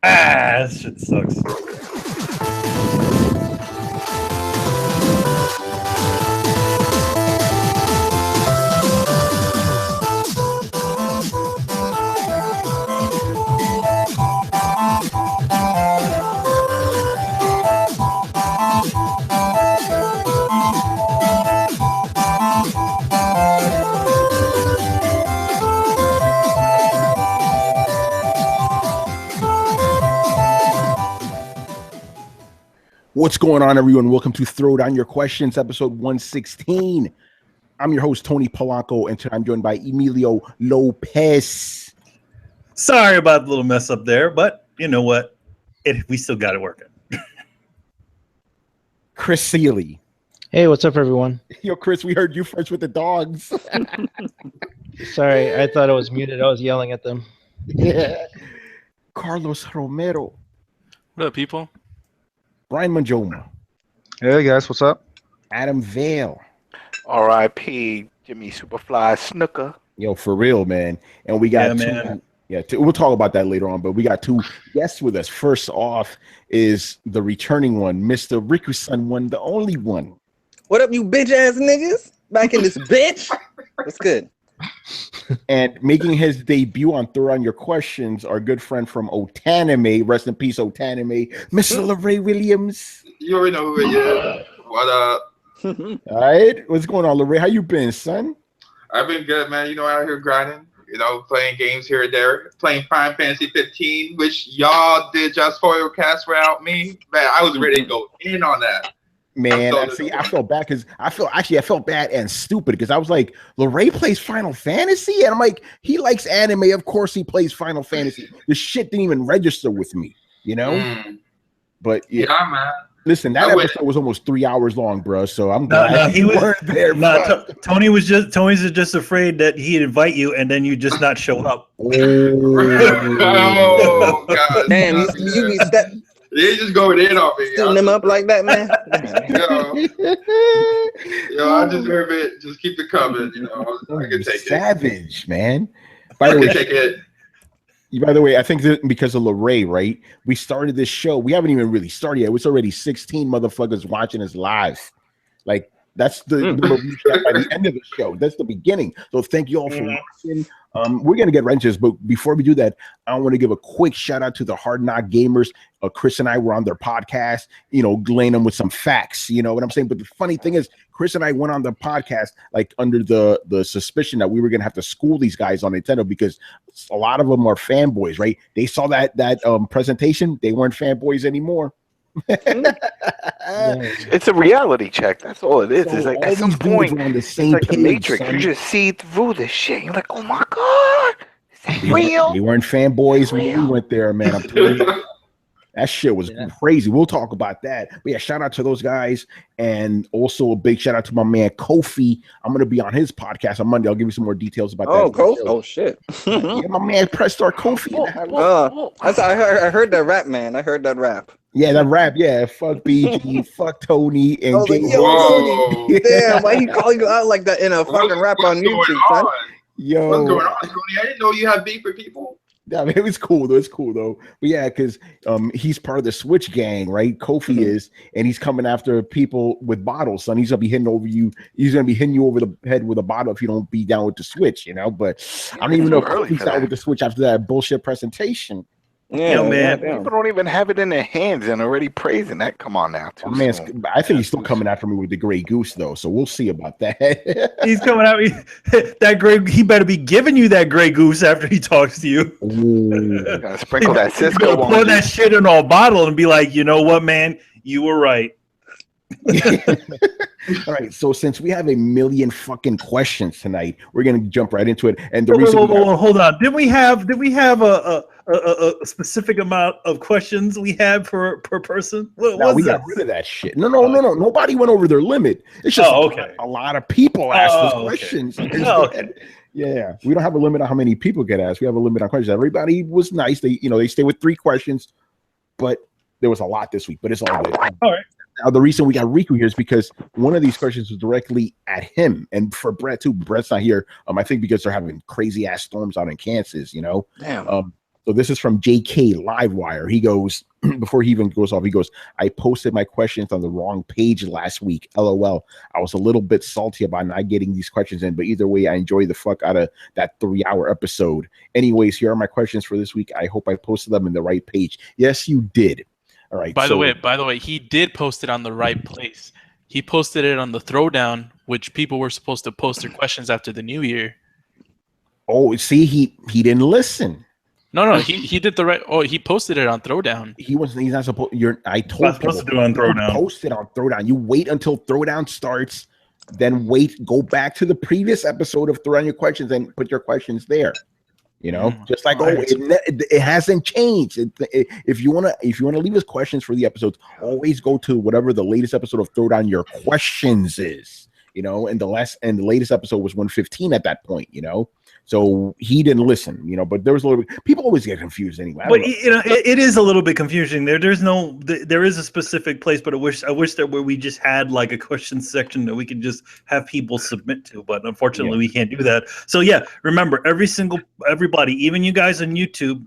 That shit sucks. What's going on, everyone? Welcome to Throwdown Your Questions, episode 116. I'm your host, Tony Polanco, and today I'm joined by Emilio Lopez. Sorry about the little mess up there, but you know what? We still got it working. Chris Seeley. Hey, what's up, everyone? Yo, Chris, we heard you first with the dogs. Sorry, I thought I was muted. I was yelling at them. Yeah. Carlos Romero. What up, people? Brian Manjoma. Hey, guys, what's up? Adam Vale. R.I.P. Jimmy Superfly Snooker. Yo, for real, man. And we got we'll talk about that later on, but we got two guests with us. First off is the returning one, Mr. Riku-san, one, the only one. What up, you bitch ass niggas? Back in this bitch. What's good? And making his debut on Throwdown Your Questions, our good friend from Otanime, rest in peace, Otanime, Mr. LeRae Williams. You already know who it is. What up? All right, what's going on, LeRae? How you been, son? I've been good, man. You know, out here grinding. You know, playing games here and there. Playing Final Fantasy 15, which y'all did just spoil cast without me. Man, I was ready to go in on that. Man, I felt bad because I felt bad and stupid because I was like, LeRae plays Final Fantasy, and I'm like, he likes anime. Of course, he plays Final Fantasy. This shit didn't even register with me, you know. But yeah, man. Listen, that episode was almost 3 hours long, bro. So I'm glad you weren't there. Tony's just afraid that he'd invite you and then you just not show up. Oh God! Damn, you be they just going in off me. Stealing them up like that, man. yo, I deserve it. Just keep it coming. You know, I can take savage, man. By the way, take it. By the way, I think that because of LeRae, right? We started this show. We haven't even really started yet. It's already 16 motherfuckers watching us live. Like that's by the end of the show. That's the beginning. So thank you all for watching. We're gonna get wrenches, but before we do that, I want to give a quick shout out to the Hard Knock Gamers. Chris and I were on their podcast, you know, laying them with some facts. You know what I'm saying? But the funny thing is, Chris and I went on the podcast like under the suspicion that we were gonna have to school these guys on Nintendo because a lot of them are fanboys, right? They saw that presentation, they weren't fanboys anymore. It's a reality check. That's all it is. So it's like at some point, on the it's same like the Matrix. son. You just see through this shit. You're like, oh my God, is that real? We weren't fanboys when we went there, man. I'm telling you. That shit was crazy. We'll talk about that. But yeah, shout out to those guys. And also a big shout out to my man Kofi. I'm going to be on his podcast on Monday. I'll give you some more details about that. Oh, Kofi. Oh, shit. Yeah, my man Press Star Kofi. I heard that rap, man. I heard that rap. Yeah, that rap. Yeah, fuck BG, fuck Tony, and like, Tony. Damn, why he calling you out like that in a fucking rap on YouTube, son? Yo, what's going on, Tony? I didn't know you have beef with people. Yeah, it was cool though. It's cool though. But yeah, because he's part of the Switch gang, right? Kofi is, and he's coming after people with bottles, son. He's gonna be hitting over you. He's gonna be hitting you over the head with a bottle if you don't be down with the Switch, you know. But I don't even know if Kofi's out with the Switch after that bullshit presentation. Yeah, man. People don't even have it in their hands and already praising that. Come on now. Man, I think he's still coming after me with the Grey Goose though, so we'll see about that. He's coming at me. That Grey. He better be giving you that Grey Goose after he talks to you. Gotta sprinkle that Cisco. Pour that shit in a bottle and be like, you know what, man, you were right. All right, so since we have a million fucking questions tonight, we're gonna jump right into it. And the hold on, did we have a specific amount of questions we had per person? We got rid of that shit. No. Nobody went over their limit. It's just a lot of people asked us questions. Yeah, we don't have a limit on how many people get asked. We have a limit on questions. Everybody was nice. They stay with 3 questions, but there was a lot this week. But it's all good. All right. Now, the reason we got Riku here is because one of these questions was directly at him, and for Brett too. Brett's not here. I think because they're having crazy ass storms out in Kansas. You know. Damn. So this is from JK Livewire. He goes, before he even goes off, he goes, I posted my questions on the wrong page last week. LOL. I was a little bit salty about not getting these questions in, but either way, I enjoy the fuck out of that 3-hour episode. Anyways, here are my questions for this week. I hope I posted them in the right page. Yes, you did. All right. By the way, he did post it on the right place. He posted it on the Throwdown, which people were supposed to post their questions after the new year. Oh, see, he didn't listen. No, he did the right. Oh, he posted it on Throwdown. He's not supposed. I told Not supposed to do it on Throwdown. Post it on Throwdown. You wait until Throwdown starts, then go back to the previous episode of Throw Down Your Questions and put your questions there. You know, just like it hasn't changed. If you wanna leave us questions for the episodes, always go to whatever the latest episode of Throw Down Your Questions is. You know, and the latest episode was 115 at that point. You know. So he didn't listen, you know, but there was a little bit, people always get confused anyway. But you know, it is a little bit confusing. There is a specific place, but I wish that where we just had like a question section that we could just have people submit to. But unfortunately, we can't do that. So yeah, remember everybody, even you guys on YouTube,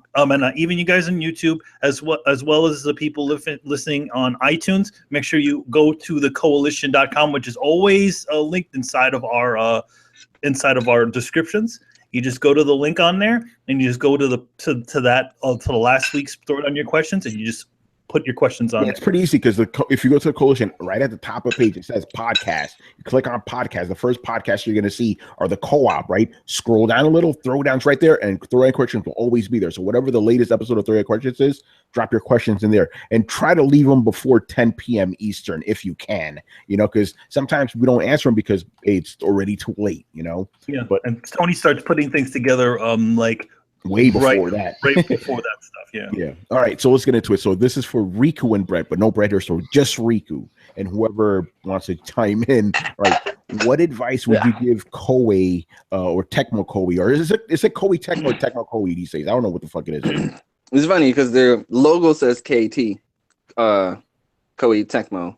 even you guys on YouTube, as well as the people listening on iTunes. Make sure you go to thecoalition.com, which is always linked inside of our descriptions. You just go to the link on there, and you just go to the last week's Throw Down Your Questions, and you just put your questions on. Yeah, it's pretty easy because if you go to the coalition, right at the top of the page, it says podcast. You click on podcast. The first podcast you're going to see are the co-op, right? Scroll down a little, Throwdown's right there, and Throw Down Questions will always be there. So whatever the latest episode of Throw Down Questions is, drop your questions in there and try to leave them before 10 p.m. Eastern if you can, you know, because sometimes we don't answer them because it's already too late, you know. Yeah, and Tony starts putting things together, like way before that. Right before that stuff. Yeah. Yeah. All right. So let's get into it. So this is for Riku and Brett, but no Brett here. So just Riku and whoever wants to chime in. Right. What advice would you give Koei or Tecmo Koei, or is it Koei Tecmo or Tecmo Koei these days? I don't know what the fuck it is. It's funny because their logo says KT, Koei Tecmo.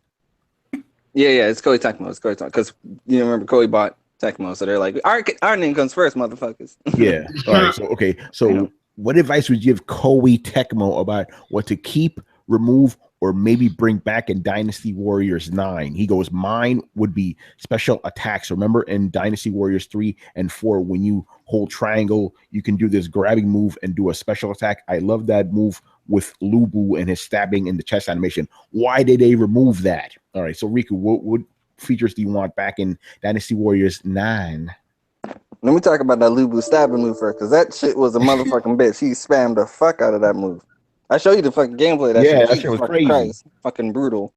Yeah, it's Koei Tecmo. It's Koei Tecmo because you remember Koei bought Tecmo, so they're like, our name comes first, motherfuckers. Yeah. All right. So okay. So what advice would you give Koei Tecmo about what to keep, remove, or maybe bring back in Dynasty Warriors 9? He goes, mine would be special attacks. Remember in Dynasty Warriors 3 and 4, when you hold triangle, you can do this grabbing move and do a special attack. I love that move with Lubu and his stabbing in the chest animation. Why did they remove that? All right. So Riku, what features do you want back in Dynasty Warriors 9? Let me talk about that Lubu stabbing move first, because that shit was a motherfucking bitch. He spammed the fuck out of that move. I show you the fucking gameplay. That shit was crazy. Christ, fucking brutal.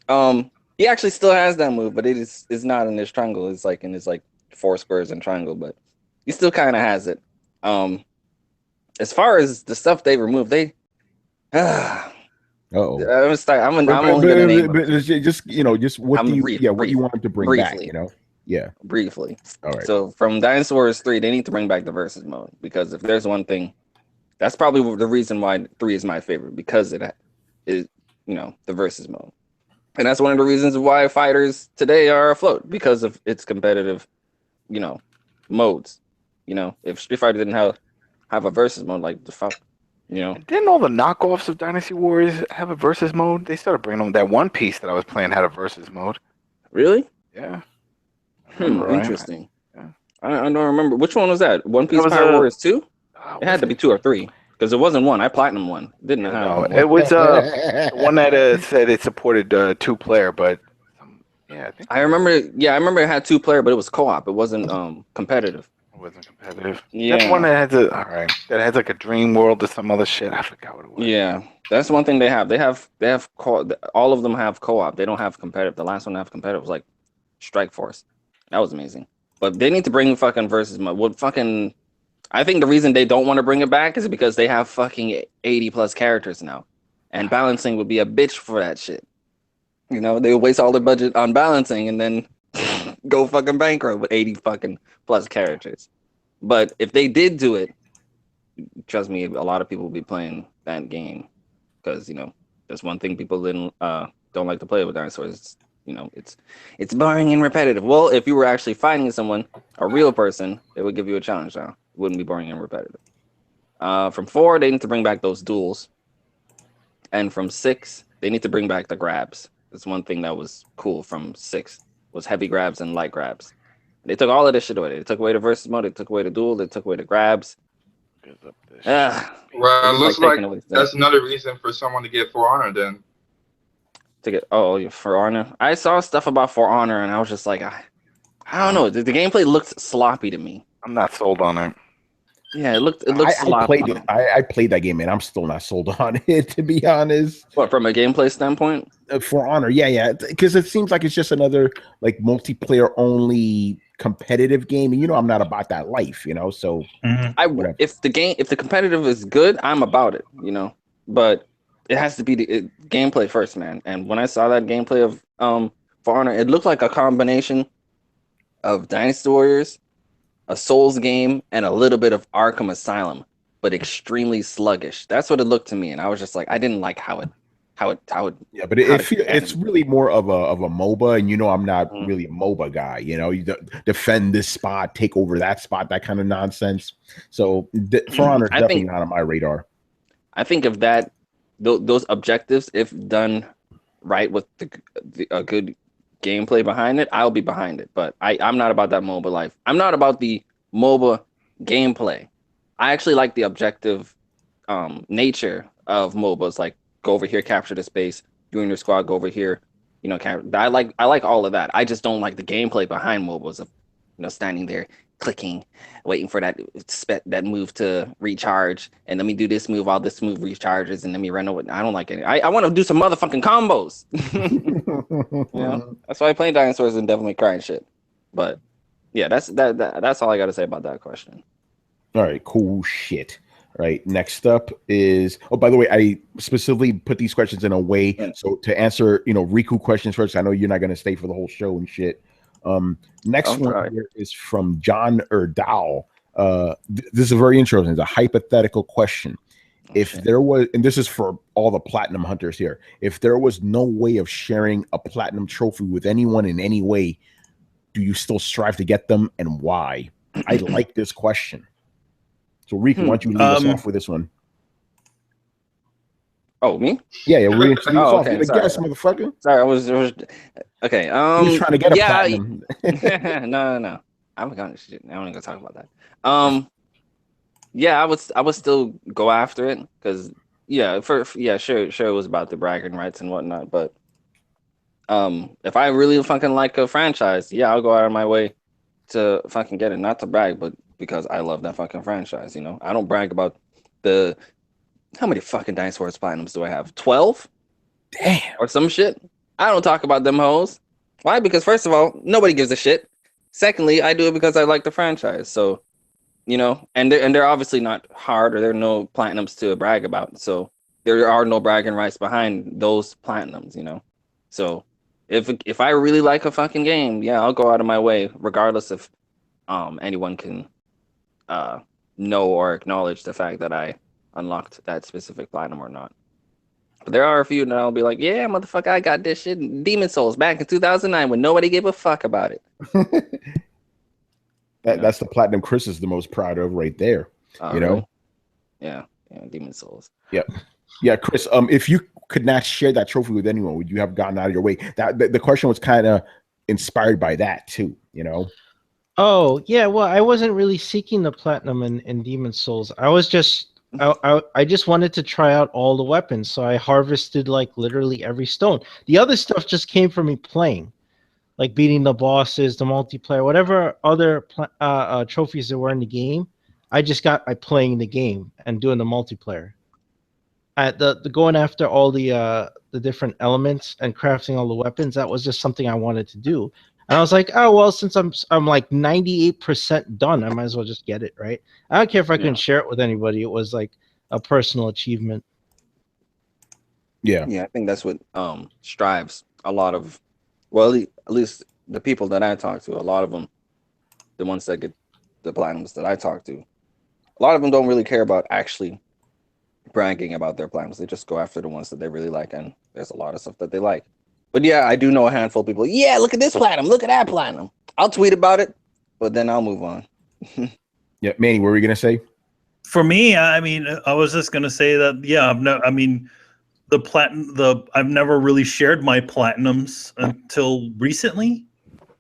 He actually still has that move, but it's not in this triangle. It's like in his like 4 squares and triangle, but he still kind of has it. As far as the stuff they removed, they I'm only gonna name just what what you want them to bring briefly. Back, you know. Yeah. Briefly. All right. So from Dynasty Warriors 3, they need to bring back the versus mode, because if there's one thing, that's probably the reason why 3 is my favorite, because it is, you know, the versus mode. And that's one of the reasons why fighters today are afloat, because of its competitive, you know, modes. You know, if Street Fighter didn't have a versus mode, like the fuck, you know. Didn't all the knockoffs of Dynasty Warriors have a versus mode? They started bringing them. That One Piece that I was playing had a versus mode. Really? Yeah. Interesting. Yeah. I don't remember. Which one was that? One Piece Power Warriors 2? It had to be 2 or 3, because it wasn't 1. I platinum 1. Didn't have one. It was one that said it supported 2-player, but yeah, I remember. Yeah, I remember it had 2-player, but it was co-op. It wasn't competitive. It wasn't competitive. Yeah, that's one that has like a dream world or some other shit. I forgot what it was. Yeah, that's one thing they have. They have all of them have co-op. They don't have competitive. The last one to have competitive was like Strike Force. That was amazing. But they need to bring fucking versus mode. I think the reason they don't want to bring it back is because they have fucking 80 plus characters now, and balancing would be a bitch for that shit. You know, they waste all their budget on balancing and then go fucking bankrupt with 80 fucking plus characters. But if they did do it, trust me, a lot of people would be playing that game, because, you know, that's one thing people don't like to play with dinosaurs. You know, it's boring and repetitive. Well, if you were actually fighting someone, a real person, it would give you a challenge now. It wouldn't be boring and repetitive. From 4, they need to bring back those duels, and from 6, they need to bring back the grabs. That's one thing that was cool from 6 was heavy grabs and light grabs. They took all of this shit away. They took away the versus mode. They took away the duel. They took away the grabs. Well, it looks like that's another reason for someone to get For Honor then. To get For Honor. I saw stuff about For Honor and I was just like, I don't know. The gameplay looked sloppy to me. I'm not sold on it. Yeah, it looked sloppy. I played that game and I'm still not sold on it, to be honest. What, from a gameplay standpoint? For Honor, yeah, because it seems like it's just another like multiplayer only competitive game, and you know I'm not about that life, you know. So if the competitive is good, I'm about it, you know. But it has to be the gameplay first, man. And when I saw that gameplay of For Honor, it looked like a combination of Dynasty Warriors, a Souls game, and a little bit of Arkham Asylum, but extremely sluggish. That's what it looked to me, and I was just like, I didn't like how it. Yeah, but it's really more of a MOBA, and you know I'm not really a MOBA guy. You know, you defend this spot, take over that spot, that kind of nonsense. So For Honor is definitely not on my radar. I think if those objectives, if done right with a good gameplay behind it, I'll be behind it. But I'm not about that MOBA life. I'm not about the MOBA gameplay. I actually like the objective nature of MOBAs, like go over here, capture the space, doing your squad, go over here, you know, I like all of that. I just don't like the gameplay behind MOBAs of, you know, standing there clicking, waiting for that move to recharge, and let me do this move while this move recharges, and let me run over. I don't like it. I want to do some motherfucking combos. You know? That's why I play Dinosaurs and Devil May Cry and shit. But yeah, that's all I got to say about that question. All right, cool shit. Right. Next up is, oh, by the way, I specifically put these questions in a way so to answer, you know, Riku questions first. I know you're not going to stay for the whole show and shit. Next one here is from John Erdow. This is very interesting. It's a hypothetical question. If there was, and this is for all the platinum hunters here, if there was no way of sharing a platinum trophy with anyone in any way, do you still strive to get them, and why? I like this question. So, Riku, why don't you lead us off with this one? Oh, me? Yeah, lead us off. You're the guest, motherfucker. Sorry, I was okay. He was trying to get a platinum. No. I'm gonna shit. I don't gonna talk about that. Yeah, I would still go after it because sure it was about the bragging rights and whatnot, but if I really fucking like a franchise, yeah, I'll go out of my way to fucking get it, not to brag, but because I love that fucking franchise, you know. I don't brag about how many fucking Dynasty Warriors platinums do I have? 12? Damn. Or some shit. I don't talk about them hoes. Why? Because first of all, nobody gives a shit. Secondly, I do it because I like the franchise. So, you know, and they're obviously not hard, or there are no platinums to brag about. So there are no bragging rights behind those platinums, you know. So if I really like a fucking game, yeah, I'll go out of my way, regardless if anyone can know or acknowledge the fact that I unlocked that specific platinum or not. But there are a few that I'll be like, yeah, motherfucker, I got this shit in Demon Souls back in 2009 when nobody gave a fuck about it. That's the platinum Chris is the most proud of right there. You know? Yeah, Demon Souls. Yeah, Chris, if you could not share that trophy with anyone, would you have gotten out of your way? The question was kind of inspired by that too, you know? Oh, yeah, well, I wasn't really seeking the platinum in Demon Souls. I was just I just wanted to try out all the weapons, so I harvested like literally every stone. The other stuff just came from me playing, like beating the bosses, the multiplayer, whatever other trophies there were in the game. I just got by playing the game and doing the multiplayer. The going after all the different elements and crafting all the weapons, that was just something I wanted to do. And I was like, oh, well, since I'm like 98% done, I might as well just get it, right? I don't care if I couldn't share it with anybody. It was like a personal achievement. Yeah. Yeah, I think that's what strives a lot of, well, at least the people that I talk to, a lot of them, the ones that get the platinums that I talk to, a lot of them don't really care about actually bragging about their platinums. They just go after the ones that they really like, and there's a lot of stuff that they like. But yeah, I do know a handful of people. Yeah, look at this platinum. Look at that platinum. I'll tweet about it, but then I'll move on. Yeah, Manny, what were you gonna say? For me, I mean, I was just gonna say that. Yeah, I mean, I've never really shared my platinums until recently.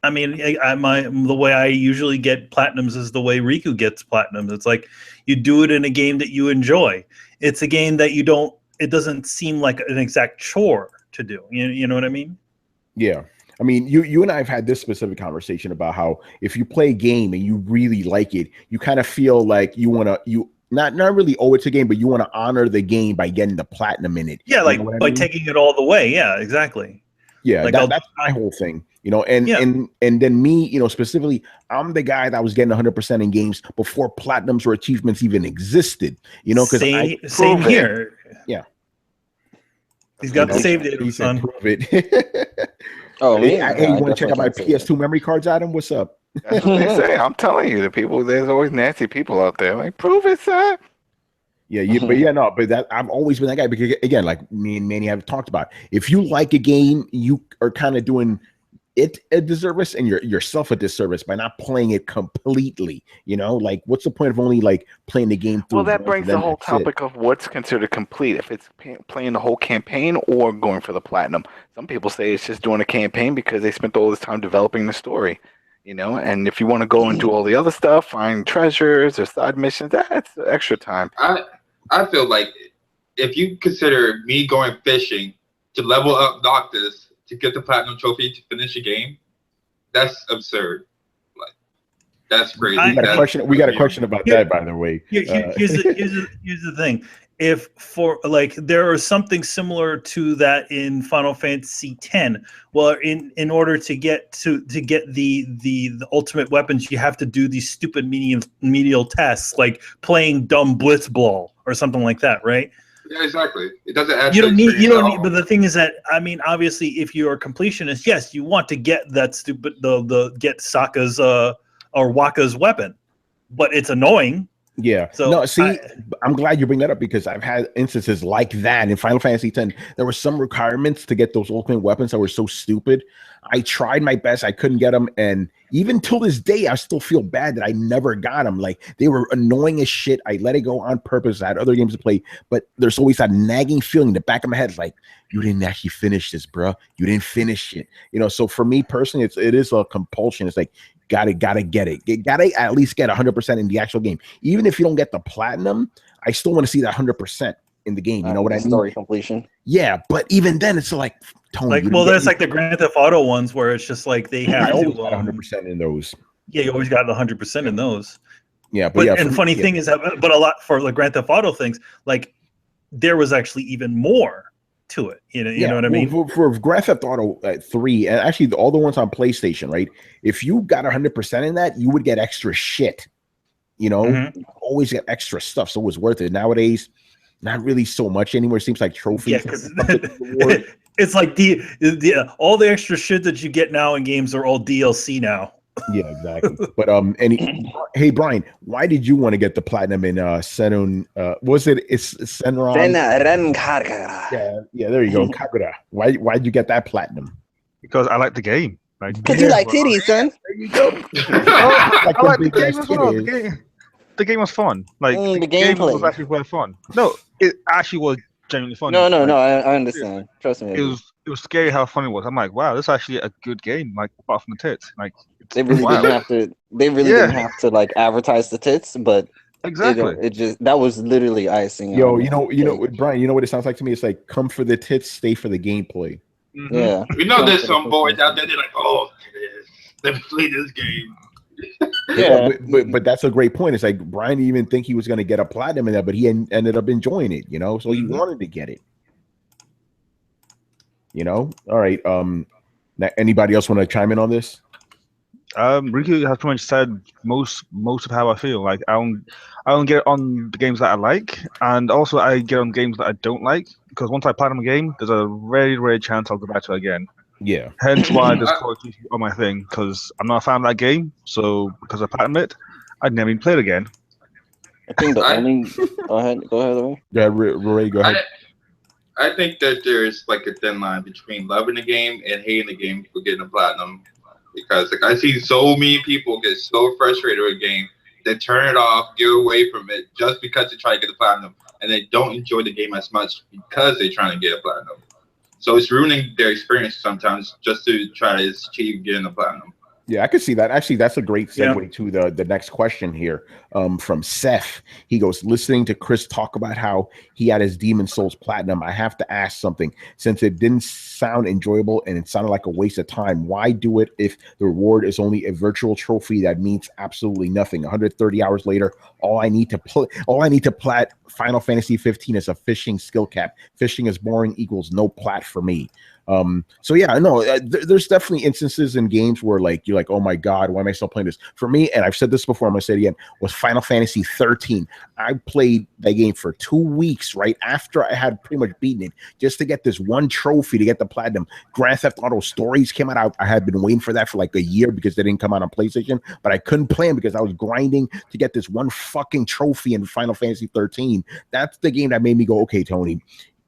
I mean, the way I usually get platinums is the way Riku gets platinums. It's like you do it in a game that you enjoy. It's a game that you don't. It doesn't seem like an exact chore to do. You know what I mean? Yeah. I mean, you and I have had this specific conversation about how if you play a game and you really like it, you kind of feel like you want to not really owe it to game, but you want to honor the game by getting the platinum in it. Yeah, like by taking it all the way. Yeah, exactly. Yeah, like that's my whole thing, and then me, specifically, I'm the guy that was getting 100% in games before platinums or achievements even existed, because same here. Yeah. He's got the save data, son. Prove it. Oh, hey, you want to check out my PS2 memory cards, Adam? What's up? That's what they say. I'm telling you, there's always nasty people out there. Like, prove it, sir. Yeah, but that I've always been that guy because again, like me and Manny have talked about, if you like a game, you are kind of doing it a disservice and yourself a disservice by not playing it completely. Like what's the point of only like playing the game through? Well, that brings the whole topic of what's considered complete. If it's playing the whole campaign or going for the platinum. Some people say it's just doing a campaign because they spent all this time developing the story. And if you want to go and do all the other stuff, find treasures or side missions, that's extra time. I feel like if you consider me going fishing to level up Noctis to get the platinum trophy to finish a game, that's absurd. Like, that's crazy. We got a question about that, by the way. Here's the thing. If there is something similar to that in Final Fantasy X. Well, in order to get the ultimate weapons, you have to do these stupid menial tasks like playing dumb blitzball or something like that, right? Yeah, exactly. It doesn't add. You don't need. But the thing is that obviously, if you're a completionist, yes, you want to get that stupid get Sokka's or Wakka's weapon, but it's annoying. Yeah. So no, see, I'm glad you bring that up because I've had instances like that in Final Fantasy X. There were some requirements to get those ultimate weapons that were so stupid. I tried my best. I couldn't get them. And even till this day, I still feel bad that I never got them. Like they were annoying as shit. I let it go on purpose. I had other games to play, but there's always that nagging feeling in the back of my head. It's like, you didn't actually finish this, bro. You didn't finish it. So for me personally, it is a compulsion. It's like, gotta get it. You gotta at least get 100% in the actual game. Even if you don't get the platinum, I still want to see that 100% in the game. You know what I mean? Story completion. Yeah, but even then, it's like Tony. There's like the Grand Theft Auto ones where it's just like they have to 100% in those. Yeah, you always got 100% in those. Yeah, funny thing is that, but a lot for the Grand Theft Auto things, like there was actually even more to it. You know what I mean? For Grand Theft Auto 3, and actually all the ones on PlayStation, right? If you got 100% in that, you would get extra shit. Always get extra stuff, so it was worth it. Nowadays, not really so much anymore. It seems like trophies. Yeah, it's like all the extra shit that you get now in games are all DLC now. Yeah, exactly. But hey Brian, why did you want to get the platinum in Senun? It's Senran? Yeah, there you go. Kagura. Why'd you get that platinum? Because I like the game. Because you like titties, son. There you go. I like the game as well. The game was fun. Like the game gameplay was actually quite fun. No, it actually was genuinely fun. No, I understand. Trust me. It was scary how fun it was. I'm like, wow, this is actually a good game. Like apart from the tits, like they really didn't have to. They really didn't have to like advertise the tits, but exactly, it just that was literally icing. Yo, Brian, you know what it sounds like to me? It's like come for the tits, stay for the gameplay. Mm-hmm. Yeah, there's some boys out there. They're like, oh, let me play this game. Yeah, but that's a great point. It's like Brian didn't even think he was going to get a platinum in that, but he ended up enjoying it. So he wanted to get it. All right. Anybody else want to chime in on this? Riku has pretty much said most of how I feel. Like I don't get on the games that I like, and also I get on games that I don't like because once I platinum a game, there's a very rare chance I'll go back to it again. Yeah. Hence why there's quality on my thing because I'm not a fan of that game. So because I platinum it, I'd never even play it again. I think the only go ahead, Ray. Yeah, Ray, go ahead. I think that there's like a thin line between loving the game and hating the game for getting a platinum. Because like I see so many people get so frustrated with a game they turn it off, get away from it, just because they try to get the platinum, and they don't enjoy the game as much because they're trying to get a platinum. So it's ruining their experience sometimes just to try to achieve getting a platinum. Yeah, I could see that. Actually, that's a great segue to the next question here from Seth. He goes, listening to Chris talk about how he had his Demon Souls Platinum, I have to ask something. Since it didn't sound enjoyable and it sounded like a waste of time, why do it if the reward is only a virtual trophy that means absolutely nothing? 130 hours later, all I need to plat Final Fantasy 15 is a fishing skill cap. Fishing is boring equals no plat for me. So yeah, I know there's definitely instances in games where like you're like, oh my god, why am I still playing this? For me, and I've said this before, I'm gonna say it again, was Final Fantasy 13. I played that game for 2 weeks right after I had pretty much beaten it, just to get this one trophy to get the platinum. Grand Theft Auto Stories came out. I had been waiting for that for like a year because they didn't come out on PlayStation, but I couldn't play them because I was grinding to get this one fucking trophy in Final Fantasy 13. That's the game that made me go, okay, Tony,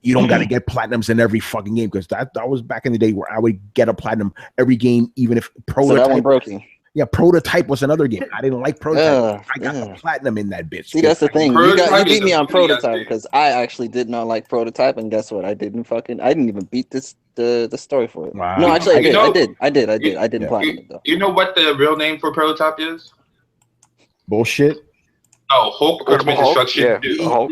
you don't got to get platinums in every fucking game, because that was back in the day where I would get a platinum every game, even if Prototype. So that one broke you. Yeah, Prototype was another game. I didn't like Prototype. I got the platinum in that bitch. See, that's the thing. You beat me on Prototype because I actually did not like Prototype, and guess what? I didn't even beat the story for it. Wow. No, actually, I did. I didn't platinum it though. You know what the real name for Prototype is? Bullshit. Oh, Hulk Ultimate Destruction. No,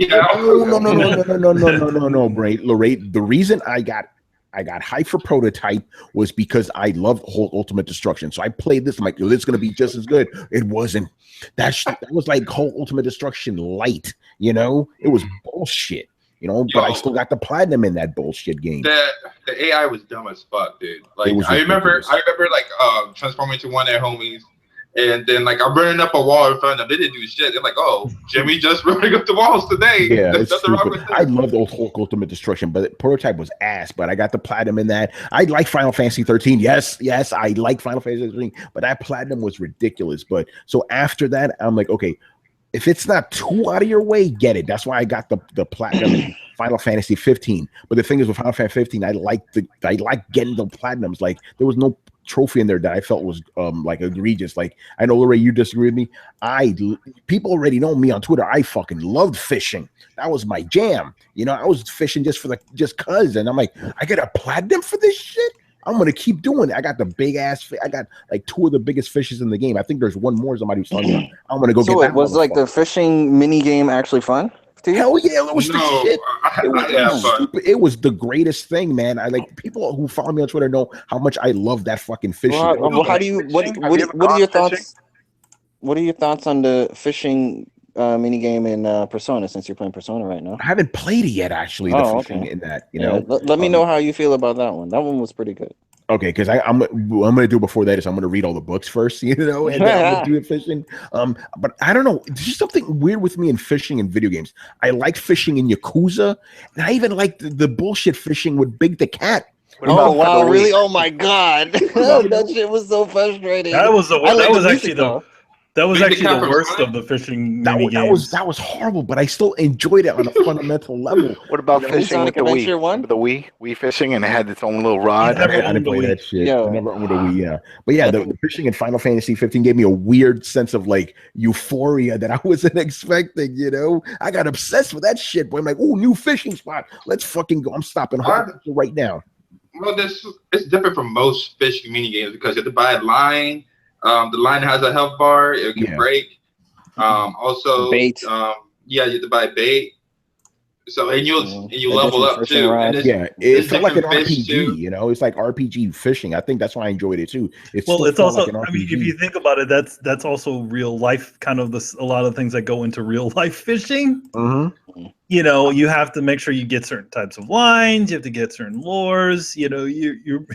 Lorraine. The reason I got hyped for Prototype was because I love Hulk Ultimate Destruction. So I played this. I'm like, this is gonna be just as good. It wasn't. That was like Hulk Ultimate Destruction light. You know, it was bullshit. You know, but I still got the platinum in that bullshit game. The AI was dumb as fuck, dude. Like I remember like transforming into one of their homies. And then, like, I'm running up a wall in front of them. They didn't do shit. They're like, "Oh, Jimmy just running up the walls today." Yeah, it's stupid. I love the Hulk Ultimate Destruction, but Prototype was ass. But I got the platinum in that. I like Final Fantasy 13. Yes, I like Final Fantasy 13. But that platinum was ridiculous. But so after that, I'm like, okay, if it's not too out of your way, get it. That's why I got the platinum in Final Fantasy 15. But the thing is, with Final Fantasy 15, I like getting the platinums. Like there was no trophy in there that I felt was like egregious. Like I know, Lorraine, you disagree with me. People already know me on Twitter. I fucking loved fishing. That was my jam. You know, I was fishing just cause, and I'm like, I get a platinum for this shit. I'm gonna keep doing it. I got the big ass. I got like 2 of the biggest fishes in the game. I think there's one more somebody was talking about. I'm gonna go get that. So it was like the fishing mini game actually fun? Hell yeah, it was the shit. It was the greatest thing, man. I like people who follow me on Twitter know how much I love that fucking fishing. Well, how do you? What are your thoughts? What are your thoughts on the fishing mini game in Persona? Since you're playing Persona right now, I haven't played it yet. Actually, the fishing in that, you know. Let me know how you feel about that one. That one was pretty good. Okay, because I'm gonna do before that is I'm gonna read all the books first, you know, and then I'm gonna do it fishing. But I don't know. There's just something weird with me in fishing in video games. I like fishing in Yakuza, and I even like the bullshit fishing with Big the Cat. Oh wow, really? Oh my god, that shit was so frustrating. That was actually the worst of the fishing mini games. That was horrible, but I still enjoyed it on a fundamental level. What about fishing with the Wii? The Wii fishing, and it had its own little rod. I didn't play that shit. I never owned a Wii. Yeah, but yeah, the fishing in Final Fantasy 15 gave me a weird sense of like euphoria that I wasn't expecting. You know, I got obsessed with that shit. Boy, I'm like, oh, new fishing spot. Let's fucking go. I'm stopping right now. Well, it's different from most fishing mini games because you have to buy a line. The line has a health bar; it can break. Also, bait. You have to buy bait. So and you level up too. And it felt like an RPG. Too. You know, it's like RPG fishing. I think that's why I enjoyed it too. It's also. Like I mean, if you think about it, that's also real life. Kind of a lot of things that go into real life fishing. Mm-hmm. You know, you have to make sure you get certain types of lines. You have to get certain lures. You know, you're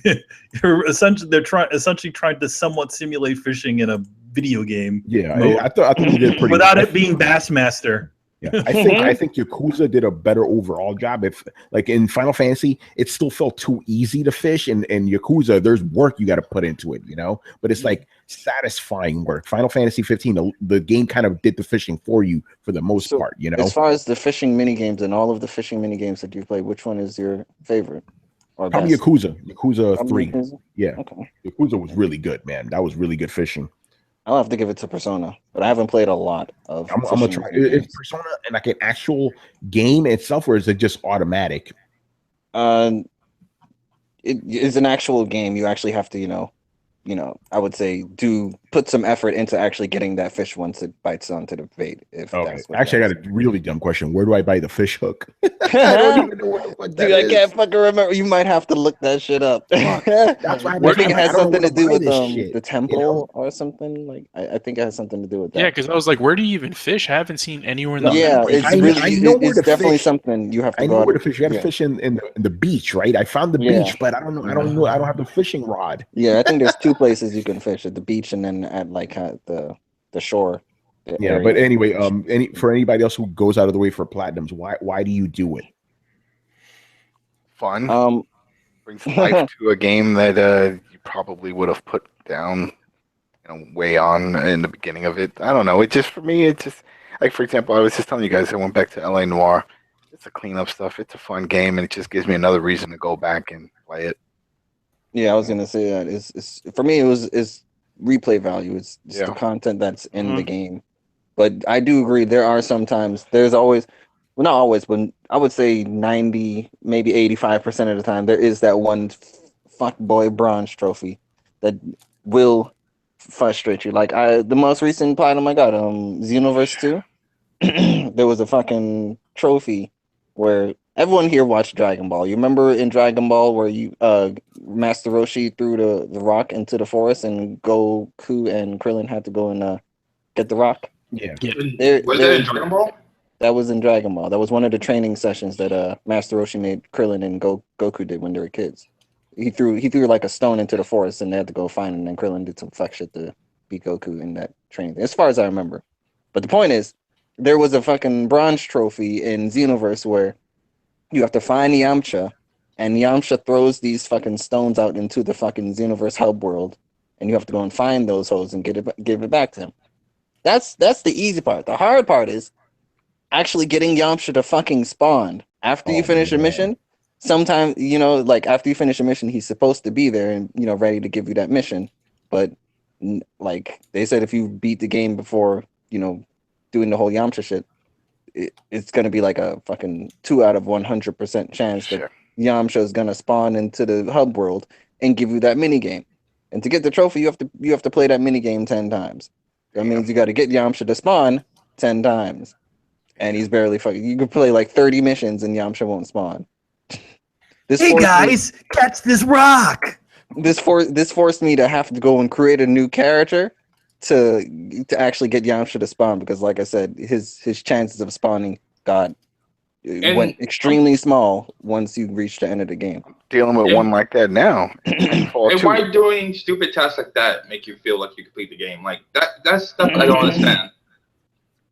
essentially trying to somewhat simulate fishing in a video game. Yeah, I thought you did pretty without it being Bassmaster. Yeah, I think Yakuza did a better overall job. If like in Final Fantasy, it still felt too easy to fish, and Yakuza, there's work you got to put into it, you know. But it's like satisfying work. Final Fantasy 15, the game kind of did the fishing for you for the most part, you know. As far as the fishing mini games and all of the fishing mini games that you've played, which one is your favorite? Or probably best? Yakuza 3. Yakuza? Yeah, okay. Yakuza was really good, man. That was really good fishing. I'll have to give it to Persona, but I haven't played a lot of. I'm gonna try. Is Persona and like an actual game itself, or is it just automatic? It is an actual game. You actually have to, I would say put some effort into actually getting that fish once it bites onto the bait. If that's what actually, I got a really dumb question. Where do I buy the fish hook? I don't even know what that Dude, is. I can't fucking remember. You might have to look that shit up. That's why I think it has something to do with shit, the temple or something. Like I think it has something to do with that. Yeah, because I was like, where do you even fish? I haven't seen anywhere in the Yeah, map. it's it's definitely something you have to I go know out. where to fish. You got to fish in the beach, right? I found the beach, but I don't know. I don't have the fishing rod. Yeah, I think there's two places you can fish: at the beach and then at the shore. Yeah, but anyway, for anybody else who goes out of the way for platinums, why do you do it? Fun. Brings life to a game that you probably would have put down, way on in the beginning of it. I don't know. It just, for me, it's just like, for example, I was just telling you guys, I went back to LA Noire. It's a cleanup stuff. It's a fun game, and it just gives me another reason to go back and play it. Yeah, I was gonna say that. It's for me. It's replay value. It's the content that's in the game. But I do agree. There are sometimes. There's always, well, not always, but I would say 90, maybe 85% of the time, there is that one fuckboy bronze trophy that will frustrate you. Like the most recent platinum I got, Xenoverse 2. There was a fucking trophy where everyone here watched Dragon Ball. You remember in Dragon Ball where you Master Roshi threw the rock into the forest and Goku and Krillin had to go and get the rock? Yeah. Was that in Dragon Ball? That was in Dragon Ball. That was one of the training sessions that Master Roshi made Krillin and Goku did when they were kids. He threw like a stone into the forest and they had to go find it, and then Krillin did some fuck shit to beat Goku in that training, as far as I remember. But the point is, there was a fucking bronze trophy in Xenoverse where you have to find Yamcha, and Yamcha throws these fucking stones out into the fucking Xenoverse hub world, and you have to go and find those hoes and give it back to him. That's the easy part. The hard part is actually getting Yamcha to fucking spawn after you finish a mission. Sometimes, like after you finish a mission, he's supposed to be there and ready to give you that mission. But like they said, if you beat the game before doing the whole Yamcha shit, it's gonna be like a fucking 2 out of 100% chance that Yamcha is gonna spawn into the hub world and give you that mini game. And to get the trophy, you have to play that mini game 10 times. That means you got to get Yamcha to spawn 10 times, and he's barely fucking. You can play like 30 missions and Yamcha won't spawn. Hey guys, catch this rock! This forced me to have to go and create a new character to actually get Yamcha to spawn, because, like I said, his chances of spawning went extremely small once you reach the end of the game. Dealing with one like that now. And why doing stupid tasks like that make you feel like you complete the game? Like that's stuff I don't understand.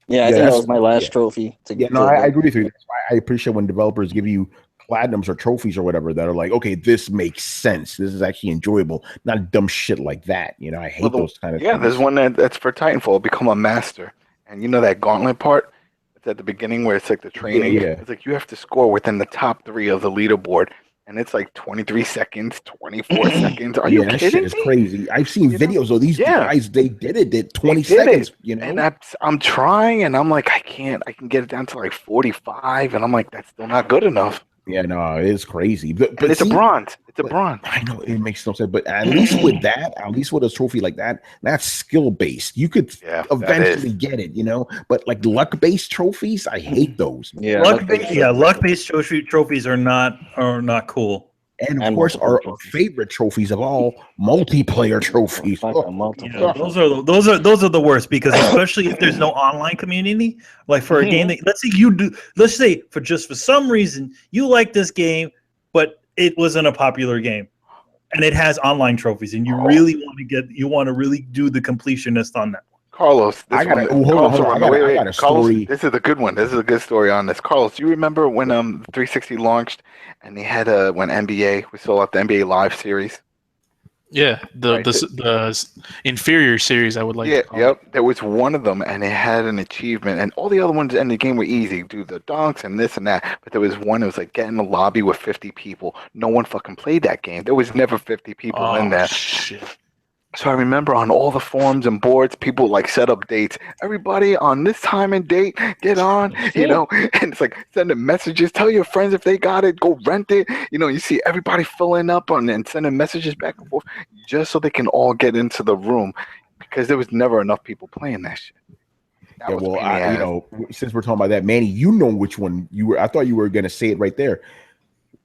Yeah, I think that was my last trophy. I agree with you. That's why I appreciate when developers give you platinums or trophies or whatever that are like, okay, this makes sense. This is actually enjoyable. Not dumb shit like that. I hate those kind of things. Yeah, there's one that's for Titanfall, Become a Master. And that gauntlet part? It's at the beginning where it's like the training. Yeah. It's like you have to score within the top 3 of the leaderboard. And it's like 23 seconds, 24 seconds. Are you that kidding shit me? is crazy. I've seen videos of these guys. They did it 20 seconds. And I'm trying, and I'm like, I can get it down to like 45, and I'm like, that's still not good enough. Yeah, no, it's crazy. But it's a bronze. It's a bronze. I know it makes no sense. But at least with a trophy like that, that's skill based. You could eventually get it, But like luck based trophies, I hate those. Yeah, luck based trophies are not cool. And of course, our favorite trophies of all, multiplayer trophies. Those are the worst, because especially if there's no online community, like for a game that, let's say for some reason you like this game, but it wasn't a popular game, and it has online trophies, and you really want to really do the completionist on that. Carlos, I got a story. This is a good one. This is a good story on this. Carlos, do you remember when 360 launched and they had when NBA, we saw the NBA Live series? Yeah, the inferior series, I would like to call it. There was one of them, and it had an achievement, and all the other ones in the game were easy. Do the dunks and this and that. But there was one that was like get in the lobby with 50 people. No one fucking played that game. There was never 50 people in there. Shit. So I remember on all the forums and boards, people like set up dates. Everybody on this time and date, get on, you know, and it's like sending messages. Tell your friends if they got it, go rent it. You know, you see everybody filling up on and sending messages back and forth just so they can all get into the room because there was never enough people playing that shit. That Yeah, was well, pain in the you ass. know, since we're talking about that, Manny, you know which one you were. I thought you were going to say it right there.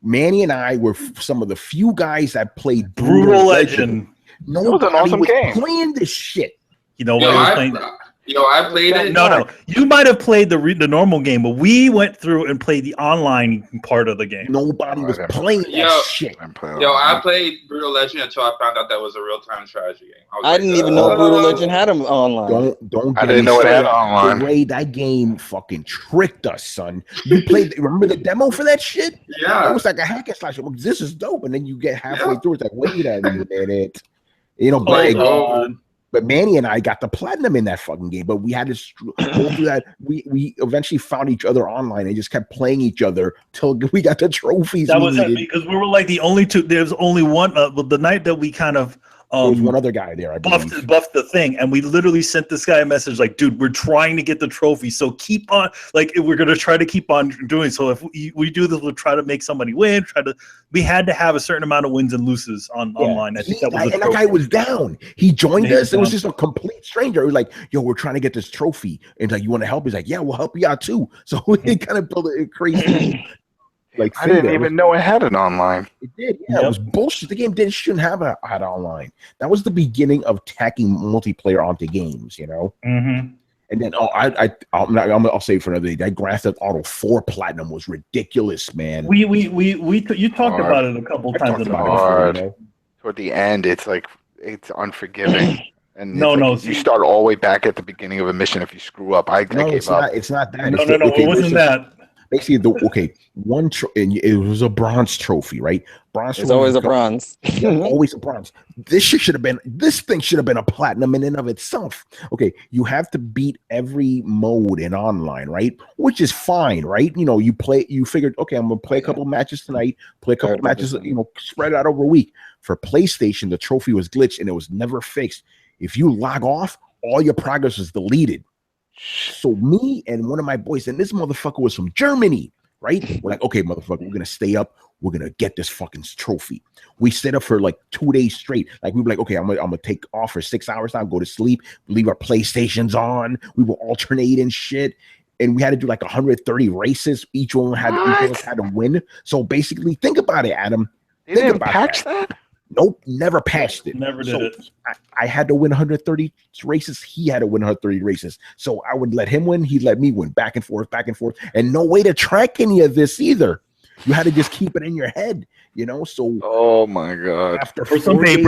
Manny and I were some of the few guys that played Brutal Legend. Nobody It was an awesome game. playing this shit. You know Yo, what I was I, playing? I played it. No. You might have played the normal game, but we went through and played the online part of the game. Nobody was playing that Yo, shit. Yo, I played Brutal Legend until I found out that was a real-time strategy game. was I like, didn't even know Brutal Legend had them online. Don't. I get didn't me know it had started. online. The way that game fucking tricked us, son. You played. Remember the demo for that shit? Yeah. It was like a hack and slash. Well, this is dope, and then you get halfway Yeah. through. It's like, wait a minute. You know, Like, but Manny and I got the platinum in that fucking game, but we had to go through that. We eventually found each other online and just kept playing each other till we got the trophies. That we was it needed. because we were like the only two. There's only one. The night that we kind of There was one other guy there, I believe. buffed the thing, and we literally sent this guy a message like, "Dude, we're trying to get the trophy, so keep on. Like, we're gonna try to keep on doing. So if we do this, we'll try to make somebody win. We had to have a certain amount of wins and loses online. I think that was and that guy was down. He joined He was us. It was down. just a complete stranger. It was like, yo, we're trying to get this trophy. And like, you want to help? He's like, yeah, we'll help you out too. So we kind of built a crazy like I didn't even know it had it online. It did. Yeah, it was bullshit. The game shouldn't have had online. That was the beginning of tacking multiplayer onto games, you know. Mm-hmm. And then I'll say it for another day. That Grand Theft Auto 4 Platinum was ridiculous, man. You talked about it a couple times in the Hard. you know? Toward the end, it's like it's unforgiving. And No, you start all the way back at the beginning of a mission if you screw up. I gave it's up. not. It's not that. No, It's it wasn't that. Basically, and it was a bronze trophy, right? Bronze. It's always a bronze. Yeah, always a bronze. This thing should have been a platinum in and of itself. Okay, you have to beat every mode in online, right? Which is fine, right? You know, you figured, okay, I'm gonna play a couple matches tonight, play a couple matches, you know, spread out over a week. For PlayStation, the trophy was glitched and it was never fixed. If you log off, all your progress is deleted. So me and one of my boys, and this motherfucker was from Germany, right? We're like, okay, motherfucker, we're gonna stay up. We're gonna get this fucking trophy. We stayed up for like 2 days straight. Like we were like, okay, I'm gonna take off for 6 hours now, go to sleep, leave our PlayStations on. We will alternate and shit. And we had to do like 130 races. Each one had to win. So basically, think about it, Adam. They didn't patch that? Nope, never patched it. Never did it. I had to win 130 races. He had to win 130 races. So I would let him win. He'd let me win. Back and forth. And no way to track any of this either. You had to just keep it in your head, you know? So oh my God. After 48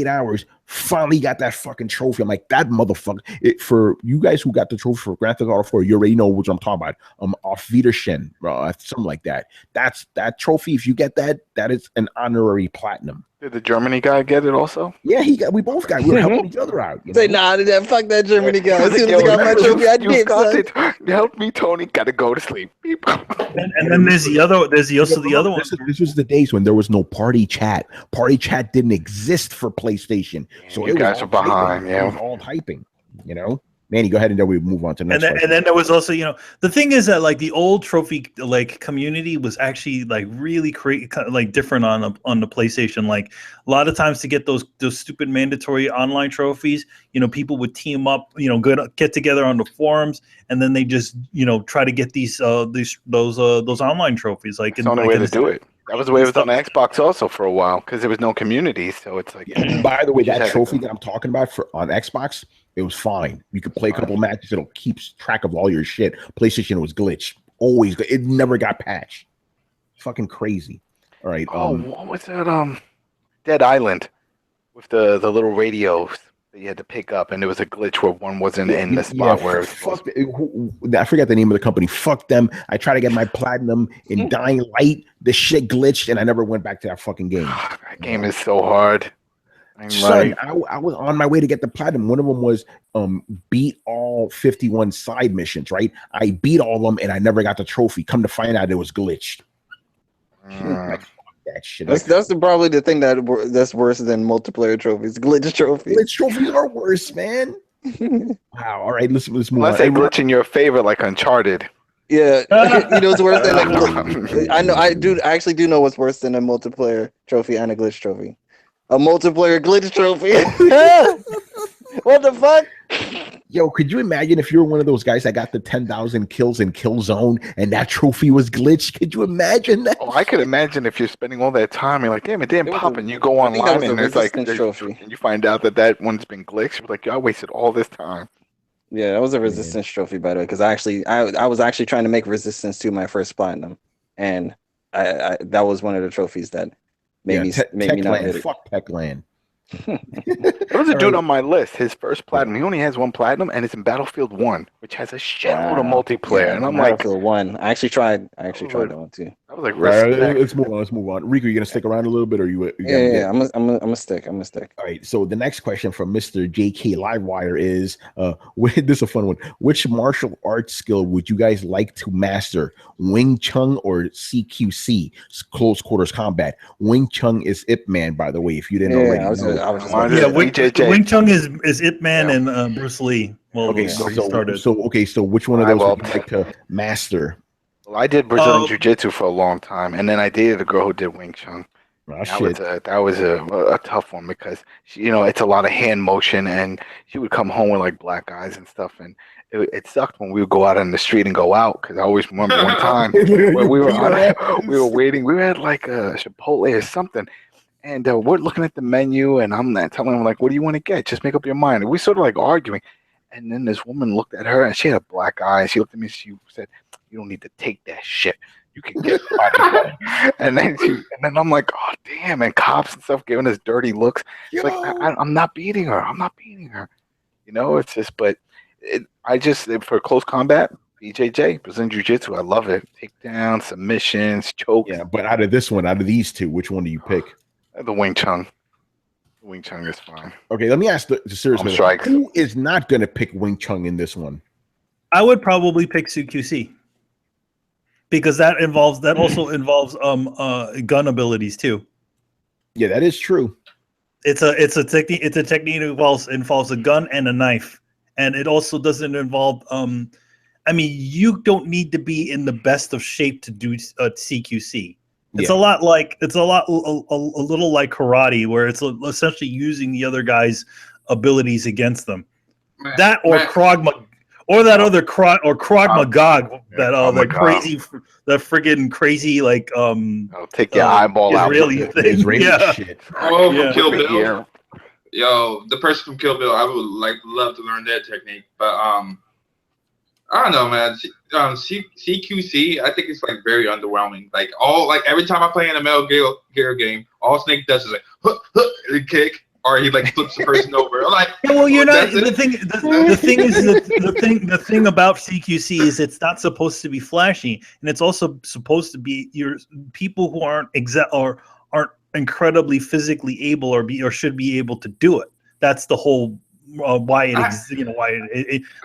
hours, finally got that fucking trophy. I'm like, that motherfucker. For you guys who got the trophy for Grand Theft Auto 4, you already know what I'm talking about. Auf Wiedersehen, something like that. That's that trophy. If you get that, that is an honorary platinum. Did the Germany guy get it also? Yeah, we both got. We were helping each other out. Say, nah, fuck that Germany guy. As soon as I got my trophy, I did, son. Help me, Tony. Gotta go to sleep. And then there's also the other one. This was the days when there was no party chat. Party chat didn't exist for PlayStation. So you guys are behind. Yeah, it was all typing. You know, Manny, go ahead and then we move on to the next. And then there was also, you know, the thing is that like the old trophy like community was actually like really like different on the PlayStation. Like a lot of times to get those stupid mandatory online trophies, you know, people would team up, you know, get together on the forums, and then they just, you know, try to get those online trophies. Like it's the only way to do it. That was the way it was on the Xbox also for a while because there was no community. So it's like. By the way, that trophy that I'm talking about on Xbox, it was fine. You could play a couple matches. It'll keep track of all your shit. PlayStation was glitched. Always. It never got patched. Fucking crazy. All right. What was that? Dead Island with the little radios that you had to pick up, and there was a glitch where one wasn't in the spot where it was. I forgot the name of the company. Fuck them. I tried to get my platinum in Dying Light. The shit glitched, and I never went back to that fucking game. That game is so hard. Son, I was on my way to get the platinum. One of them was beat all 51 side missions, right? I beat all of them and I never got the trophy. Come to find out it was glitched. Like, fuck that shit. That's probably the thing that's worse than multiplayer trophies. Glitch trophies. Glitch trophies are worse, man. Wow. All right, let's move Unless on. they glitch in your favor, like Uncharted. Yeah, it's worse than I actually do know what's worse than a multiplayer trophy and a glitch trophy. A multiplayer glitch trophy. What the fuck? Yo, could you imagine if you're one of those guys that got the 10,000 kills in Killzone and that trophy was glitched? Could you imagine that? Oh, I could imagine if you're spending all that time, you're like, damn, it didn't pop, and you go online and there's like, trophy. And you find out that one's been glitched. You're like, I wasted all this time. Yeah, that was a resistance trophy, by the way, because I was actually trying to make resistance to my first platinum, and I that was one of the trophies that made me not hit it. Fuck Techland. There was a dude on my list. His first platinum. He only has one platinum, and it's in Battlefield 1, which has a shitload of multiplayer. Yeah, and I'm Battlefield like, 1. I actually tried that one too. I was like, All right, let's move on. Rico, you gonna stick around a little bit, or you Yeah. I'm a stick. All right. So the next question from Mr. JK Livewire is, this is a fun one. Which martial arts skill would you guys like to master? Wing Chun or CQC, close quarters combat? Wing Chun is Ip Man, by the way. If you didn't already know. Wing Chun is Ip Man and Bruce Lee. Well, okay, so which one of those would you like to master? Well, I did Brazilian Jiu-Jitsu for a long time, and then I dated a girl who did Wing Chun. That was a tough one because it's a lot of hand motion, and she would come home with like black eyes and stuff, and it sucked when we would go out on the street and go out, because I always remember one time when we were waiting. We were at like a Chipotle or something, and we're looking at the menu, and I'm telling him like, "What do you want to get? Just make up your mind." And we sort of like arguing, and then this woman looked at her, and she had a black eye. And she looked at me, and she said, "You don't need to take that shit. You can get body." and then I'm like, "Oh damn!" And cops and stuff giving us dirty looks. It's like I'm not beating her. It's just, but I just for close combat, BJJ, Brazilian Jiu-Jitsu. I love it. Takedown, submissions, chokes. Yeah, but out of these two, which one do you pick? The Wing Chun. Wing Chun is fine. Okay, let me ask the serious strikes. Who is not going to pick Wing Chun in this one? I would probably pick CQC because that also involves gun abilities too. Yeah, that is true. It's a technique that involves a gun and a knife, and it also doesn't involve. You don't need to be in the best of shape to do CQC. It's a lot like a little like karate, where it's essentially using the other guy's abilities against them. Krav Maga. Or that other Krav Maga, that crazy, that friggin' crazy like I'll take your eyeball Israeli out. thing. Israeli shit. From Kill Bill. Yo, the person from Kill Bill, I would love to learn that technique, but I don't know, man. CQC, I think it's like very underwhelming. Every time I play in a Metal Gear game, all Snake does is like kick. Or he like flips the person over. I'm like, well, the thing about CQC is it's not supposed to be flashy, and it's also supposed to be your people who aren't incredibly physically able or should be able to do it. That's the whole why it exists.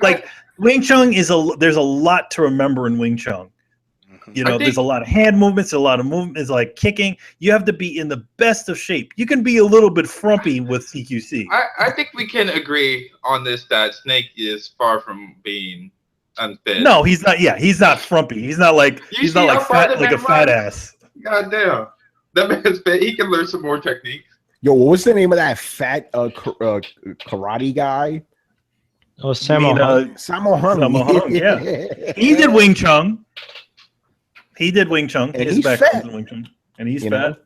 Like Wing Chun there's a lot to remember in Wing Chun. There's a lot of hand movements, a lot of movements like kicking. You have to be in the best of shape. You can be a little bit frumpy with CQC. I think we can agree on this that Snake is far from being unfit. No, he's not. Yeah, he's not frumpy. He's not like a fat ass. God damn, that man's fit. He can learn some more techniques. Yo, what was the name of that fat karate guy? Oh, Sammo Hung. Yeah, he did Wing Chun. He did Wing Chun. And he's fat. Wing Chun. And he's fat.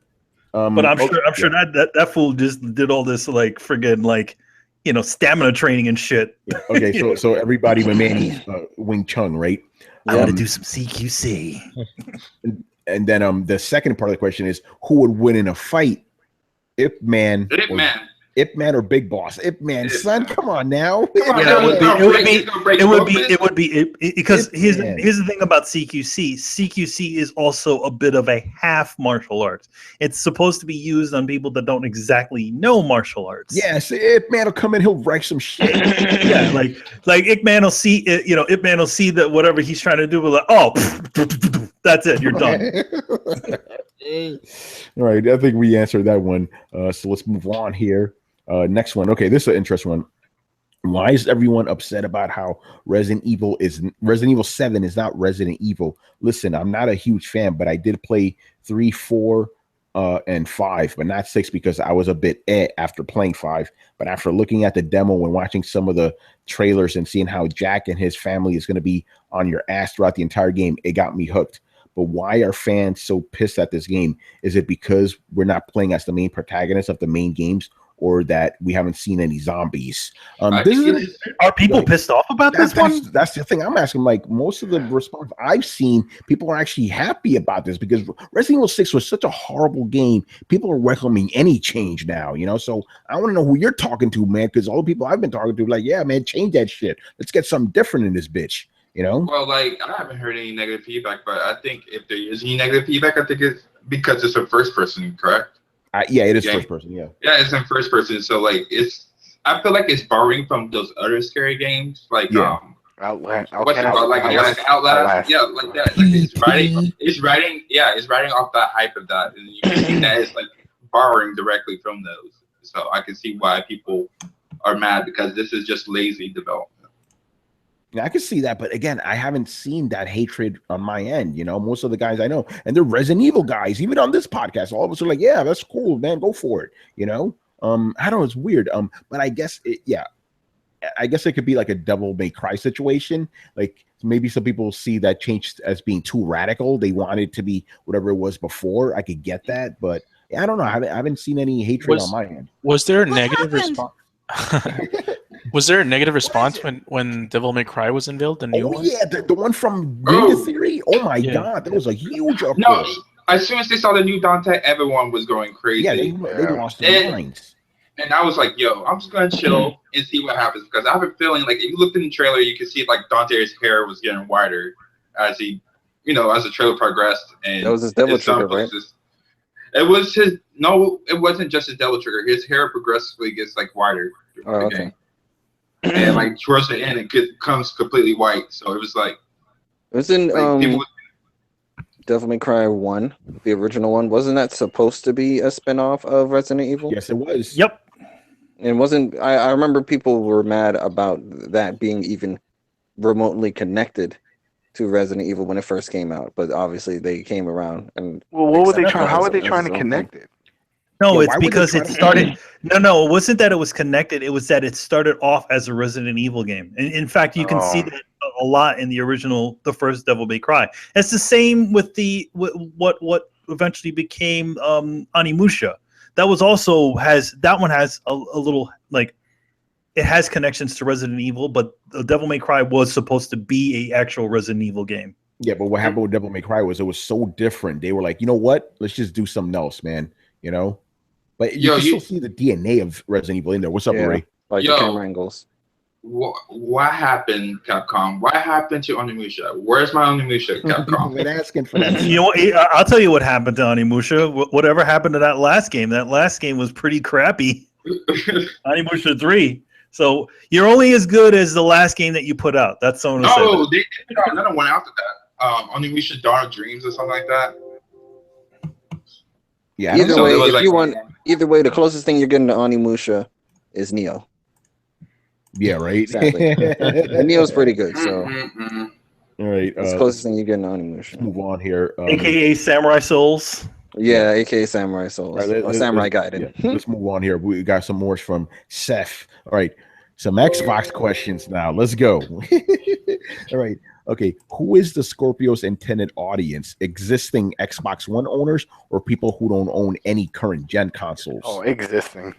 But I'm sure that fool just did all this like friggin' like stamina training and shit. Okay, so everybody with Manny's Wing Chun, right? I want to do some CQC. And then the second part of the question is, who would win in a fight? Ip Man or Big Boss? Ip Man, son, come on now. It would be because here's the thing about CQC. CQC is also a bit of a half martial arts. It's supposed to be used on people that don't exactly know martial arts. Yes, Ip Man will come in, he'll wreck some shit. Yeah, like Ip Man will see Ip Man will see that whatever he's trying to do, will like, oh, that's it, you're done. All right, I think we answered that one. So let's move on here. Next one. Okay, this is an interesting one. Why is everyone upset about how Resident Evil 7 is not Resident Evil? Listen, I'm not a huge fan, but I did play 3, 4, and 5, but not 6 because I was a bit after playing 5. But after looking at the demo and watching some of the trailers and seeing how Jack and his family is going to be on your ass throughout the entire game, it got me hooked. But why are fans so pissed at this game? Is it because we're not playing as the main protagonist of the main games, or that we haven't seen any zombies? Are people pissed off about this one? That's the thing I'm asking. Like, most of the response I've seen, people are actually happy about this because Resident Evil 6 was such a horrible game. People are welcoming any change now, you know? So I want to know who you're talking to, man, because all the people I've been talking to, like, yeah, man, change that shit. Let's get something different in this bitch, you know? Well, like, I haven't heard any negative feedback, but I think if there is any negative feedback, I think it's because it's a first person, correct? Yeah, it is first person. Yeah, it's in first person. So like, I feel like it's borrowing from those other scary games, like Outlast. Outlast. Yeah, like that. Like it's riding off that hype of that, and you can see that it's like borrowing directly from those. So I can see why people are mad because this is just lazy development. Yeah, I can see that, but again, I haven't seen that hatred on my end. You know, most of the guys I know, and they're Resident Evil guys, even on this podcast, all of us are like, "Yeah, that's cool, man, go for it." You know, I don't know, it's weird. But I guess I guess it could be like a Devil May Cry situation. Like maybe some people see that change as being too radical. They want it to be whatever it was before. I could get that, but I don't know. I haven't seen any hatred on my end. Was there a negative response? Was there a negative response when Devil May Cry was unveiled? The new one? Yeah, the one from Ninja Theory. Oh my god, that was a huge uproar. No, as soon as they saw the new Dante, everyone was going crazy. Yeah, they lost their minds. And I was like, yo, I'm just gonna chill and see what happens because I have a feeling like if you looked in the trailer, you could see like Dante's hair was getting wider as he, as the trailer progressed. And that was his devil trigger, right? It was his. No, it wasn't just his devil trigger. His hair progressively gets like wider. Oh, okay. And like towards the end, it becomes completely white. So it was like it was in Devil May Cry 1, the original one. Wasn't that supposed to be a spinoff of Resident Evil? Yes, it was. Yep. And wasn't I remember people were mad about that being even remotely connected to Resident Evil when it first came out, but obviously they came around and what were they trying? How are they trying to connect it? No, it's because it started. No, it wasn't that it was connected. It was that it started off as a Resident Evil game. And in fact, you can see that a lot in the first Devil May Cry. It's the same with what eventually became Onimusha. That was also has a little like it has connections to Resident Evil, but Devil May Cry was supposed to be a actual Resident Evil game. Yeah, but what happened with Devil May Cry was it was so different. They were like, you know what? Let's just do something else, man. You know. But you can still see the DNA of Resident Evil in there. What's up, Ray? Like the camera angles. What happened, Capcom? What happened to Onimusha? Where's my Onimusha, Capcom? I've been asking for that. You know, I'll tell you what happened to Onimusha. Whatever happened to that last game? That last game was pretty crappy. Onimusha 3. So you're only as good as the last game that you put out. That's someone who said that. They put out another one after that. Onimusha Dawn of Dreams or something like that. Yeah. Either way, the closest thing you're getting to Onimusha is Neo. Yeah, right. Exactly. And Neo's pretty good, so. All right. It's the closest thing you get to Onimusha. Let's move on here. AKA Samurai Souls. Yeah, AKA Samurai Souls. Right, or Samurai Gaiden. Let's move on here. We got some more from Seth. All right. Some Xbox questions now. Let's go. All right. Okay. Who is the Scorpio's intended audience? Existing Xbox One owners or people who don't own any current gen consoles? Oh, existing.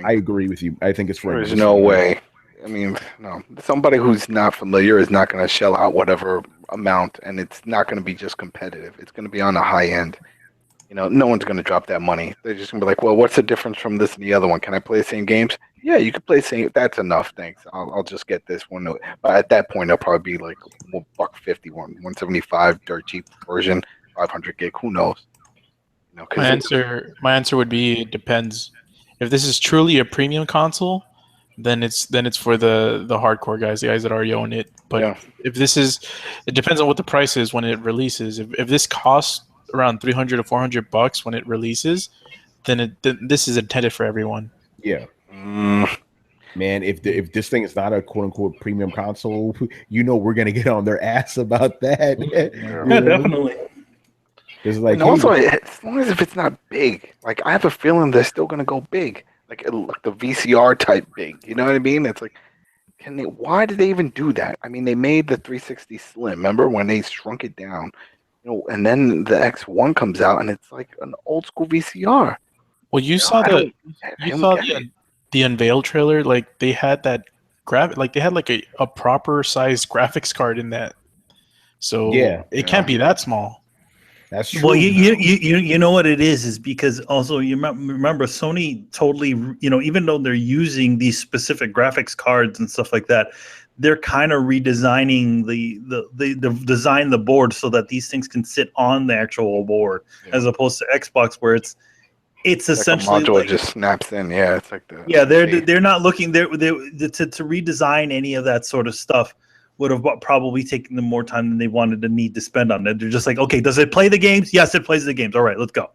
I agree with you. I think it's for There's no way. I mean, no. Somebody who's not familiar is not going to shell out whatever amount, and it's not going to be just competitive. It's going to be on the high end. No one's going to drop that money. They're just going to be like, well, what's the difference from this and the other one? Can I play the same games? Yeah, you can play the same. That's enough. Thanks. I'll just get this one. But at that point, it'll probably be like $150, 175, dirt cheap version, 500 gig. Who knows? My answer would be it depends. If this is truly a premium console, then it's for the hardcore guys, the guys that already own it. But if this is, it depends on what the price is when it releases. If this costs around $300 to $400 when it releases, then this is intended for everyone. Yeah. Man, if this thing is not a quote unquote premium console, we're gonna get on their ass about that. Yeah, definitely. It's like, and also, as long as if it's not big, like I have a feeling they're still gonna go big, like the VCR type big. You know what I mean? It's like, why did they even do that? I mean, they made the 360 slim. Remember when they shrunk it down? And then the X1 comes out, and it's like an old school VCR. Well, you saw the unveil trailer. Like they had that they had like a proper sized graphics card in that. So it can't be that small. That's true. Well, you know what it is because also you remember Sony totally, even though they're using these specific graphics cards and stuff like that, they're kind of redesigning the board so that these things can sit on the actual board as opposed to Xbox where it's essentially like a module just snaps in. Yeah, it's like they're not looking to redesign any of that sort of stuff. Would have probably taken them more time than they wanted to need to spend on it. They're just like, okay, does it play the games? Yes, it plays the games. All right, let's go.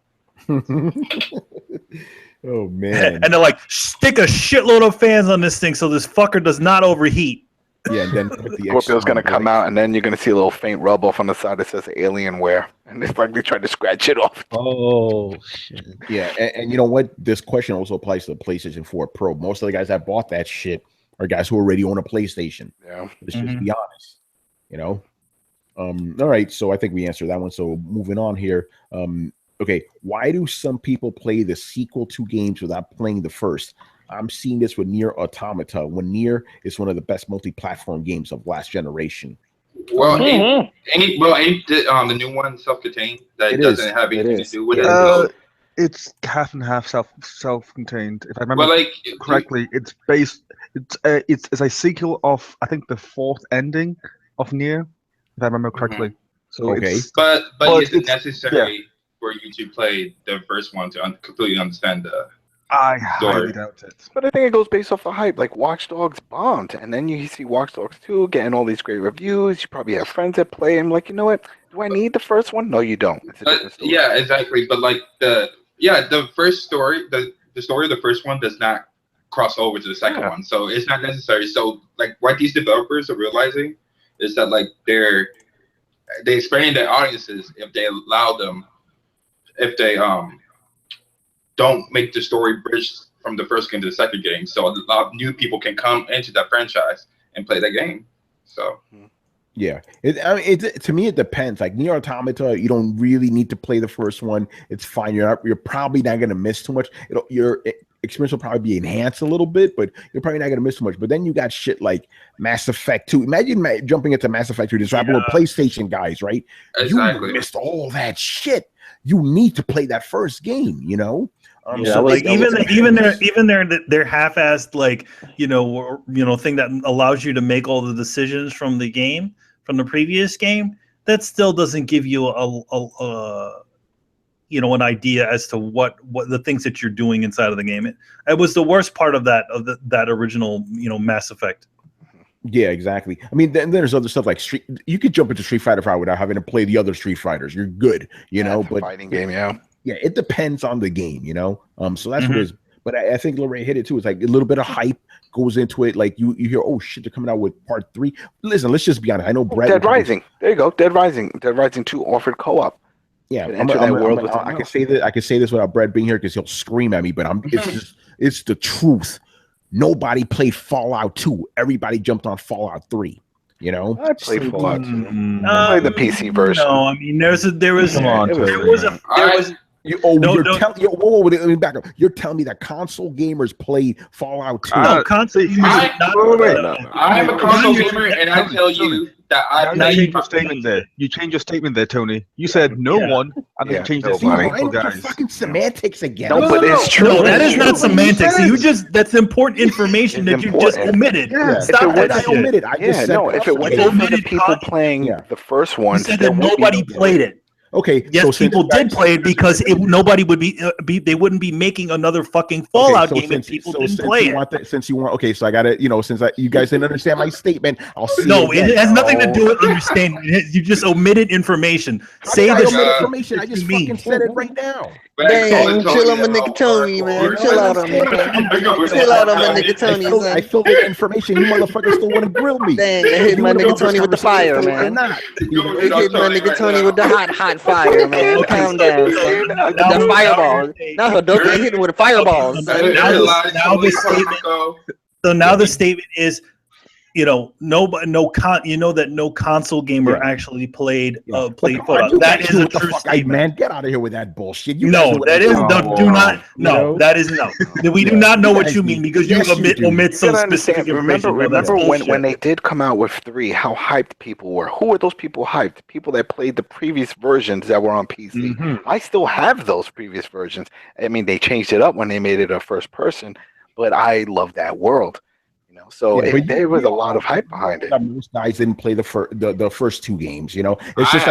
Oh man! And they're like, stick a shitload of fans on this thing so this fucker does not overheat. Yeah, and then put the Scorpio's gonna come out, and then you're gonna see a little faint rub off on the side that says Alienware, and it's like they tried to scratch it off. Oh shit! Yeah, and you know what? This question also applies to the PlayStation 4 Pro. Most of the guys that bought that shit are guys who already own a PlayStation. Yeah, let's just be honest. All right, so I think we answered that one. So moving on here. Okay, why do some people play the sequel to games without playing the first? I'm seeing this with Nier Automata, when Nier is one of the best multi-platform games of last generation. Well, ain't the new one self-contained? That doesn't have anything to do with it. It's half and half self-contained. If I remember correctly, it's based. It's a sequel of I think the fourth ending of Nier, if I remember correctly. So but is it necessary for you to play the first one to completely understand the? I highly doubt it. But I think it goes based off of hype. Like Watch Dogs bombed, and then you see Watch Dogs 2 getting all these great reviews. You probably have friends that play. I'm like, you know what? Do I need the first one? No, you don't. It's a different story. Yeah, exactly. But like the first story, the story of the first one does not cross over to the second one, so it's not necessary. So like what these developers are realizing is that like they explain their audiences if they allow them, if they don't make the story bridge from the first game to the second game, so a lot of new people can come into that franchise and play that game. So yeah, to me it depends. Like Nier Automata, you don't really need to play the first one. It's fine. You're probably not going to miss too much. Your experience will probably be enhanced a little bit, but you're probably not going to miss too much. But then you got shit like Mass Effect 2. Imagine jumping into Mass Effect 2. This little PlayStation guys, right? Exactly. You missed all that shit. You need to play that first game, so like even their half-assed thing that allows you to make all the decisions from the game, from the previous game, that still doesn't give you an idea as to what the things that you're doing inside of the game. It was the worst part of that original Mass Effect. Yeah, exactly. I mean, then there's other stuff like you could jump into Street Fighter 5 without having to play the other Street Fighters. You're good, but fighting game, yeah, it depends on the game, So that's what it is. But I think Lorraine hit it too. It's like a little bit of hype goes into it. Like you hear, oh shit, they're coming out with part 3. Listen, let's just be honest. I know Brad. Dead Rising. There you go. Dead Rising 2 offered co-op. Yeah, I can say that. I can say this without Brad being here because he'll scream at me. But it's the truth. Nobody played Fallout 2. Everybody jumped on Fallout 3. I played Fallout 2. I played the PC version. No, I mean there was. Let me back up. You're telling me that console gamers played Fallout 2? No, console gamers. I'm a console gamer, and I tell you that I changed your statement there. You changed your statement there, Tony. You said no one, and then you changed it. Guys, fucking semantics again. No, but it's true. No, that is not semantics. That's important information that you just omitted. Yeah. Stop that I omitted. I just said if it wasn't for the people playing the first one, you said that nobody played it. Okay, yes, so people did play it because nobody would be they wouldn't be making another fucking Fallout game if people didn't play it. Since you want, okay, so I got to, since you guys didn't understand my statement, I'll see. No, it has nothing to do with understanding. You just omitted information. Say the information. I just fucking said it right now. Dang, chill on my nigga Tony, man. Chill out on me. Chill out on my nigga Tony, I filled the information. You motherfuckers still want to grill me. Dang, they hit my nigga Tony with the fire, man. They hit my nigga Tony with the hot fire, man. Calm down. The fireballs. No, don't get hit with the fireballs. Now the statement is, no console gamer actually played Fallout. That is a true statement. Man, get out of here with that bullshit. That is no. We do not know what you mean because you omit some specific information. Remember when they did come out with 3, how hyped people were. Who were those people hyped? People that played the previous versions that were on PC. Mm-hmm. I still have those previous versions. I mean, they changed it up when they made it a first person, but I love that world. So there was a lot of hype behind it. Most guys didn't play the first 2 games. It's just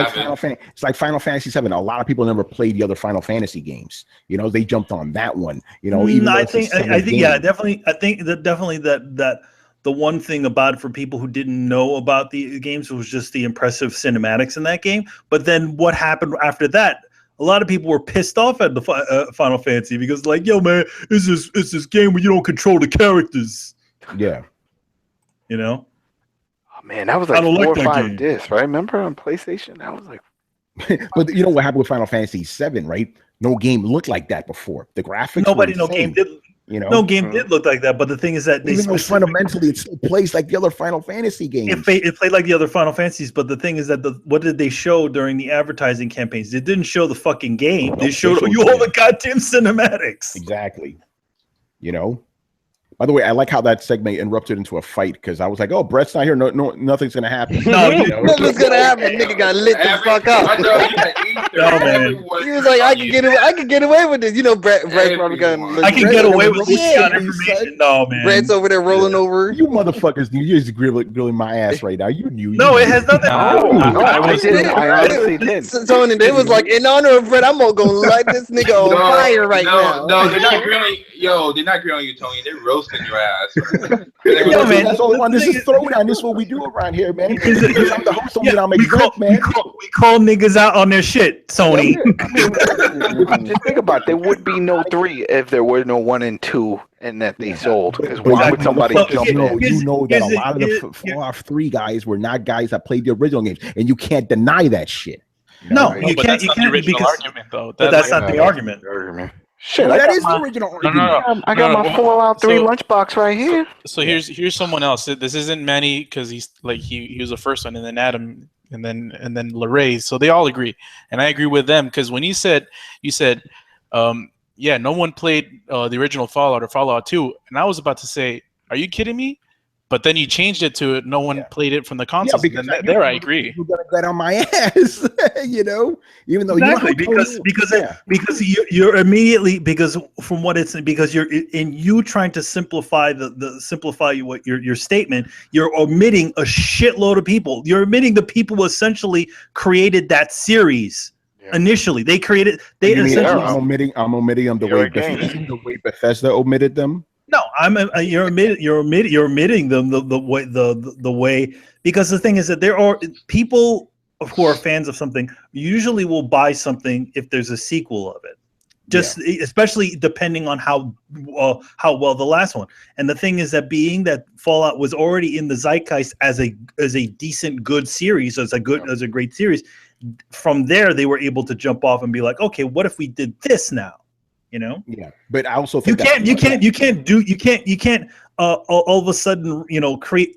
like Final Fantasy 7. A lot of people never played the other Final Fantasy games. They jumped on that one. I think definitely. I think that definitely that the one thing about it for people who didn't know about the games was just the impressive cinematics in that game. But then what happened after that? A lot of people were pissed off at the Final Fantasy because, like, yo, man, it's this game where you don't control the characters. Yeah. Oh man, that was like 4 or 5 discs, right? Remember on PlayStation? That was like but you know what happened with Final Fantasy 7, right? No game looked like that before. The graphics no game did look like that, but the thing is that fundamentally it still plays like the other Final Fantasy games. It played like the other Final Fantasies, but the thing is that what did they show during the advertising campaigns? They didn't show the fucking game. They showed you all the goddamn cinematics. Exactly. By the way, I like how that segment erupted into a fight because I was like, "Oh, Brett's not here. No, nothing's gonna happen. Nothing's gonna happen." Nigga got lit the fuck up. He was like, "I can get away with this." Brett's probably gonna. I can get away with this kind of information. No, man. Brett's over there rolling over. You motherfuckers, you're just grilling my ass right now. You knew. No, it has nothing. I honestly did. Tony, they was like, in honor of Brett, I'm gonna light this nigga on fire right now. No, they're not grilling. They're not grilling you, Tony. They're roasting your ass. Man, that's all on. This is Throwdown. This is what we do around here, man. I'm the host, I'm exempt, man. We call niggas out on their shit, Sony. Just think about it. There would be no 3 if there were no 1 and 2 and that they sold. Because why would somebody jump in? You know that a lot of the Fallout 3 guys were not guys that played the original games, and you can't deny that shit. No, you can't because argument, though. That's not the argument. Shit, that is the original argument. No. I got my Fallout 3 lunchbox right here. So here's someone else. This isn't Manny because he's like he was the first one, and then Adam, and then Larray. So they all agree, and I agree with them because when you said, no one played the original Fallout or Fallout 2, and I was about to say, are you kidding me? But then you changed it to no one played it from the consoles. Yeah, there I agree. You're gonna get on my ass, even though because you're immediately from what it's because you're in you trying to simplify your statement. You're omitting a shitload of people. You're omitting the people who essentially created that series. Yeah. Initially, they created. I'm omitting them the way Bethesda omitted them. No, you're omitting them the way because the thing is that there are people who are fans of something usually will buy something if there's a sequel of it, especially depending on how well the last one. And the thing is that being that Fallout was already in the zeitgeist as a decent good series, as a great series, from there they were able to jump off and be like, okay, what if we did this now? Yeah, but I also think you can't all of a sudden create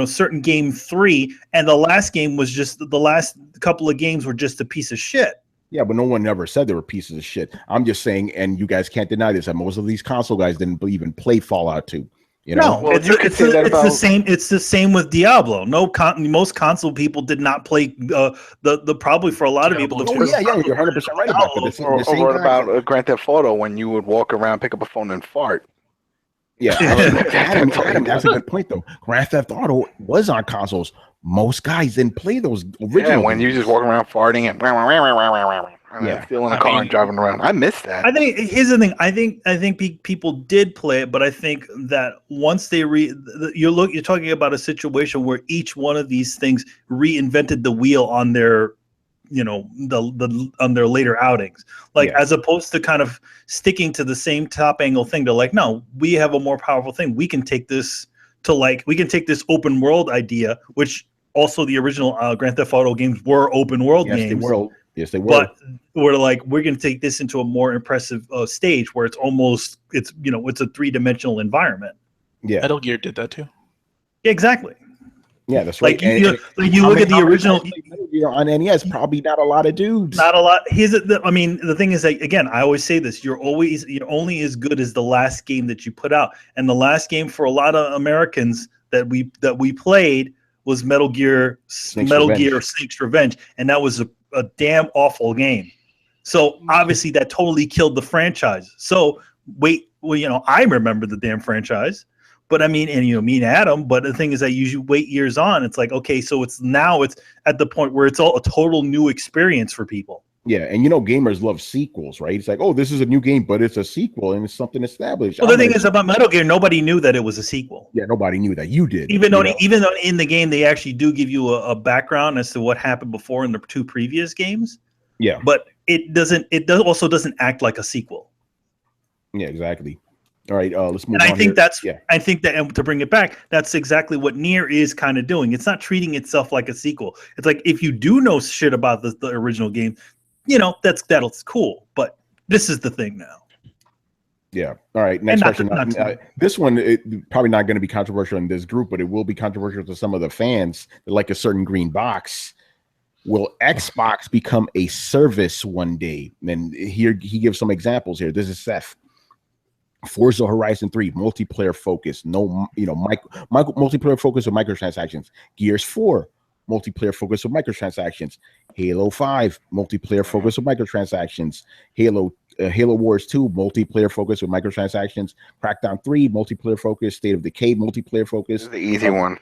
certain game 3 and the last game was just the last couple of games were just a piece of shit. Yeah, but no one ever said they were pieces of shit. I'm just saying, and you guys can't deny this, that most of these console guys didn't even play Fallout 2. No, well, it's the same. It's the same with Diablo. Most console people did not play the probably for a lot of people. You're 100% right about that. Or what about Grand Theft Auto when you would walk around, pick up a phone, and fart? Yeah, Adam, that's a good point though. Grand Theft Auto was on consoles most guys didn't play those original. Yeah, when you just walk around farting and stealing a car and driving around. I miss that. I think here's the thing. I think people did play it, but I think that once they you're talking about a situation where each one of these things reinvented the wheel on their, on their later outings. Like as opposed to kind of sticking to the same top angle thing. They're like, no, we have a more powerful thing. We can take this this open world idea, which also the original Grand Theft Auto games were open world games. Yes, they were. But we're going to take this into a more impressive stage where it's a 3-dimensional environment. Yeah, Metal Gear did that too. Yeah, exactly. Yeah, that's right. You look at the original Metal Gear on NES, probably not a lot of dudes. Not a lot. The thing is that, again, I always say this: you're only as good as the last game that you put out, and the last game for a lot of Americans that we played was Metal Gear Snake's Revenge, and that was a damn awful game. So obviously that totally killed the franchise. So I remember the damn franchise, but I mean, and me and Adam, but the thing is that you wait years on, it's like, okay, so it's at the point where it's all a total new experience for people. Yeah, and gamers love sequels, right? It's like, oh, this is a new game, but it's a sequel and it's something established. Well, the thing is about Metal Gear, nobody knew that it was a sequel. Yeah, nobody knew that. You did. Even though in the game they actually do give you a background as to what happened before in the 2 previous games. Yeah. But it also doesn't act like a sequel. Yeah, exactly. All right, let's move on. I think and to bring it back, that's exactly what Nier is kind of doing. It's not treating itself like a sequel. It's like, if you do know shit about the original game, that's cool, but this is the thing now. Yeah. All right. Next question. This one probably not going to be controversial in this group, but it will be controversial to some of the fans that like a certain green box. Will Xbox become a service one day? And here he gives some examples here. This is Seth. Forza Horizon 3 multiplayer focus, multiplayer focus with microtransactions. Gears 4 multiplayer focus with microtransactions. Halo 5 multiplayer focus with microtransactions. Halo Wars 2 multiplayer focus with microtransactions. Crackdown 3 multiplayer focus. State of Decay multiplayer focus. This is the easy one.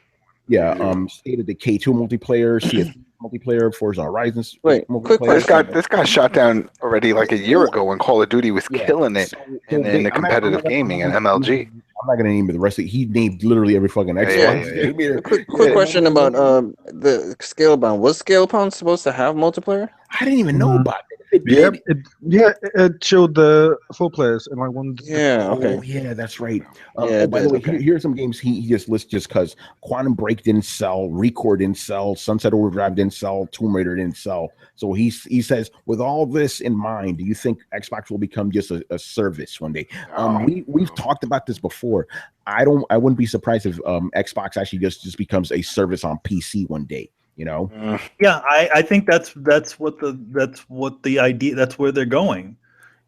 Yeah, State of Decay 2 multiplayer, CS multiplayer, Forza Horizon. Wait, quick question. This got shot down already like a year ago when Call of Duty was killing it in the competitive gaming and MLG. I'm not gonna name the rest of it. He named literally every fucking Xbox. Yeah. Quick question about the Scalebound. Was Scalebound supposed to have multiplayer? I didn't even know about it. It showed the 4 players in like one. Yeah, okay. Oh, yeah, that's right. Yeah, by the way, here's some games he just lists just because Quantum Break didn't sell, Record didn't sell, Sunset Overdrive didn't sell, Tomb Raider didn't sell. So he says, with all this in mind, do you think Xbox will become just a service one day? We've talked about this before. I wouldn't be surprised if Xbox actually just becomes a service on PC one day. Yeah, I think that's what the idea. That's where they're going.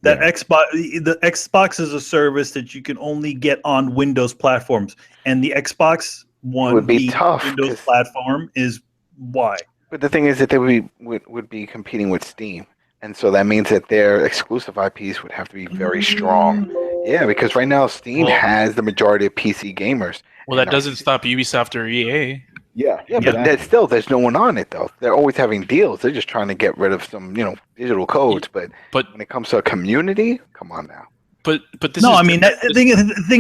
That Xbox is a service that you can only get on Windows platforms, and the Xbox One would be tough. Windows platform is why. But the thing is that they would be competing with Steam, and so that means that their exclusive IPs would have to be very strong. Yeah, because right now Steam has the majority of PC gamers. Well, that doesn't stop Ubisoft or EA. Yeah, but there's no one on it though. They're always having deals. They're just trying to get rid of some, digital codes. But when it comes to a community, come on now. But this no, I mean the thing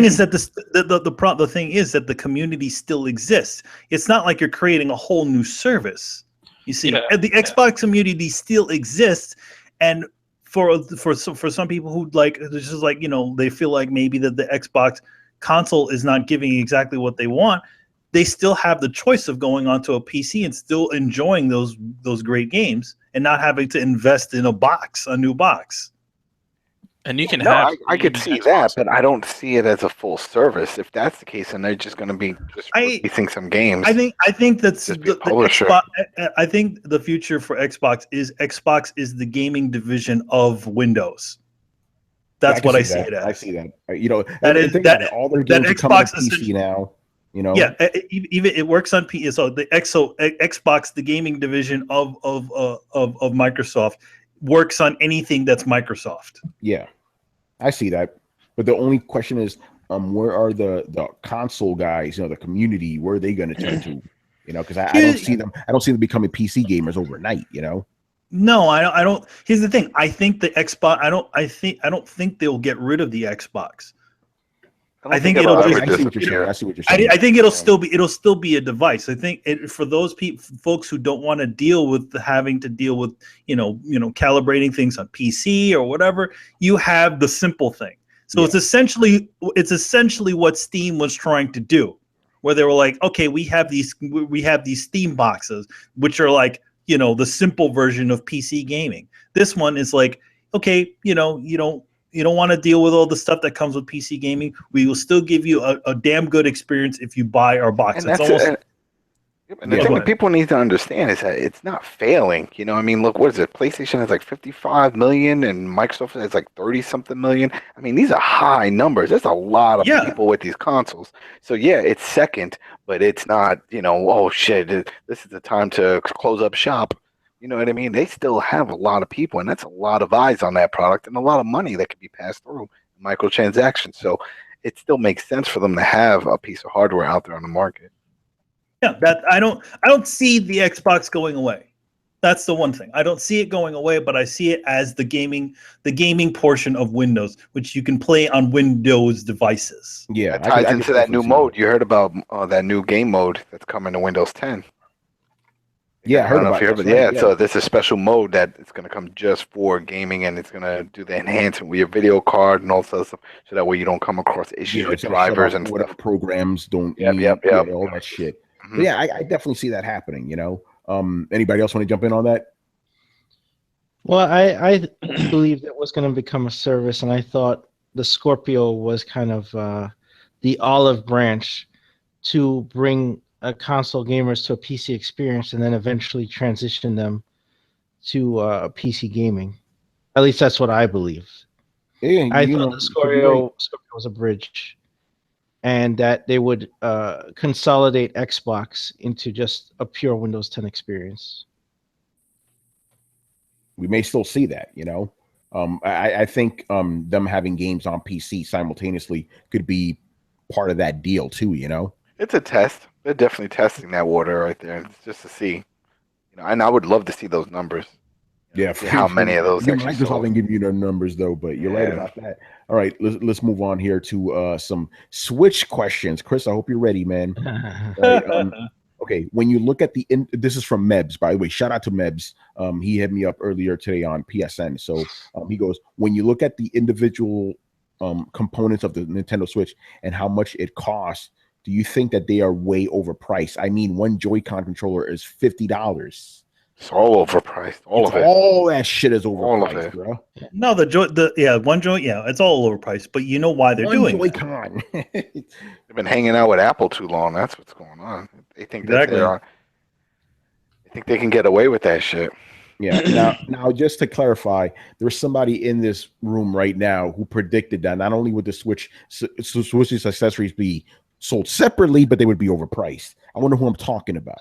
is that the thing is that the community still exists. It's not like you're creating a whole new service. You see, the Xbox community still exists, and for some people who they feel like maybe that the Xbox console is not giving exactly what they want. They still have the choice of going onto a PC and still enjoying those great games and not having to invest in a new box. And you can I could see that, but I don't see it as a full service. If that's the case, then they're just going to be releasing some games. I think that's the Xbox, I think the future for Xbox is the gaming division of Windows. That's what I see it as. I see that. All their games are coming to PC now. Yeah, even it works on PC. So Xbox, the gaming division of Microsoft, works on anything that's Microsoft. Yeah, I see that. But the only question is, where are the console guys? The community. Where are they going to turn to? You know, because I don't see them. I don't see them becoming PC gamers overnight. You know. No, I don't. Here's the thing. I think the Xbox. I don't think they'll get rid of the Xbox. I think it'll just. I see what you're saying. I see what you're saying. I think it'll still be a device. I think for those folks who don't want to deal with having to deal with calibrating things on PC or whatever, you have the simple thing. So it's essentially what Steam was trying to do, where they were like, okay, we have these Steam boxes, which are like the simple version of PC gaming. This one is like, okay, you don't want to deal with all the stuff that comes with PC gaming. We will still give you a damn good experience if you buy our box. And the thing that people need to understand is that it's not failing. I mean, look, what is it? PlayStation has like 55 million and Microsoft has like 30-something million. I mean, these are high numbers. There's a lot of people with these consoles. So, yeah, it's second, but it's not, oh, shit, this is the time to close up shop. You know what I mean? They still have a lot of people, and that's a lot of eyes on that product and a lot of money that can be passed through microtransactions. So it still makes sense for them to have a piece of hardware out there on the market. Yeah, that I don't see the Xbox going away. That's the one thing. I don't see it going away, but I see it as the gaming portion of Windows, which you can play on Windows devices. Yeah, it ties into that new mode. You heard about that new game mode that's coming to Windows 10. Yeah, I heard about it. Yeah, so there's a special mode that it's going to come just for gaming, and it's going to do the enhancement with your video card and all that stuff, so that way you don't come across issues with drivers and whatever programs don't. Yep. All that shit. Mm-hmm. Yeah, I definitely see that happening. Anybody else want to jump in on that? Well, I believed it was going to become a service, and I thought the Scorpio was kind of the olive branch to bring console gamers to a PC experience, and then eventually transition them to PC gaming. At least that's what I believe. Yeah, I thought the Scorpio was a bridge, and that they would consolidate Xbox into just a pure Windows 10 experience. We may still see that, I think them having games on PC simultaneously could be part of that deal too, It's a test. They're definitely testing that water right there, just to see. And I would love to see those numbers. Yeah, how many of those? Microsoft didn't give you the numbers though, but you're right about that. All right, let's move on here to some Switch questions. Chris, I hope you're ready, man. Right, okay, when you look at this is from Mebs, by the way. Shout out to Mebs. He hit me up earlier today on PSN. So he goes, when you look at the individual components of the Nintendo Switch and how much it costs, do you think that they are way overpriced? I mean, one Joy-Con controller is $50. It's all overpriced. All of it. All that shit is overpriced, all of it, bro. No, one Joy, it's all overpriced. But you know why they're doing Joy-Con. They've been hanging out with Apple too long. That's what's going on. They think that they think they can get away with that shit. Yeah. Now, just to clarify, there's somebody in this room right now who predicted that not only would the Switch's accessories be sold separately, but they would be overpriced. I wonder who I'm talking about.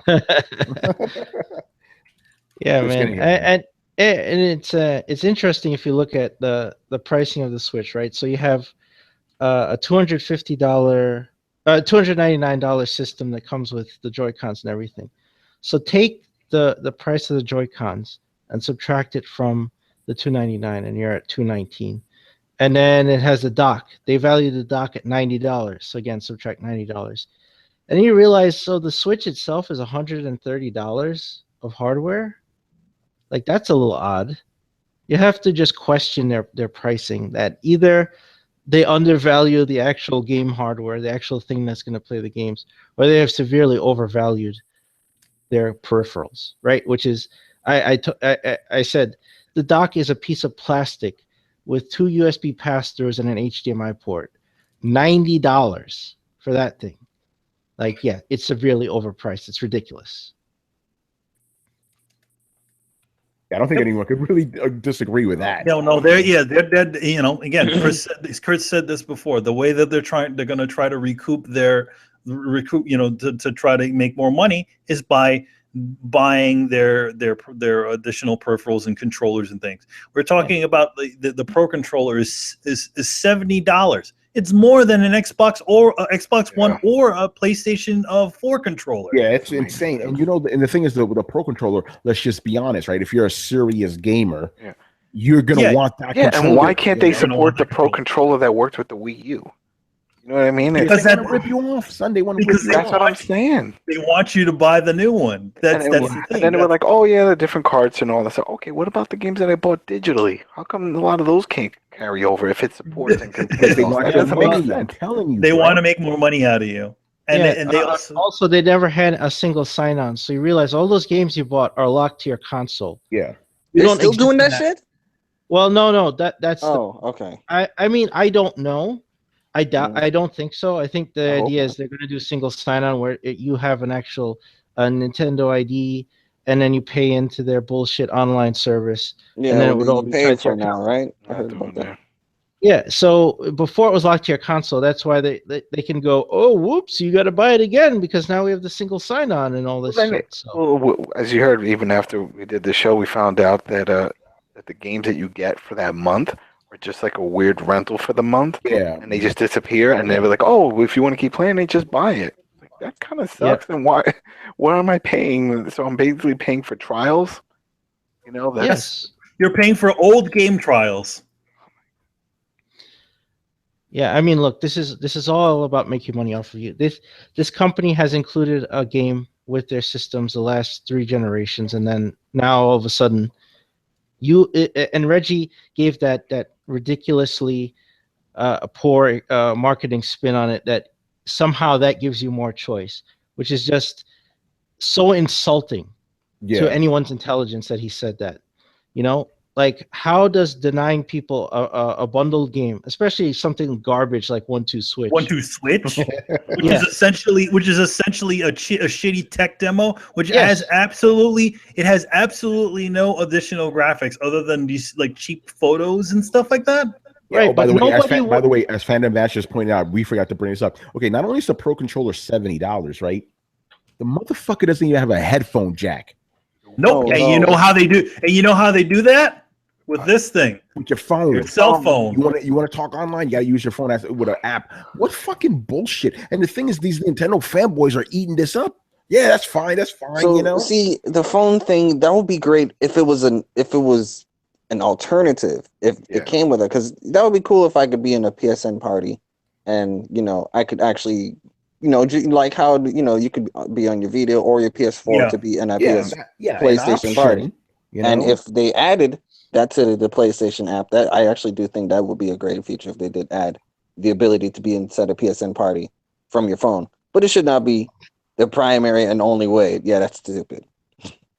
Yeah, man, and it's interesting if you look at the pricing of the Switch, right? So you have a $299 system that comes with the Joy-Cons and everything. So take the price of the Joy-Cons and subtract it from the $299, and you're at $219. And then it has the dock. They value the dock at $90. So again, subtract $90. And you realize, so the Switch itself is $130 of hardware. Like, that's a little odd. You have to just question their pricing, that either they undervalue the actual game hardware, the actual thing that's going to play the games, or they have severely overvalued their peripherals, right? Which is, I said, the dock is a piece of plastic with 2 USB pass-throughs and an HDMI port. $90 for that thing. Like, yeah, it's severely overpriced. It's ridiculous. I don't think anyone could really disagree with that. No, they're dead. Again, Chris said this before. The way that they're going to try to recoup, to try to make more money is by buying their additional peripherals and controllers and things. We're talking about the Pro controller is $70. it's more than an Xbox or a Xbox One or a PlayStation 4 controller. Yeah, it's insane. And and the thing is that with a Pro controller, let's just be honest, right? If you're a serious gamer, you're gonna want that controller. And why can't they support the Pro controller that worked with the Wii U? You know what I mean? Because they want to rip you off. Sunday want to rip you off. That's what I'm saying. They want you to buy the new one. That's the thing. And then they were like, "Oh yeah, the different cards and all that." So okay, what about the games that I bought digitally? How come a lot of those can't carry over if it supports and competes? That doesn't make sense. I'm telling you, they want to make more money out of you. And they also they never had a single sign-on, so you realize all those games you bought are locked to your console. Yeah, they're still doing that shit. Well, no, that's. Okay. I mean, I don't know. I don't think so. I think the idea is they're going to do single sign-on where you have an actual Nintendo ID, and then you pay into their bullshit online service. Yeah, and then it would all be paid for now, right? I heard about that. Yeah, so before it was locked to your console. That's why they can go, oh, whoops, you got to buy it again because now we have the single sign-on and all this shit. So. As you heard, even after we did the show, we found out that the games that you get for that month are just like a weird rental for the month. Yeah. And they just disappear, and they were like, oh, if you want to keep playing, they just buy it. Like, that kind of sucks. And what am I paying? So I'm basically paying for trials? You know, yes. You're paying for old game trials. Yeah, I mean, look, this is all about making money off of you. This company has included a game with their systems the last 3 generations, and then now all of a sudden, and Reggie gave that ridiculously poor marketing spin on it that somehow that gives you more choice, which is just so insulting to anyone's intelligence that he said that. You know, like how does denying people a bundled game, especially something garbage like 1-2 Switch, 1-2 Switch, which is essentially a shitty tech demo, which has absolutely no additional graphics other than these like cheap photos and stuff like that. Yeah, right. By the way, as Fandom Vash just pointed out, we forgot to bring this up. Okay, not only is the Pro controller $70, right? The motherfucker doesn't even have a headphone jack. Nope. Oh, and you know how they do. And you know how they do that with this thing, with your phone, your cell phone. You want to talk online? You gotta use your phone with an app. What fucking bullshit! And the thing is, these Nintendo fanboys are eating this up. Yeah, that's fine. That's fine. So, you know, see, the phone thing that would be great if it was an alternative. If it came with it, because that would be cool if I could be in a PSN party, and I could actually. Like how you could be on your Vita or your PS4 to be in a PlayStation party. And if they added that to the PlayStation app, that I actually do think that would be a great feature if they did add the ability to be inside a PSN party from your phone. But it should not be the primary and only way. Yeah, that's stupid.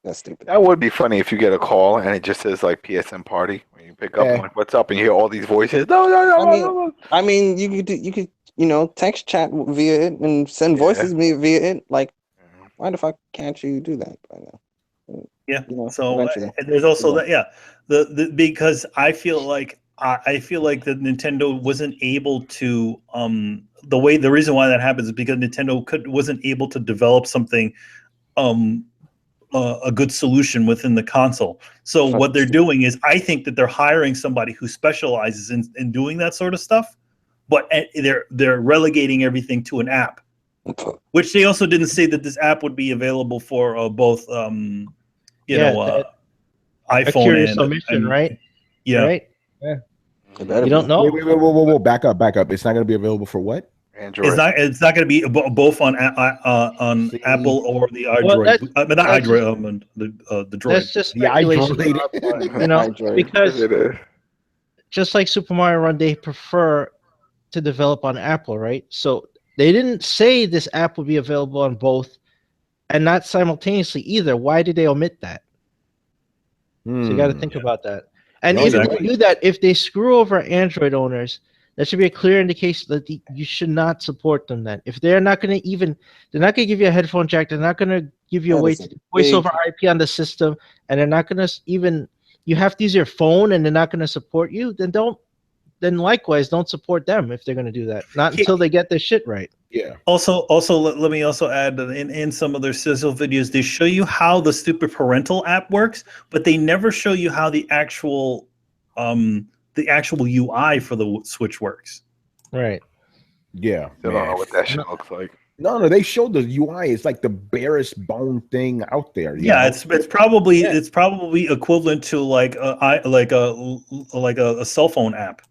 That's stupid. That would be funny if you get a call and it just says like PSN party when you pick up like what's up and you hear all these voices. No. I mean, you could. Text chat via it and send voices via it. Like, why the fuck can't you do that by now? Yeah. So and there's also that. The because I feel like that Nintendo wasn't able to the reason why that happens is because Nintendo wasn't able to develop something a good solution within the console. So what they're doing is I think that they're hiring somebody who specializes in doing that sort of stuff. But they're relegating everything to an app, which they also didn't say that this app would be available for both, iPhone and right? Yeah. Right? Yeah. You don't know. Wait, back up. It's not going to be available for what? Android. It's not going to be both on Apple or the Android. The Droid. That's just speculation. Because just like Super Mario Run, they prefer to develop on Apple, right? So they didn't say this app would be available on both and not simultaneously either. Why did they omit that? So you got to think about that. And if they do that, if they screw over Android owners, that should be a clear indication that you should not support them then. If they're not going to give you a headphone jack, they're not going to give you a way to voice over IP on the system, and they're not going to you have to use your phone and they're not going to support you, then likewise don't support them if they're going to do that. Not until they get their shit right. Yeah. Also, let me also add that in some of their sizzle videos, they show you how the stupid parental app works, but they never show you how the actual UI for the Switch works. Right. Yeah, Still don't know what that shit looks like. No, they showed the UI. It's like the barest bone thing out there. Yeah, it's probably equivalent to like a cell phone app.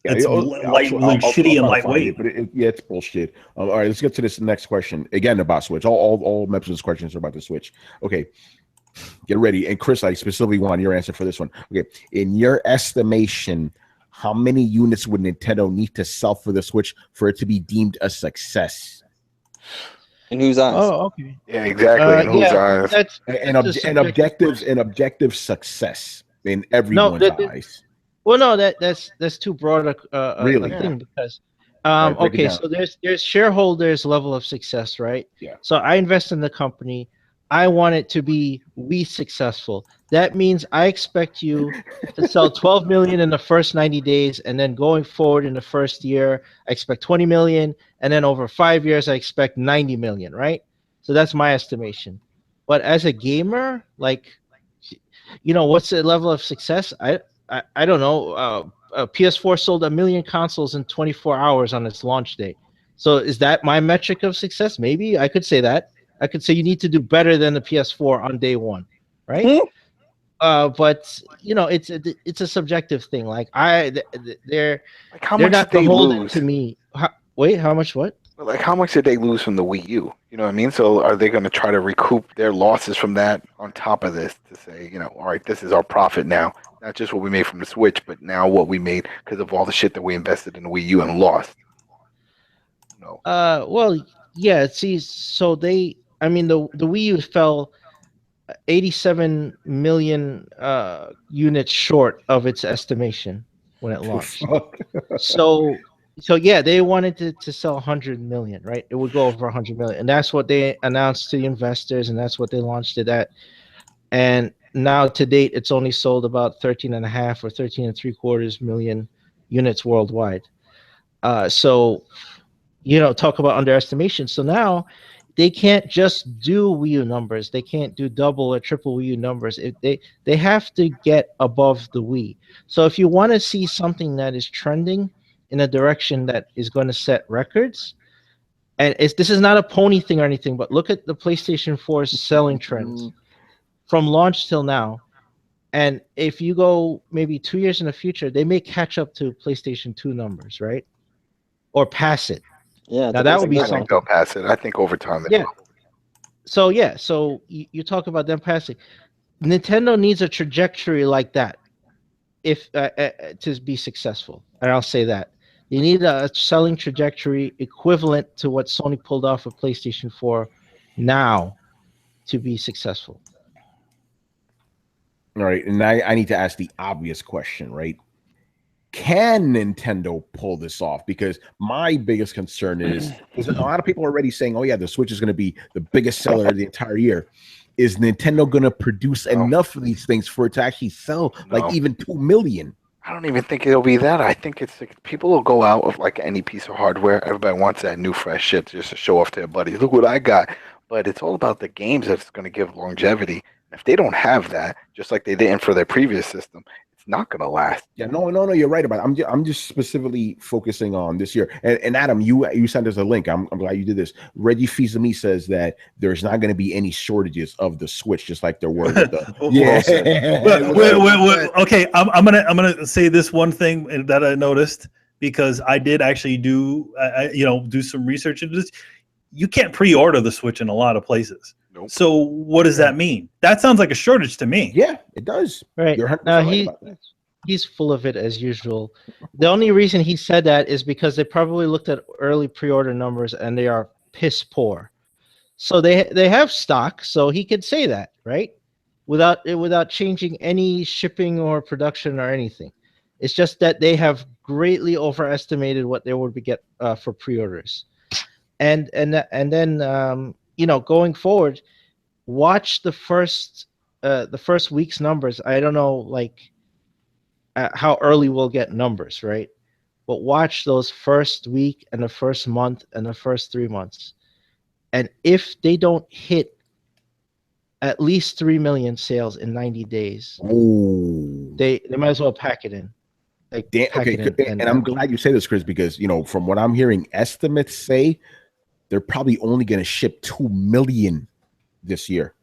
Yeah, It's shitty and lightweight. But it's bullshit. All right, let's get to this next question again about Switch. All Mepson's questions are about the Switch. Okay, get ready. And Chris, I specifically want your answer for this one. Okay, in your estimation, how many units would Nintendo need to sell for the Switch for it to be deemed a success? In whose eyes? Oh, okay. Yeah, exactly. In whose eyes? That's An objective success in everyone's eyes. Well, no, that's too broad Really? a thing because Right, okay, so there's shareholders level of success, right? Yeah. So I invest in the company. I want it to be successful. That means I expect you to sell 12 million in the first 90 days, and then going forward in the first year, I expect 20 million, and then over 5 years, I expect 90 million, right? So that's my estimation. But as a gamer, like, what's the level of success? I don't know. PS4 sold 1 million consoles in 24 hours on its launch day. So is that my metric of success? Maybe I could say that. I could say you need to do better than the PS4 on day one, right? But it's a subjective thing. Like they're not beholden to me. Wait, how much? What? Like, how much did they lose from the Wii U? You know what I mean? So are they going to try to recoup their losses from that on top of this to say, all right, this is our profit now. Not just what we made from the Switch, but now what we made because of all the shit that we invested in the Wii U and lost. No. Well, yeah. See, so the Wii U fell 87 million units short of its estimation when it launched. So yeah, they wanted to sell 100 million, right? It would go over 100 million, and that's what they announced to the investors, and that's what they launched it at. And now to date, it's only sold about 13.5 or 13.75 million units worldwide. So talk about underestimation. So now they can't just do Wii U numbers. They can't do double or triple Wii U numbers. They have to get above the Wii. So if you want to see something that is trending in a direction that is going to set records, and this is not a pony thing or anything, but look at the PlayStation 4's selling trends from launch till now. And if you go maybe 2 years in the future, they may catch up to PlayStation 2 numbers, right? Or pass it. Yeah. Now that would be I something. think they'll pass it. I think over time they will. So you talk about them passing. Nintendo needs a trajectory like that if to be successful. And I'll say that. They need a selling trajectory equivalent to what Sony pulled off with PlayStation 4 now to be successful. All right, and I need to ask the obvious question, right? Can Nintendo pull this off? Because my biggest concern is a lot of people are already saying, oh yeah, the Switch is going to be the biggest seller of the entire year. Is Nintendo going to produce enough of these things for it to actually sell like even 2 million? I don't even think it'll be that. I think it's like people will go out with like any piece of hardware. Everybody wants that new fresh shit just to show off to their buddies. Look what I got. But it's all about the games that's going to give longevity. If they don't have that, just like they didn't for their previous system, it's not going to last. Yeah, no, you're right about it. I'm just specifically focusing on this year. And Adam, you sent us a link. I'm glad you did this. Reggie Fils-Aimé says that there's not going to be any shortages of the Switch, just like there were with the wait. Okay, I'm gonna say this one thing that I noticed because I did actually do some research into this. You can't pre-order the Switch in a lot of places. Nope. So what does that mean? That sounds like a shortage to me. Yeah, it does. Right. You're 100% right about that. He's full of it as usual. The only reason he said that is because they probably looked at early pre-order numbers and they are piss poor. So they have stock, so he could say that, right? Without changing any shipping or production or anything. It's just that they have greatly overestimated what they would get for pre-orders. And then going forward, watch the first week's numbers. I don't know how early we'll get numbers, right? But watch those first week and the first month and the first 3 months. And if they don't hit at least 3 million sales in 90 days, they might as well pack it in. Like, Okay, and I'm glad you say this, Chris, because from what I'm hearing, estimates say they're probably only going to ship 2 million this year.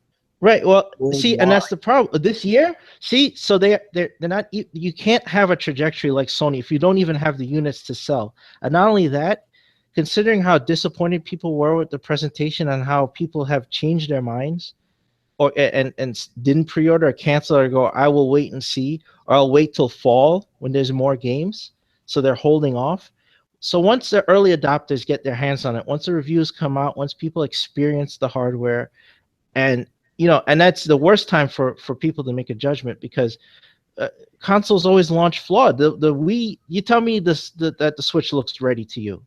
Right. Well, see, and that's the problem this year. See, so they're not. You can't have a trajectory like Sony if you don't even have the units to sell. And not only that, considering how disappointed people were with the presentation and how people have changed their minds, or and didn't pre-order or cancel or go, I will wait and see, or I'll wait till fall when there's more games. So they're holding off. So once the early adopters get their hands on it, once the reviews come out, once people experience the hardware, and and that's the worst time for people to make a judgment, because consoles always launch flawed. The Wii, you tell me that the Switch looks ready to you.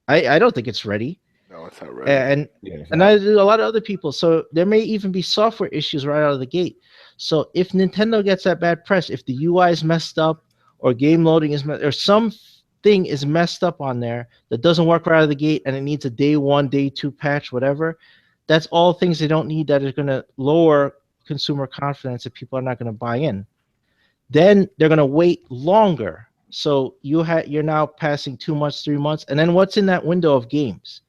I don't think it's ready. No, it's not ready. And I do a lot of other people. So there may even be software issues right out of the gate. So if Nintendo gets that bad press, if the UI is messed up, or game loading is or something is messed up on there that doesn't work right out of the gate, and it needs a day 1, day 2 patch, whatever, that's all things they don't need, that is going to lower consumer confidence, if people are not going to buy in. Then they're going to wait longer. So you're now passing 2 months, 3 months, and then what's in that window of games?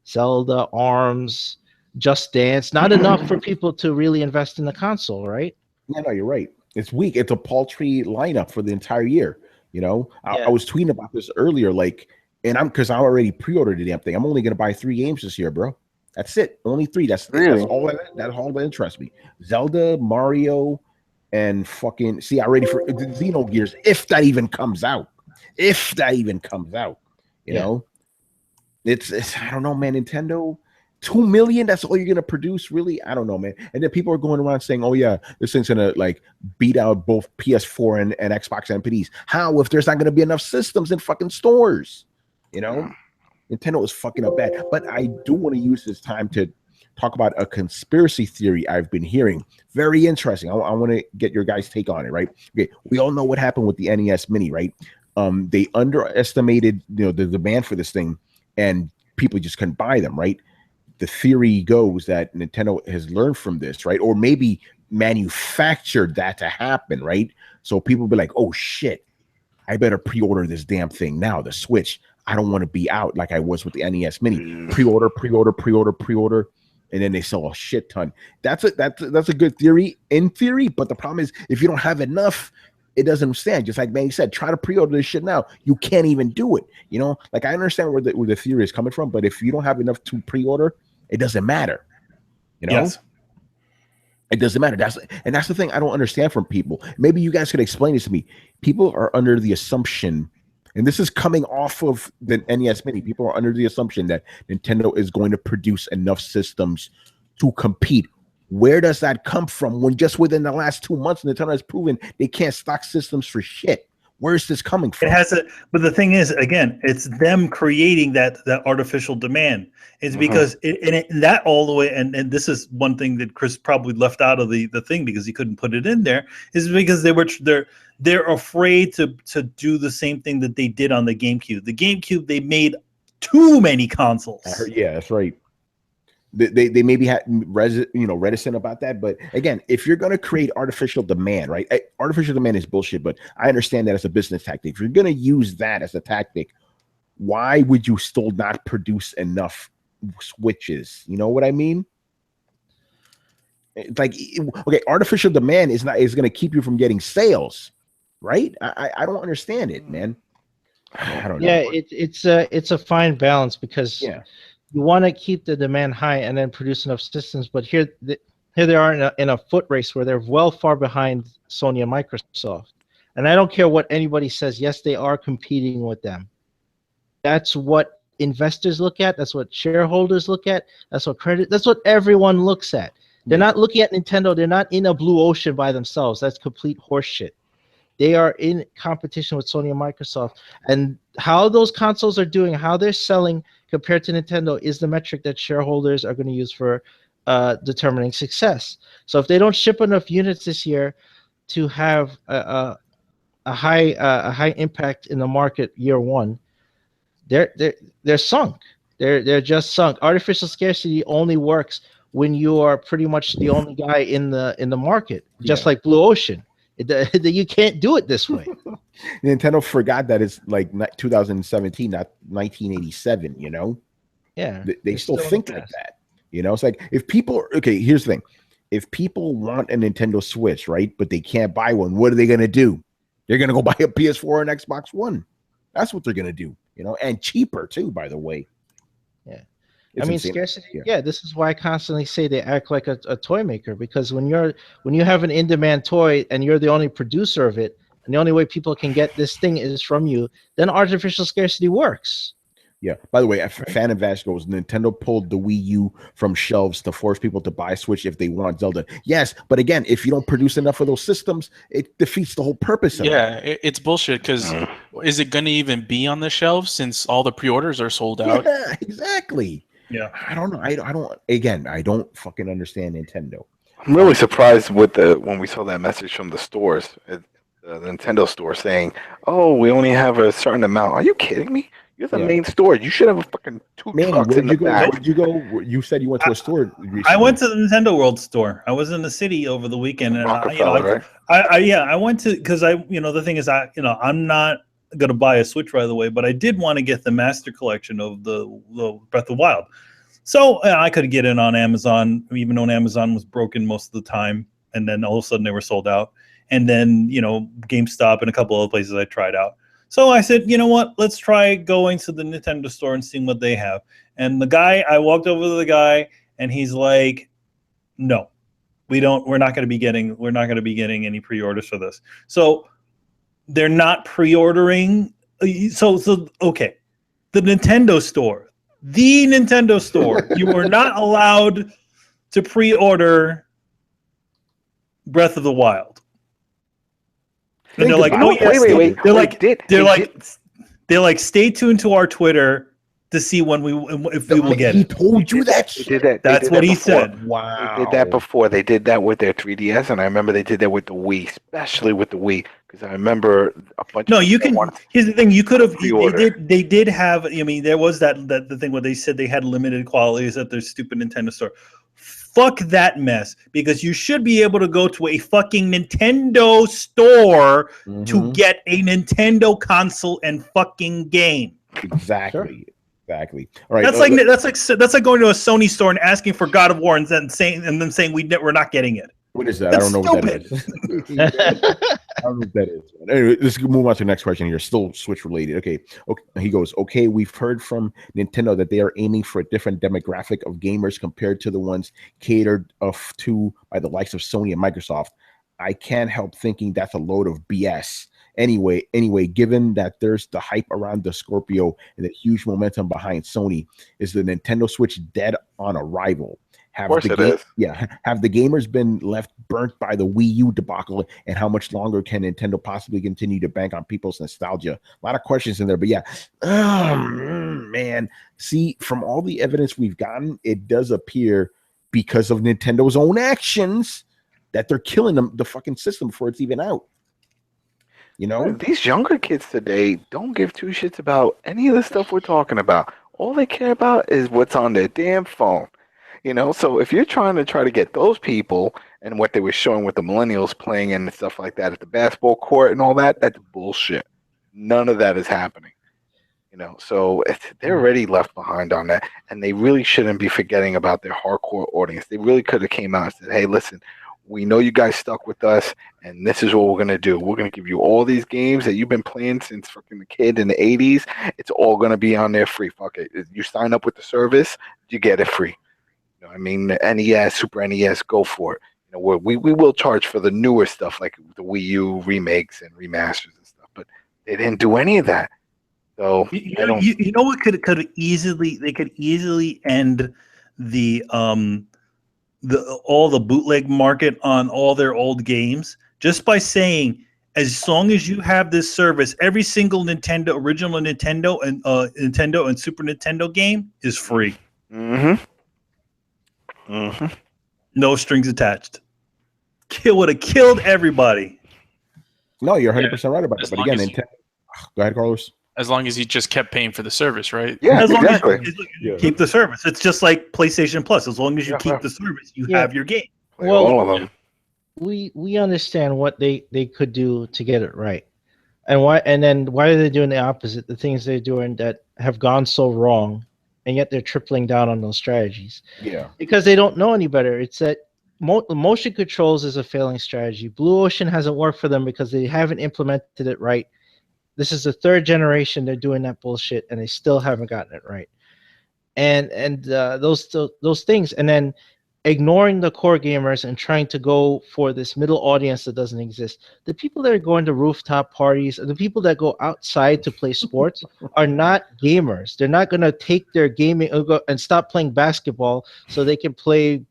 Zelda, ARMS, Just Dance. Not enough for people to really invest in the console, right? Yeah, no, you're right. It's weak. It's a paltry lineup for the entire year. I was tweeting about this earlier, because I already pre-ordered the damn thing. I'm only going to buy 3 games this year, bro. That's it. Only 3. That's all that interests me. Zelda, Mario, and fucking I already for Xenogears, if that even comes out. It's I don't know, man. Nintendo, 2 million, that's all you're gonna produce, really? I don't know, man. And then people are going around saying, oh yeah, this thing's gonna beat out both PS4 and Xbox MPDs. How, if there's not gonna be enough systems in fucking stores? Nintendo is fucking up bad. But I do want to use this time to talk about a conspiracy theory I've been hearing. Very interesting. I want to get your guys' take on it, right? Okay, we all know what happened with the NES Mini, right? They underestimated the demand for this thing, and people just couldn't buy them, right? The theory goes that Nintendo has learned from this, right? Or maybe manufactured that to happen, right? So people be like, oh shit, I better pre-order this damn thing now, the Switch. I don't want to be out like I was with the NES Mini. Pre-order, and then they sell a shit ton. That's a good theory in theory, but the problem is if you don't have enough, it doesn't stand. Just like Manny said, try to pre-order this shit now. You can't even do it. I understand where the theory is coming from, but if you don't have enough to pre-order, it doesn't matter. Yes. It doesn't matter. That's the thing I don't understand from people. Maybe you guys could explain this to me. People are under the assumption, and this is coming off of the NES Mini, people are under the assumption that Nintendo is going to produce enough systems to compete. Where does that come from when just within the last 2 months, Nintendo has proven they can't stock systems for shit? Where's this coming from? But the thing is, again, it's them creating that artificial demand. It's because that all the way, and this is one thing that Chris probably left out of the thing because he couldn't put it in there, is because they're afraid to do the same thing that they did on the GameCube. The GameCube, they made too many consoles. Yeah, that's right. They maybe had reticent about that, but again, if you're going to create artificial demand, right? Artificial demand is bullshit, but I understand that as a business tactic. If you're going to use that as a tactic, why would you still not produce enough Switches? You know what I mean? It's like, okay, artificial demand is going to keep you from getting sales, right? I don't understand it, man. I don't know. Yeah, it's a fine balance because you want to keep the demand high and then produce enough systems, but here they are in a foot race where they're well far behind Sony and Microsoft. And I don't care what anybody says. Yes, they are competing with them. That's what investors look at. That's what shareholders look at. That's what everyone looks at. They're not looking at Nintendo. They're not in a blue ocean by themselves. That's complete horseshit. They are in competition with Sony and Microsoft. And how those consoles are doing, how they're selling compared to Nintendo is the metric that shareholders are going to use for determining success. So if they don't ship enough units this year to have a high impact in the market year one, they're sunk. They're just sunk. Artificial scarcity only works when you are pretty much the only guy in the market, just like Blue Ocean. You can't do it this way. Nintendo forgot that it's like 2017, not 1987. You know. Yeah, They still think like that. You know, it's like if people. Okay, here's the thing: if people want a Nintendo Switch, right, but they can't buy one, what are they gonna do? They're gonna go buy a PS4 and Xbox One. That's what they're gonna do. You know, and cheaper too, by the way. Yeah. It's I mean, insane. scarcity. Yeah, this is why I constantly say they act like a toy maker, because when you have an in-demand toy and you're the only producer of it, and the only way people can get this thing is from you, then artificial scarcity works. Yeah. By the way, a fan of Vash goes, Nintendo pulled the Wii U from shelves to force people to buy Switch if they want Zelda. Yes, but again, if you don't produce enough of those systems, it defeats the whole purpose of it. It's bullshit, because is it going to even be on the shelves since all the pre-orders are sold out? Yeah, exactly. Yeah. I don't know. I don't fucking understand Nintendo. I'm really surprised with when we saw that message from the stores, the Nintendo store saying, "Oh, we only have a certain amount." Are you kidding me? You're the main store. You should have a fucking two trucks in the back. Where'd you go? You said you went to a store recently. I went to the Nintendo World store. I was in the city over the weekend, and Rockefeller, I went to, because the thing is, I'm not gonna buy a Switch right away, but I did want to get the Master Collection of the Breath of the Wild. So I could get in on Amazon, even though Amazon was broken most of the time, and then all of a sudden they were sold out. And then GameStop and a couple other places I tried out. So I said, you know what? Let's try going to the Nintendo store and seeing what they have. And I walked over to the guy, and he's like, "No, we're not going to be getting any pre-orders for this." So they're not pre-ordering. So okay, the Nintendo store, you are not allowed to pre-order Breath of the Wild. And they're like, "Oh yes, wait. They're like, stay tuned to our Twitter to see if we will get it." He told you that shit. That's what he said. Wow. They did that before. They did that with their 3DS, and I remember they did that with the Wii, especially with the Wii, because I remember a bunch. No, you can. Here's the thing: you could have. They did have. I mean, there was the thing where they said they had limited qualities at their stupid Nintendo store. Fuck that mess, because you should be able to go to a fucking Nintendo store to get a Nintendo console and fucking game. Exactly. Exactly. All right. That's like going to a Sony store and asking for God of War and then saying we're not getting it. What is that? I don't know what that is. I don't know what that is. Anyway, let's move on to the next question here. Still Switch related. Okay. He goes, okay, we've heard from Nintendo that they are aiming for a different demographic of gamers compared to the ones catered to by the likes of Sony and Microsoft. I can't help thinking that's a load of BS. Anyway, given that there's the hype around the Scorpio and the huge momentum behind Sony, is the Nintendo Switch dead on arrival? Have the gamers been left burnt by the Wii U debacle, and how much longer can Nintendo possibly continue to bank on people's nostalgia? A lot of questions in there, but man. See, from all the evidence we've gotten, it does appear, because of Nintendo's own actions, that they're killing the fucking system before it's even out. These younger kids today don't give two shits about any of the stuff we're talking about. All they care about is what's on their damn phone. So if you're trying to get those people and what they were showing with the millennials playing and stuff like that at the basketball court and all that, that's bullshit. None of that is happening. So they're already left behind on that, and they really shouldn't be forgetting about their hardcore audience. They really could have came out and said, "Hey, listen, we know you guys stuck with us, and this is what we're going to do. We're going to give you all these games that you've been playing since fucking the kid in the 80s. It's all going to be on there free. Fuck it. You sign up with the service, you get it free." I mean, the NES, Super NES, go for it. We will charge for the newer stuff like the Wii U remakes and remasters and stuff, but they didn't do any of that. So you know what could easily end the all the bootleg market on all their old games, just by saying, as long as you have this service, every single original Nintendo and Super Nintendo game is free. No strings attached. Would have killed everybody. No, you're 100% right about it. But again, Nintendo. Go ahead, Carlos. As long as you just kept paying for the service, right? Yeah, as long exactly. as you keep the service. It's just like PlayStation Plus. As long as you keep the service, you have your game. Well, we understand what they could do to get it right. And why? And then why are they doing the opposite? The things they're doing that have gone so wrong, and yet they're tripling down on those strategies. Yeah. Because they don't know any better. It's that motion controls is a failing strategy. Blue Ocean hasn't worked for them because they haven't implemented it right. This is the third generation they're doing that bullshit, and they still haven't gotten it right. And those things, and then ignoring the core gamers and trying to go for this middle audience that doesn't exist. The people that are going to rooftop parties and the people that go outside to play sports are not gamers. They're not going to take their gaming and stop playing basketball so they can play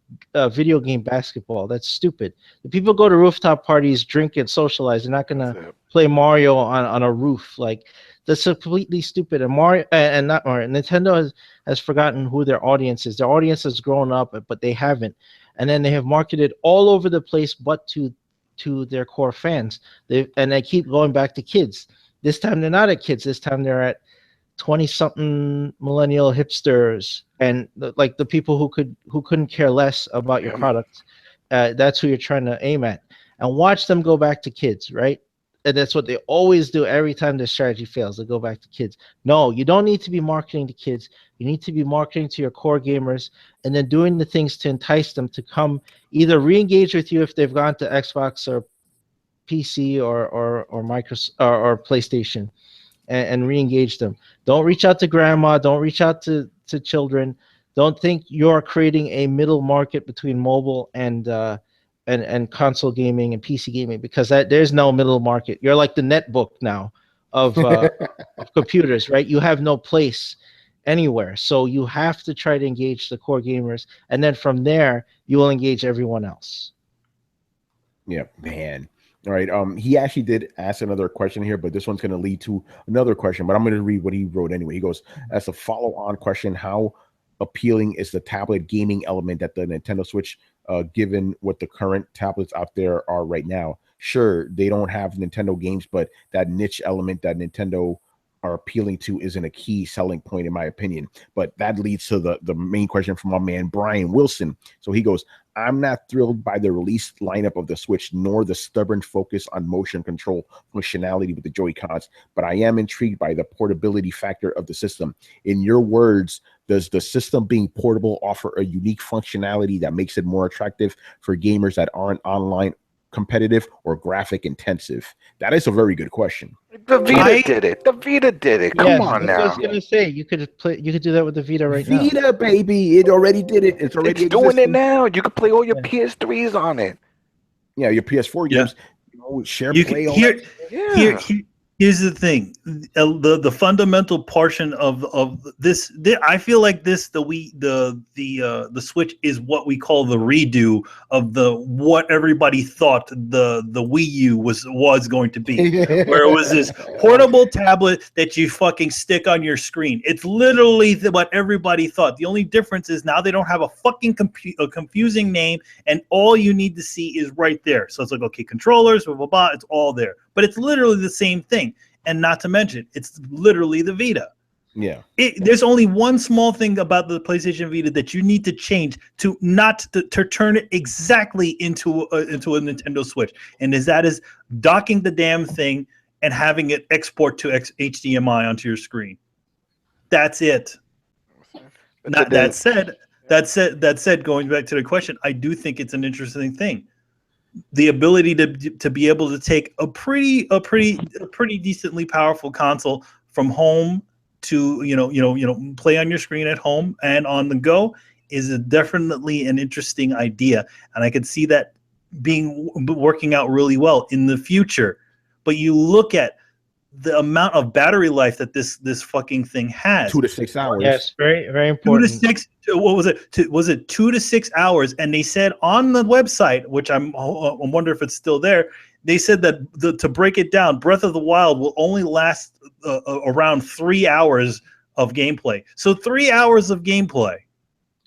video game basketball. That's stupid. The people go to rooftop parties, drink and socialize. They're not going to play Mario on a roof. Like, that's completely stupid. And Nintendo has forgotten who their audience is. Their audience has grown up, but they haven't. And then they have marketed all over the place, but to their core fans. They keep going back to kids. This time they're not at kids. This time they're at 20-something millennial hipsters and the people who couldn't care less about your product. That's who you're trying to aim at. And watch them go back to kids, right? And that's what they always do every time their strategy fails. They go back to kids. No, you don't need to be marketing to kids. You need to be marketing to your core gamers and then doing the things to entice them to come either re-engage with you if they've gone to Xbox or PC or Microsoft or PlayStation and re-engage them. Don't reach out to grandma. Don't reach out to children. Don't think you're creating a middle market between mobile and console gaming and PC gaming, because there's no middle market. You're like the netbook now of computers, right? You have no place anywhere. So you have to try to engage the core gamers, and then from there you will engage everyone else. Yeah, man. All right. He actually did ask another question here, but this one's going to lead to another question. But I'm going to read what he wrote anyway. He goes, as a follow-on question, how appealing is the tablet gaming element that the Nintendo Switch, given what the current tablets out there are right now? Sure, they don't have Nintendo games, but that niche element that Nintendo are appealing to isn't a key selling point, in my opinion. But that leads to the main question from my man Brian Wilson. So he goes, I'm not thrilled by the release lineup of the Switch, nor the stubborn focus on motion control functionality with the Joy-Cons, but I am intrigued by the portability factor of the system. In your words, does the system being portable offer a unique functionality that makes it more attractive for gamers that aren't online competitive or graphic intensive? That is a very good question. The Vita did it. The Vita did it. Come on now. I was gonna say you could do that with the Vita right now. Vita, baby, it already did it. It's already doing it now. You can play all your PS3s on it. Yeah, your PS4 games. You know, share play. Here's the thing: the fundamental portion of this. I feel like the Switch is what we call the redo of what everybody thought the Wii U was going to be, where it was this portable tablet that you fucking stick on your screen. It's literally what everybody thought. The only difference is now they don't have a fucking confusing name, and all you need to see is right there. So it's like, okay, controllers, blah blah blah. It's all there, but it's literally the same thing. And not to mention, it's literally the Vita. Yeah. There's only one small thing about the PlayStation Vita that you need to change to turn it exactly into a Nintendo Switch, and that is docking the damn thing and having it export to HDMI onto your screen. That's it. That said, going back to the question, I do think it's an interesting thing. The ability to be able to take a pretty decently powerful console from home to play on your screen at home and on the go is definitely an interesting idea, and I could see that working out really well in the future. But you look at the amount of battery life that this fucking thing has. 2 to 6 hours. Yes, very, very important. 2 to 6. What was it? Was it 2 to 6 hours? And they said on the website, which I wonder if it's still there. They said that to break it down, Breath of the Wild will only last around 3 hours of gameplay. So 3 hours of gameplay.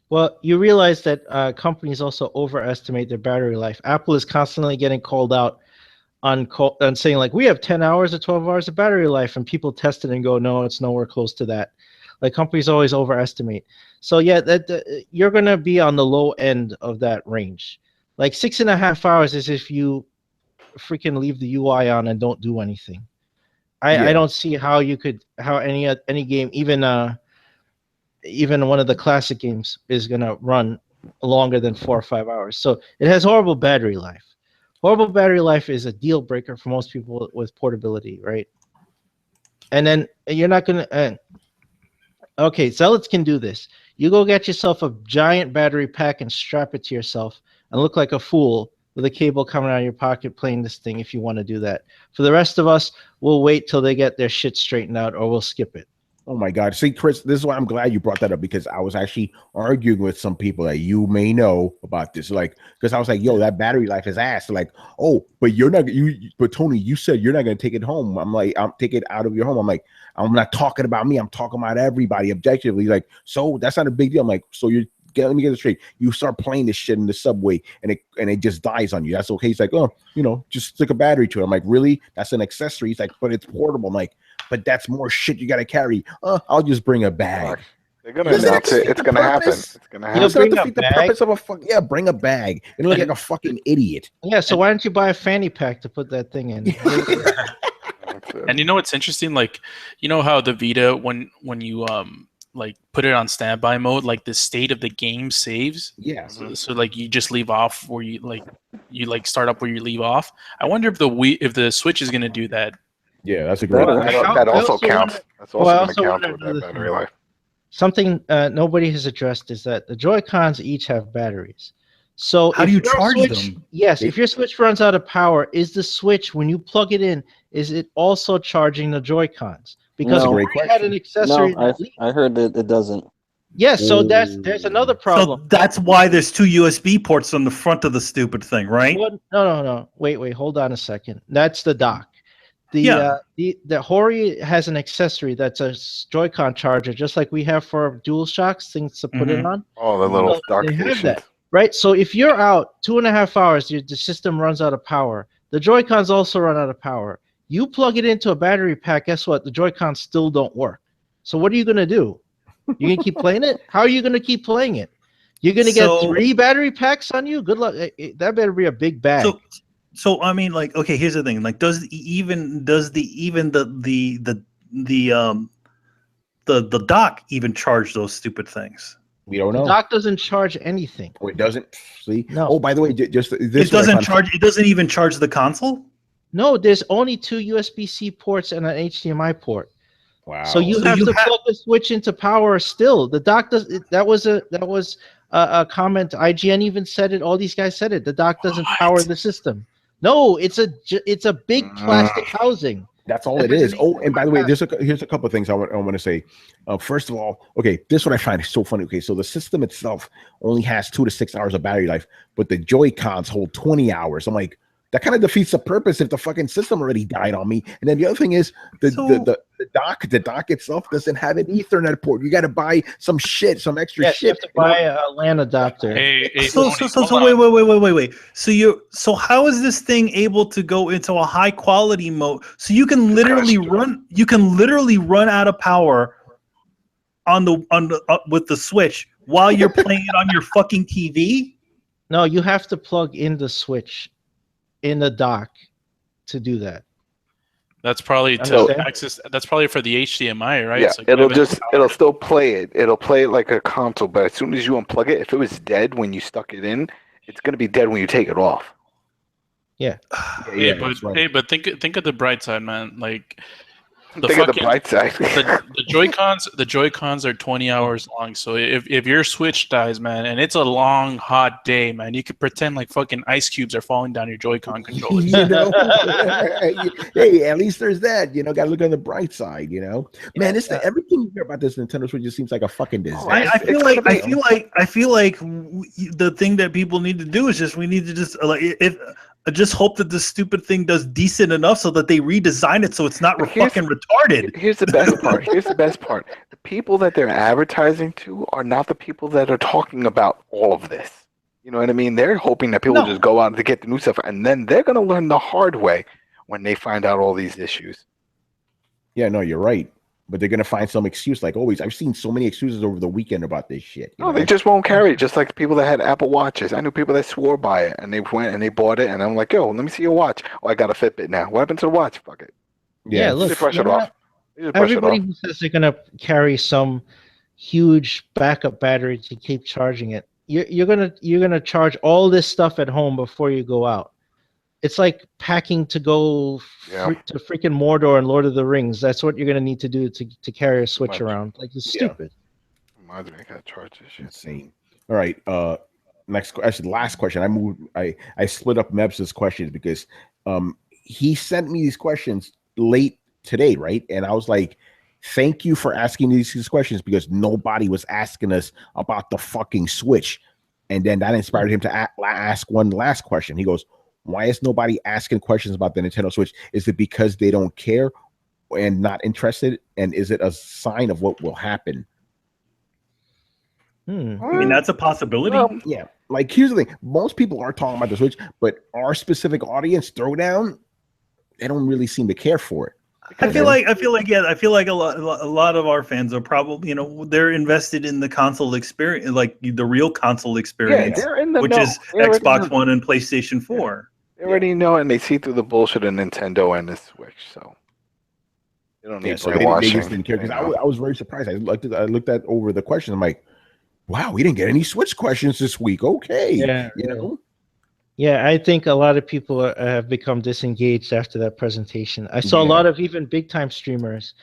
Well, you realize that companies also overestimate their battery life. Apple is constantly getting called out on saying, like, we have 10 hours or 12 hours of battery life, and people test it and go, no, it's nowhere close to that. Like, companies always overestimate. So yeah, you're gonna be on the low end of that range. Like 6.5 hours is if you freaking leave the UI on and don't do anything. I don't see how you could any game, even one of the classic games, is gonna run longer than 4 or 5 hours. So it has horrible battery life. Horrible battery life is a deal breaker for most people with portability, right? And then you're not gonna. Okay, Zealots can do this. You go get yourself a giant battery pack and strap it to yourself and look like a fool with a cable coming out of your pocket playing this thing if you want to do that. For the rest of us, we'll wait till they get their shit straightened out or we'll skip it. Oh my God. See, Chris, this is why I'm glad you brought that up, because I was actually arguing with some people that you may know about this. Like, because I was like, yo, that battery life is ass. Like, oh, but but Tony, you said you're not going to take it home. I'm like, I'll take it out of your home. I'm like, I'm not talking about me. I'm talking about everybody objectively. Like, so that's not a big deal. I'm like, so let me get it straight. You start playing this shit in the subway and it just dies on you. That's okay. He's like, oh, just stick a battery to it. I'm like, really? That's an accessory. He's like, but it's portable. I'm like, but that's more shit you got to carry. I'll just bring a bag. They're gonna announce it. It's gonna happen. It's gonna happen. It's gonna defeat the purpose of bring a bag. You look like a fucking idiot. Yeah. So why don't you buy a fanny pack to put that thing in? And what's interesting? Like, how the Vita, when you like put it on standby mode, like the state of the game saves. Yeah. So like you just leave off where you start up where you leave off. I wonder if the Switch is gonna do that. Yeah, that's a great. That also counts. That's also going to count with that battery life. Something nobody has addressed is that the Joy-Cons each have batteries. So how do you charge them? Yes, if your Switch runs out of power, is the Switch, when you plug it in, is it also charging the Joy-Cons? Because we had an accessory. No, I heard that it doesn't. Yes, so there's another problem. So that's why there's 2 USB ports on the front of the stupid thing, right? No. Wait, hold on a second. That's the dock. The Hori has an accessory that's a Joy-Con charger, just like we have for DualShocks, things to put it on. Oh, the little dark stations. Right? So if you're out 2.5 hours, the system runs out of power. The Joy-Cons also run out of power. You plug it into a battery pack, guess what? The Joy-Cons still don't work. So what are you going to do? You going to keep playing it? How are you going to keep playing it? You're going to get 3 battery packs on you? Good luck. That better be a big bag. So I mean, like, okay, here's the thing. Like, does the dock even charge those stupid things? We don't know. The dock doesn't charge anything. Oh, it doesn't. See? No. Oh, by the way, just this. It doesn't charge. It doesn't even charge the console. No, there's only 2 USB-C ports and an HDMI port. Wow. So you have to plug the Switch into power still. The dock does. That was a comment. IGN even said it. All these guys said it. The dock doesn't power the system. No, it's a big plastic housing. That's all it is. Oh, and by the way, here's a couple of things I want to say. First of all, okay, this is what I find so funny. Okay, so the system itself only has 2 to 6 hours of battery life, but the Joy-Cons hold 20 hours. I'm like, that kind of defeats the purpose if the fucking system already died on me. And then the other thing is the dock itself doesn't have an Ethernet port. You got to buy some shit, some extra shit. You have to buy a LAN adapter. So wait. So how is this thing able to go into a high quality mode? So you can literally run out of power on the with the Switch while you're playing it on your fucking TV? No, you have to plug in the Switch in the dock to do that. That's probably to access. That's probably for the HDMI, right? Yeah, so it'll still play it. It'll play it like a console, but as soon as you unplug it, if it was dead when you stuck it in, it's gonna be dead when you take it off. Yeah. But think of the bright side, man. Like Think of the bright side. the Joy-Cons are 20 hours long. So if your Switch dies, man, and it's a long, hot day, man, you could pretend like fucking ice cubes are falling down your Joy-Con controller. Hey, at least there's that. Got to look on the bright side. Man, everything you hear about this Nintendo Switch just seems like a fucking disaster. I feel like the thing that people need to do is just hope that this stupid thing does decent enough so that they redesign it so it's not fucking retarded. Here's the best part. The people that they're advertising to are not the people that are talking about all of this. You know what I mean? They're hoping that people just go out to get the new stuff, and then they're going to learn the hard way when they find out all these issues. Yeah, no, you're right. But they're going to find some excuse, like always. I've seen so many excuses over the weekend about this shit. No, they just won't carry it, just like the people that had Apple Watches. I knew people that swore by it, and they went and they bought it, and I'm like, yo, let me see your watch. Oh, I got a Fitbit now. What happened to the watch? Fuck it. Yeah, look, They brush it off. They just brush it everybody off. who says they're gonna carry some huge backup battery to keep charging it, you're gonna charge all this stuff at home before you go out. It's like packing to go to freaking Mordor and Lord of the Rings. That's what you're gonna need to do to carry a Switch around. Like, it's stupid. Reminds me, I gotta charge this shit. Insane. All right. Actually, last question. I split up Mebs' questions because he sent me these questions late today, right? And I was like, thank you for asking these questions because nobody was asking us about the fucking Switch. And then that inspired him to ask one last question. He goes, why is nobody asking questions about the Nintendo Switch? Is it because they don't care and not interested? And is it a sign of what will happen? I mean, that's a possibility. Yeah. Like, here's the thing. Most people are talking about the Switch, but our specific audience, Throwdown, they don't really seem to care for it. I feel like a lot of our fans are probably, they're invested in the console experience, like the real console experience, which is Xbox One and PlayStation 4. They already know, and they see through the bullshit of Nintendo and the Switch, so they don't need brainwashing. They just didn't care because I was very surprised. I looked at over the questions. I'm like, wow, we didn't get any Switch questions this week. Okay, Yeah, I think a lot of people have become disengaged after that presentation. I saw a lot of even big-time streamers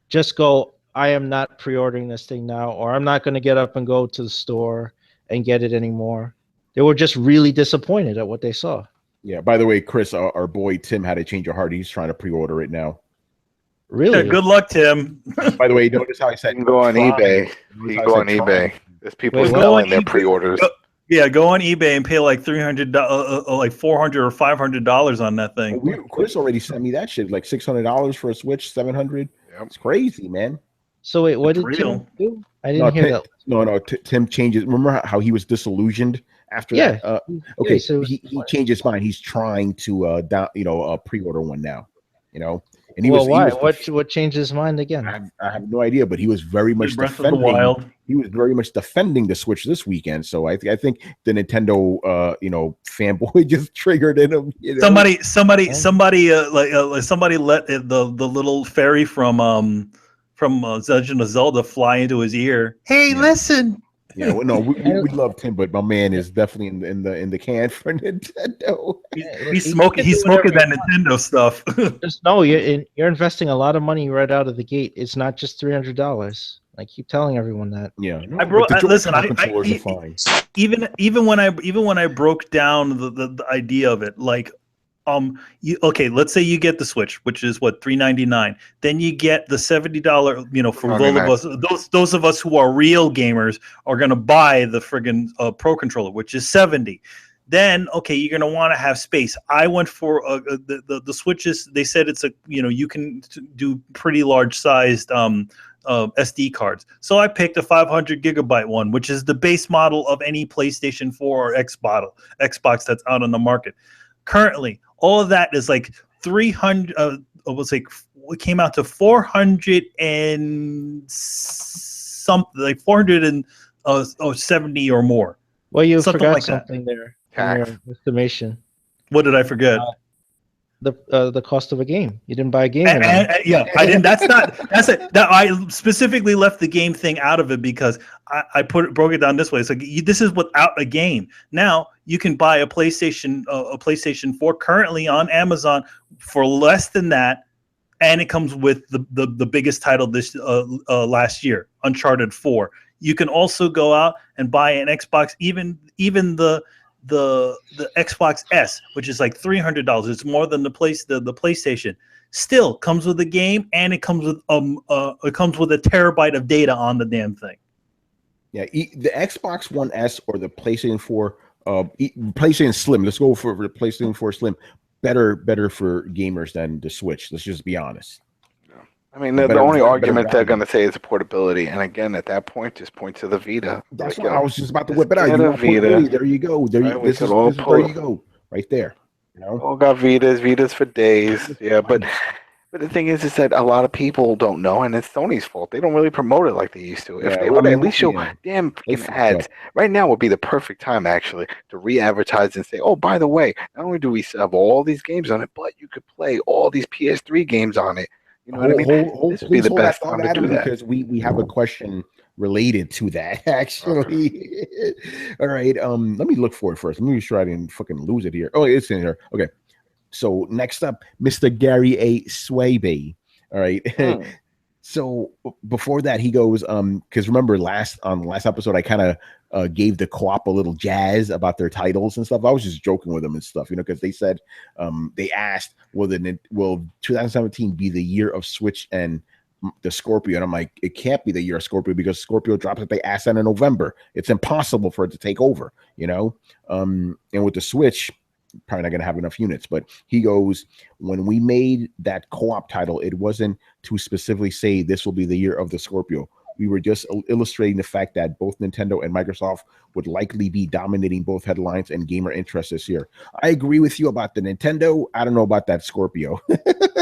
just go, I am not pre-ordering this thing now, or I'm not going to get up and go to the store and get it anymore. They were just really disappointed at what they saw. Yeah, by the way, Chris, our boy Tim had a change of heart. He's trying to pre-order it now. Really? Yeah, good luck, Tim. By the way, notice how I said you can go on eBay. You can go on eBay. There's people selling their pre-orders. Yeah, go on eBay and pay like $300, like $400 or $500 on that thing. Chris already sent me that shit, like $600 for a Switch, $700. It's crazy, man. So wait, what did Tim do? I didn't hear that. No, Tim changes. Remember how he was disillusioned after that? Okay, so he changed his mind. He's trying to pre-order one now. And why? What changed his mind again? I have no idea, but he was very much defending. He was very much defending the Switch this weekend. So I think the Nintendo fanboy just triggered in him. Somebody let the little fairy from Legend of Zelda fly into his ear. Hey, listen. Yeah, well, no, we love Tim, but my man is definitely in the can for Nintendo. He's smoking that Nintendo stuff. Just know you're investing a lot of money right out of the gate. It's not just $300. I keep telling everyone that. Yeah, even when I broke down the idea of it, like, let's say you get the Switch, which is what, $399. Then you get the $70, for those of us who are real gamers are gonna buy the friggin' Pro controller, which is $70. Then you're gonna want to have space. I went for the Switches. They said it's you can do pretty large sized SD cards. So I picked a 500 gigabyte one, which is the base model of any PlayStation 4 or Xbox that's out on the market. Currently, all of that is like 300. It came out to 400 and something, like 470 or more. Well, you something forgot like something there in your estimation. What did I forget? The cost of a game. You didn't buy a game. I didn't. That I specifically left the game thing out of it because I broke it down this way. It's like this is without a game. Now you can buy a PlayStation 4 currently on Amazon for less than that, and it comes with the biggest title this last year, Uncharted 4. You can also go out and buy an Xbox, even the Xbox S, which is like $300. It's more than the PlayStation. Still comes with a game, and it comes with a terabyte of data on the damn thing. Yeah, the Xbox One S or the PlayStation 4, PlayStation Slim. Let's go for the PlayStation 4 Slim. Better for gamers than the Switch. Let's just be honest. I mean, the only argument they're going to say is portability, and again, at that point, just point to the Vita. That's what I was just about to whip it out. There you go. There you go. Right there. All got Vitas for days. Yeah, but But the thing is that a lot of people don't know, and it's Sony's fault. They don't really promote it like they used to. If Yeah, they I would mean, at least show yeah. damn They fucking fucked ads, up. right now would be the perfect time actually to re-advertise and say, oh, by the way, not only do we have all these games on it, but you could play all these PS3 games on it. You know what I mean? This would be Please the hold that best thought, time to Adam, do that. because we have a question related to that actually. All right, let me look for it first. Let me make sure I didn't fucking lose it here. Oh, it's in here. Okay. So next up, Mr. Gary A. Swaby. All right. So before that, he goes, because remember last episode, I kind of gave the co-op a little jazz about their titles and stuff. I was just joking with them and stuff, you know, because they said they asked, will 2017 be the year of Switch and the Scorpio? And I'm like, it can't be the year of Scorpio because Scorpio drops at they asked that in November. It's impossible for it to take over, you know. And with the Switch, probably not going to have enough units. But he goes, when we made that co-op title, it wasn't to specifically say this will be the year of the Scorpio. We were just illustrating the fact that both Nintendo and Microsoft would likely be dominating both headlines and gamer interest this year. I agree with you about the Nintendo. I don't know about that Scorpio.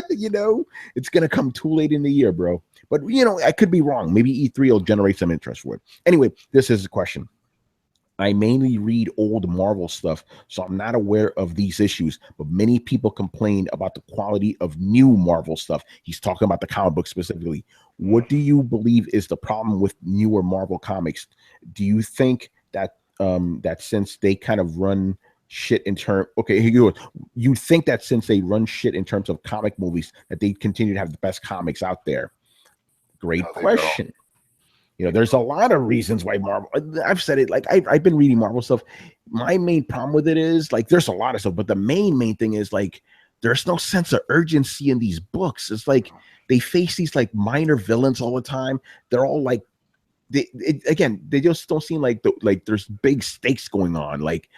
You know, it's going to come too late in the year, bro. But, you know, I could be wrong. Maybe E3 will generate some interest for it. Anyway, this is the question. I mainly read old Marvel stuff, so I'm not aware of these issues, but many people complain about the quality of new Marvel stuff. He's talking about the comic book specifically. What do you believe is the problem with newer Marvel comics? Do you think that that since they kind of run shit in terms, okay, here you go. You think that since they run shit in terms of comic movies, that they continue to have the best comics out there? Great question. You know, there's a lot of reasons why Marvel, I've said it, like I've been reading Marvel stuff. My main problem with it is like there's a lot of stuff, but the main thing is like there's no sense of urgency in these books. It's like they face these like minor villains all the time. They're all like they just don't seem like there's big stakes going on. Like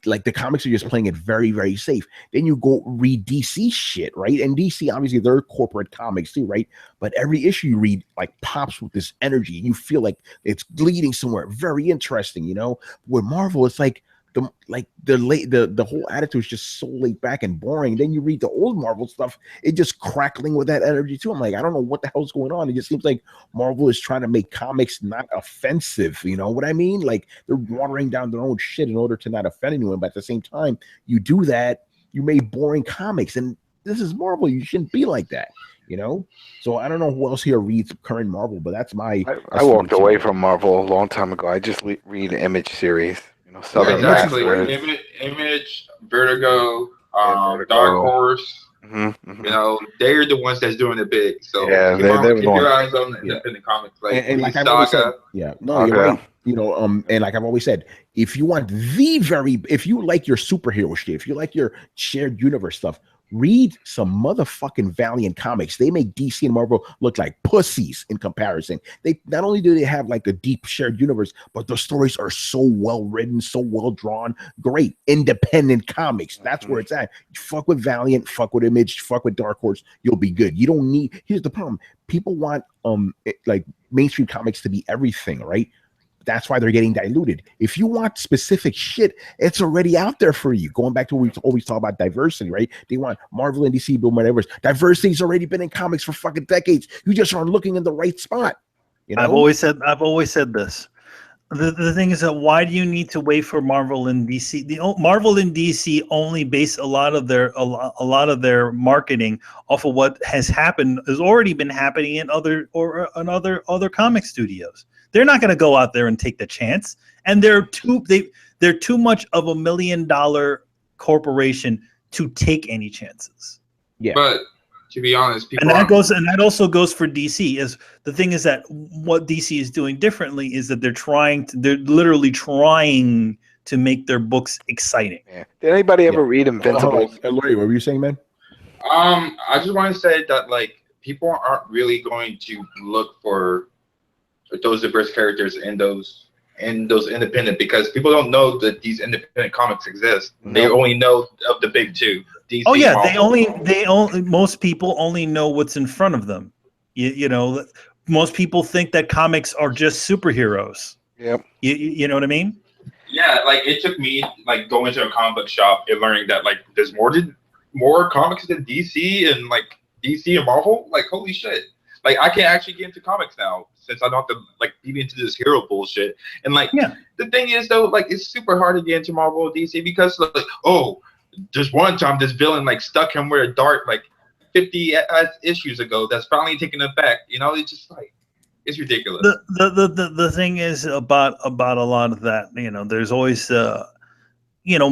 like the comics are just playing it very, very safe. Then you go read DC shit, right? And DC, obviously, they're corporate comics too, right? But every issue you read like pops with this energy. You feel like it's leading somewhere very interesting, you know? With Marvel, it's like the whole attitude is just so laid back and boring. Then you read the old Marvel stuff, it just crackling with that energy too. I'm like, I don't know what the hell's going on. It just seems like Marvel is trying to make comics not offensive. You know what I mean? Like they're watering down their own shit in order to not offend anyone. But at the same time, you do that, you made boring comics, and this is Marvel. You shouldn't be like that. You know, so I don't know who else here reads current Marvel, but that's my. I walked away from Marvel a long time ago. I just read the Image series. You know, Southern exactly. Masters. Image, Vertigo, Dark Horse. You know, they're the ones that's doing it big. So yeah, keep your eyes on the independent comics, like and like I've always said, you're right. You know, and like I've always said, if you want if you like your superhero shit, if you like your shared universe stuff, read some motherfucking Valiant comics. They make DC and Marvel look like pussies in comparison. They not only do they have like a deep shared universe, but the stories are so well written, so well drawn. Great independent comics. That's where it's at. Fuck with Valiant, fuck with Image, fuck with Dark Horse. You'll be good. You don't need. Here's the problem: people want like mainstream comics to be everything, right? That's why they're getting diluted. If you want specific shit, it's already out there for you. Going back to what we always talk about diversity, right? They want Marvel and DC, but whatever. Diversity's already been in comics for fucking decades. You just aren't looking in the right spot. You know? I've always said this. The thing is that why do you need to wait for Marvel and DC? Marvel and DC only base a lot of their marketing off of what has already been happening in other comic studios. They're not going to go out there and take the chance, and they're too much of $1 million corporation to take any chances. Yeah, but to be honest, that also goes for DC. Is the thing is that what DC is doing differently is that they're literally trying to make their books exciting. Yeah. Did anybody ever read Invincible? Larry, what were you saying, man? I just want to say that like people aren't really going to look for those diverse characters in those independent, because people don't know that these independent comics exist. They only know of the big two. DC, oh yeah, Marvel. Most people only know what's in front of them. You know, most people think that comics are just superheroes. Yep. You know what I mean? Yeah, like it took me like going to a comic book shop and learning that like there's more comics than DC, and like DC and Marvel, like holy shit. Like I can actually get into comics now since I don't have to like be into this hero bullshit. And like the thing is though, like it's super hard to get into Marvel or DC because like just one time this villain like stuck him with a dart like 50 issues ago that's finally taking effect. You know, it's just like it's ridiculous. The thing is about a lot of that, you know, there's always you know,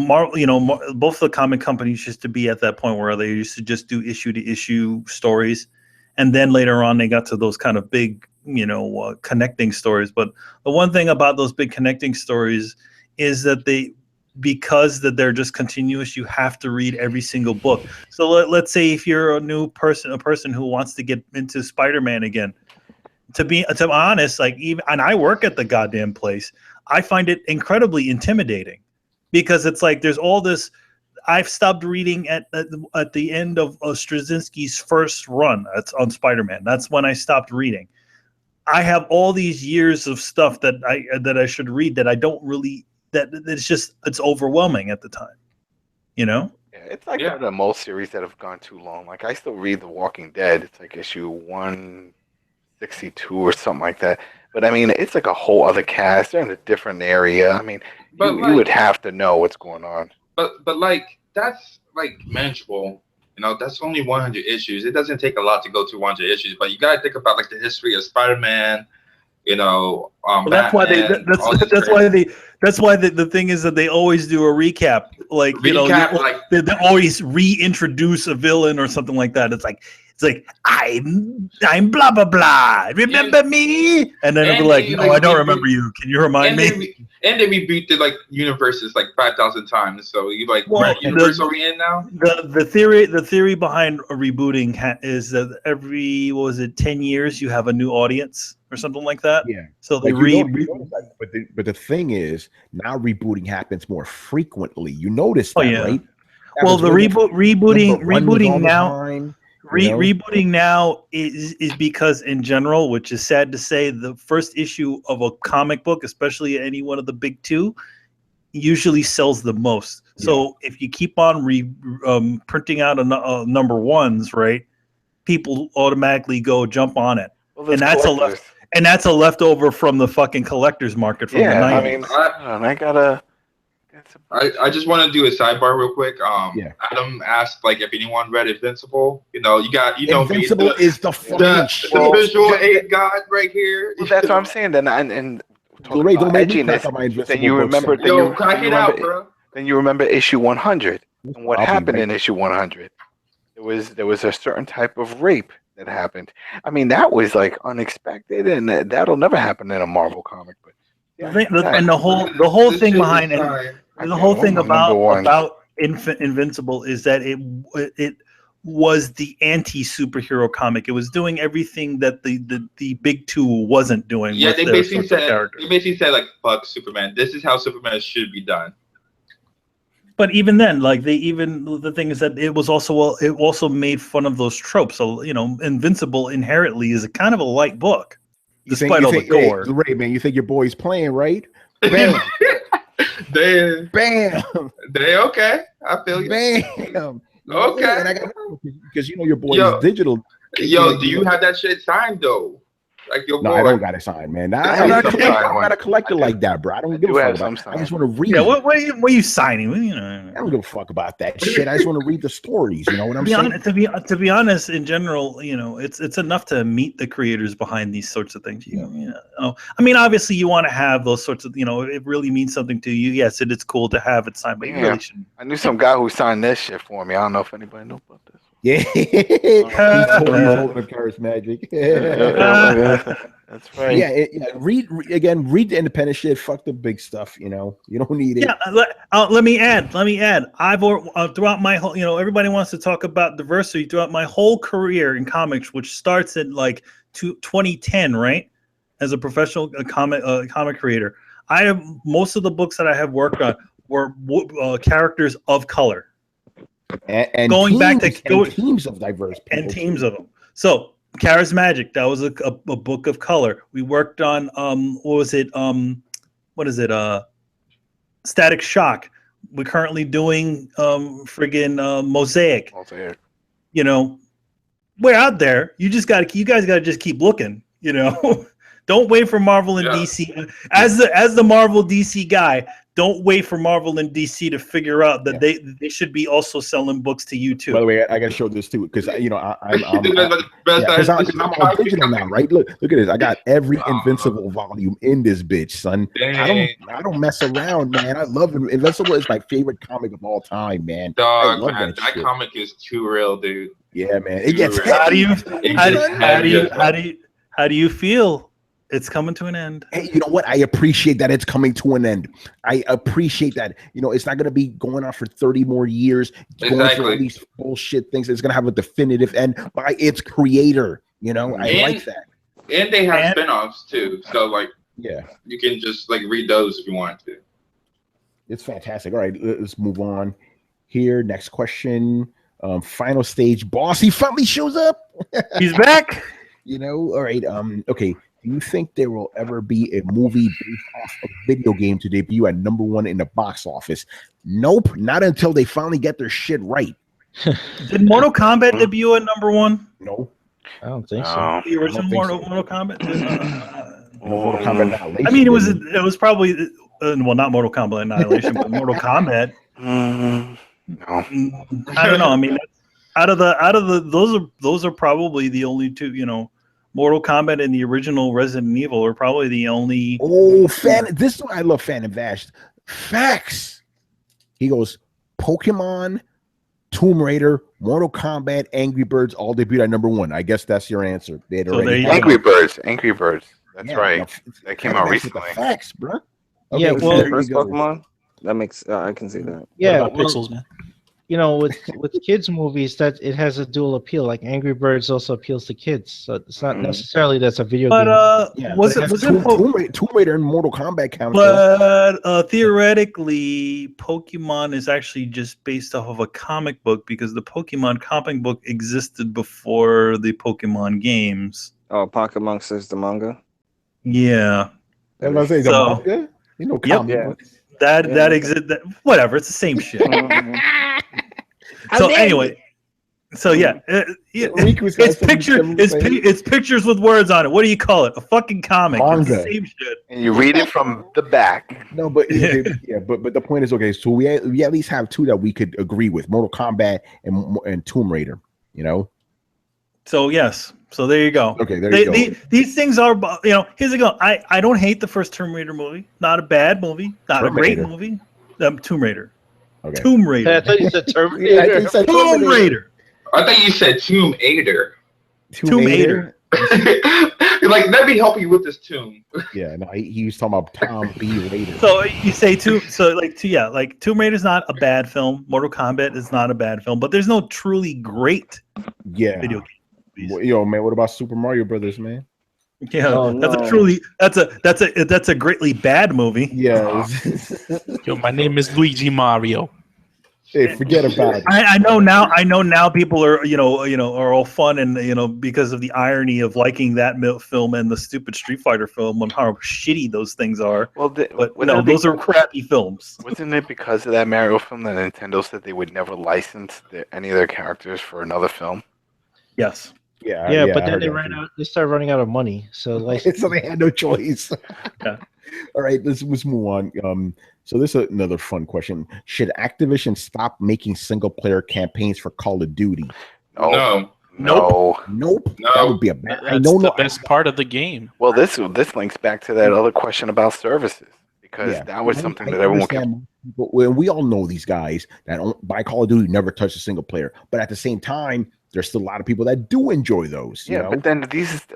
both the comic companies used to be at that point where they used to just do issue to issue stories, and then later on they got to those kind of big, you know, connecting stories. But the one thing about those big connecting stories is that because they're just continuous, you have to read every single book. So let's say if you're a person who wants to get into Spider-Man again, to be honest, like and I work at the goddamn place, I find it incredibly intimidating because it's like there's all this. I've stopped reading at the end of Straczynski's first run on Spider-Man. That's when I stopped reading. I have all these years of stuff that I should read that I don't really. It's overwhelming at the time, you know. Yeah, it's like one of the most series that have gone too long. Like I still read The Walking Dead. It's like issue 162 or something like that. But I mean, it's like a whole other cast. They're in a different area. I mean, you would have to know what's going on. But like that's like manageable. You know, that's only 100 issues. It doesn't take a lot to go through 100 issues. But you gotta think about like the history of Spider-Man. You know, that's why the thing is that they always do a recap. Like you know, they always reintroduce a villain or something like that. It's like I'm blah blah blah. Remember me? And then it'll be like, no, I don't remember you. Can you remind me? And they reboot the like universes like 5,000 times. So you like what universe are we in now? The theory behind a rebooting is that every 10 years you have a new audience or something like that. Yeah. So they but the thing is now rebooting happens more frequently. You notice that, right? Well, the rebooting now. Rebooting now is because in general, which is sad to say, the first issue of a comic book, especially any one of the big two, usually sells the most. Yeah. So if you keep on printing out number ones, right, people automatically jump on it, and that's a leftover from the fucking collector's market from the 90s. I mean, I gotta. I just want to do a sidebar real quick. Adam asked like if anyone read Invincible. You know, Invincible is the visual aid god right here. Well, that's what I'm saying. Then and Ray, don't make me edginess. Then you remember. Then you remember issue 100 and what happened in issue 100. There was a certain type of rape that happened. I mean, that was like unexpected, and that'll never happen in a Marvel comic. But and the whole thing behind it. The whole thing about Invincible is that it was the anti-superhero comic. It was doing everything that the big two wasn't doing. Yeah, they basically said like, fuck Superman. This is how Superman should be done. But even then, like the thing is that it also made fun of those tropes. So you know, Invincible inherently is a kind of a light book, despite all the gore. Hey, Ray, man, you think your boy's playing, right? Bam. Bam. Okay. I feel you. Bam. Okay. And I got because you know your boy is digital. Do you have that shit signed though? Like your boy? No, I don't got it signed, man. I'm not a collector like that, bro. I don't give a fuck about it. I just want to read. Yeah, what are you signing? You know, I don't give a fuck about that shit. I just want to read the stories. You know what I'm saying? To be honest, in general, you know, it's enough to meet the creators behind these sorts of things. You know, I mean, obviously, you want to have those sorts of, you know, it really means something to you. Yes, it's cool to have it signed, but you really shouldn't. I knew some guy who signed this shit for me. I don't know if anybody knows about this. Yeah, he's holding Paris Magic. That's right. Yeah, read the independent shit. Fuck the big stuff. You know, you don't need it. Yeah, let me add. I've throughout my whole, you know, everybody wants to talk about diversity. Throughout my whole career in comics, which starts at like 2010, right? As a professional comic creator, I have most of the books that I have worked on were characters of color. And going back to teams of diverse people and teams of them. So Charismagic, that was a book of color. We worked on Static Shock. We're currently doing Mosaic. You know, we're out there. You guys got to just keep looking. You know, don't wait for Marvel and DC. As the Marvel DC guy, don't wait for Marvel and DC to figure out that they should be also selling books to you too. By the way, I got to show this too because I'm on digital now, right? Look at this. I got every Invincible volume in this bitch, son. I don't mess around, man. I love it. Invincible is my favorite comic of all time, man. Dog, I love man, that shit. comic is too real, dude. Yeah, man. It gets How do heavy. how do you feel? It's coming to an end. Hey, you know what? I appreciate that it's coming to an end. I appreciate that. You know, it's not going to be going on for 30 more years, going through all these bullshit things. It's going to have a definitive end by its creator. You know, I like that. And they have spinoffs too. So, like, yeah, you can just like read those if you want to. It's fantastic. All right, let's move on here. Next question. Final stage boss. He finally shows up. He's back. You know, all right. Okay. Do you think there will ever be a movie based off a video game to debut at #1 in the box office? Nope, not until they finally get their shit right. Did Mortal Kombat debut at #1? No, I don't think so. The original Mortal Kombat. Mortal Kombat Annihilation. I mean, it was probably well, not Mortal Kombat Annihilation, but Mortal Kombat. No, I don't know. I mean, out of the those are probably the only two. You know. Mortal Kombat and the original Resident Evil are probably the only. Oh, this is why I love Fan and Vash. Facts. He goes, Pokemon, Tomb Raider, Mortal Kombat, Angry Birds all debuted at #1. I guess that's your answer. They had already Angry Birds. That's right. That came out recently. Facts, bro. Okay, yeah, well, first Pokemon. That makes I can see that. Yeah, pixels, man. You know, with kids movies, that it has a dual appeal. Like Angry Birds also appeals to kids, so it's not necessarily that's a video game. Yeah, was it Tomb Raider and Mortal Kombat count? But theoretically, Pokemon is actually just based off of a comic book because the Pokemon comic book existed before the Pokemon games. Oh, Pocket Monsters, the manga. Yeah. And I say the manga. You know, comic books. That exists. Whatever, it's the same shit. So anyway, so it's pictures with words on it. What do you call it? A fucking comic. Manga. It's the same shit. And you read it from the back. No, but but the point is, okay, so we at least have two that we could agree with: Mortal Kombat and Tomb Raider. You know. So yes. So there you go. Okay, there you go. These things are, you know. Here's the go. I don't hate the first Tomb Raider movie. Not a bad movie. Not a great movie. Tomb Raider. Okay. Tomb Raider. I thought you said Terminator. Tomb Raider. I thought you said Tomb Aider. Tomb Aider. Like, let me help you with this tomb. Yeah, no, he was talking about Tom B. Raider. So you say Tomb Raider's not a bad film. Mortal Kombat is not a bad film, but there's no truly great video game movies. Yo, man, what about Super Mario Brothers, man? Yeah, that's a greatly bad movie. Yeah. Yo, my name is Luigi Mario. Hey, forget about it. I know now people are are all fun and because of the irony of liking that film and the stupid Street Fighter film and how shitty those things are. Well, those are crappy films. Wasn't it because of that Mario film that Nintendo said they would never license any of their characters for another film? Yes. Yeah, but then they started running out of money, so so they had no choice. Yeah. All right, let's move on. So this is another fun question: should Activision stop making single player campaigns for Call of Duty? No. Nope. That would be a bad. That's the best part of the game. Well, this links back to that other question about services because that was something that everyone could. When we all know these guys that don't buy Call of Duty never touch a single player, but at the same time, there's still a lot of people that do enjoy those. Yeah, but then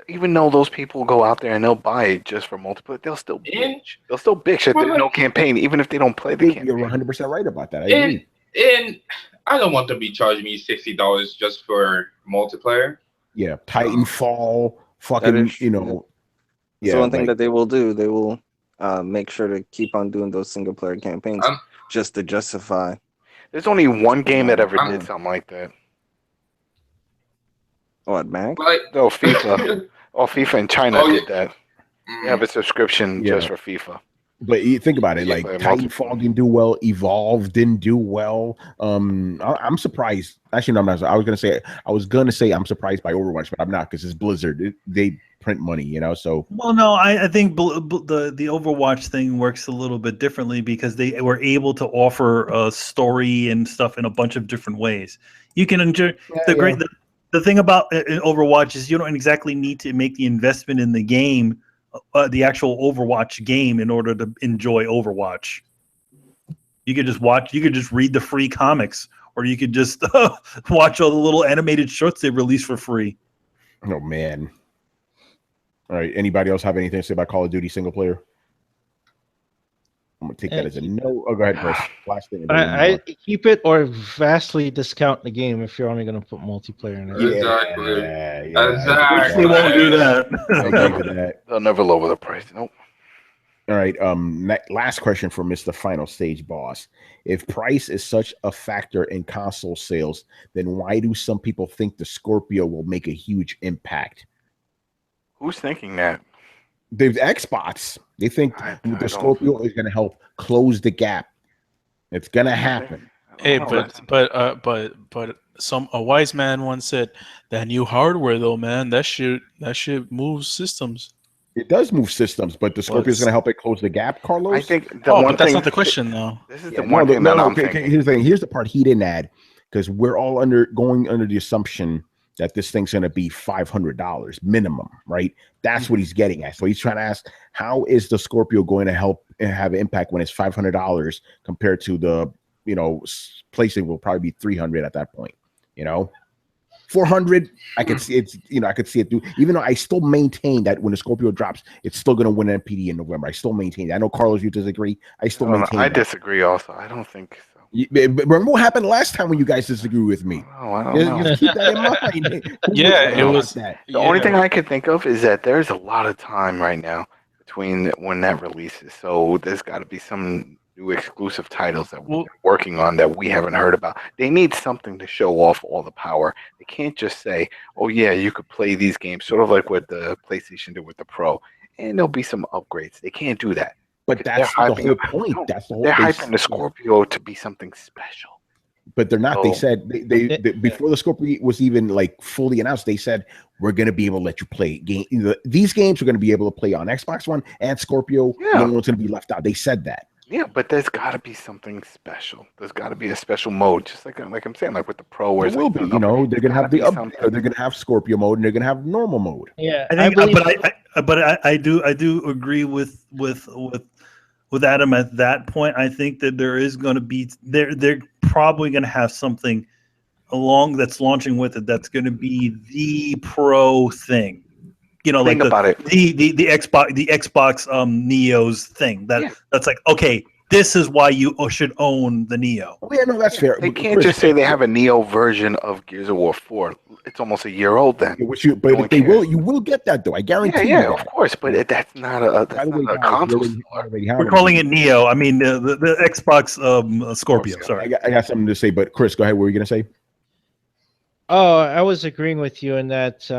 even though those people go out there and they'll buy it just for multiplayer, they'll still bitch. They'll still bitch if there's no campaign, even if they don't play the campaign. You're 100% right about that. I agree. And I don't want them to be charging me $60 just for multiplayer. Yeah, Titanfall, fucking, Yeah, so one thing that they will do, they will make sure to keep on doing those single player campaigns just to justify. There's only one game that ever did something like that. What, Mac? No, FIFA. FIFA in China did that. They have a subscription just for FIFA. But you think about it, Yeah, like but Titanfall didn't do well, Evolve didn't do well. I'm surprised. Actually, no, I'm not. I was gonna say I'm surprised by Overwatch, but I'm not because it's Blizzard. They print money, you know. So well, no, I think the Overwatch thing works a little bit differently because they were able to offer a story and stuff in a bunch of different ways. You can enjoy the thing about Overwatch is you don't exactly need to make the investment in the game. The actual Overwatch game in order to enjoy Overwatch. You could just watch, you could just read the free comics, or you could just watch all the little animated shorts they release for free. Oh man. All right. Anybody else have anything to say about Call of Duty single player? I'm gonna take that as a no. Oh, go ahead, Chris. Last thing. I keep it or vastly discount the game if you're only going to put multiplayer in it. Exactly. Exactly. They won't do that. They'll never lower the price. Nope. All right. Last question for Mr. Final Stage Boss. If price is such a factor in console sales, then why do some people think the Scorpio will make a huge impact? Who's thinking that? The Xbox. They think the Scorpio is going to help close the gap. It's going to happen. Hey, but a wise man once said that new hardware though, man, that shit moves systems. It does move systems, but the Scorpio is going to help it close the gap, Carlos. I think but that's not the question though. This is the one thing that I'm thinking. Here's the thing. Here's the part he didn't add because we're all going under the assumption that this thing's going to be $500 minimum, right? That's what he's getting at. So he's trying to ask, how is the Scorpio going to help and have an impact when it's $500 compared to the, PlayStation will probably be $300 at that point, $400. I could see it's, I could see it do. Even though I still maintain that when the Scorpio drops, it's still going to win an MPD in November. I still maintain that. I know Carlos, you disagree. I still maintain. I disagree. Also, I don't think so. Remember what happened last time when you guys disagree with me? I don't know. Just keep that in mind. Yeah, it was that. The only thing I could think of is that there's a lot of time right now between when that releases. So there's got to be some new exclusive titles that we're working on that we haven't heard about. They need something to show off all the power. They can't just say, "Oh yeah, you could play these games," sort of like what the PlayStation did with the Pro, and there'll be some upgrades. They can't do that. But that's the whole point. That's the whole. They're hyping the Scorpio to be something special. But they're not. They said they before the Scorpio was even like fully announced. They said we're going to be able to let you play game. These games are going to be able to play on Xbox One and Scorpio. Yeah. No one's going to be left out. They said that. Yeah, but there's got to be something special. There's got to be a special mode, just like I'm saying, like with the Pro. Where it will be. They're going to have the update. They're going to have Scorpio mode, and they're going to have normal mode. Yeah, I think. I do agree with Adam at that point. I think that there is going to be they're probably going to have something along that's launching with it that's going to be the Pro thing. Think about it. The Xbox Neo's thing. That's like, okay, this is why you should own the Neo. Oh, yeah, no, that's fair. They can't just say they have a Neo version of Gears of War 4. It's almost a year old then. But you will get that though. I guarantee. Yeah, of course. But that's not a console. We're calling it Neo. I mean the Xbox Scorpio. Sorry, I got something to say. But Chris, go ahead. What were you gonna say? Oh, I was agreeing with you in that.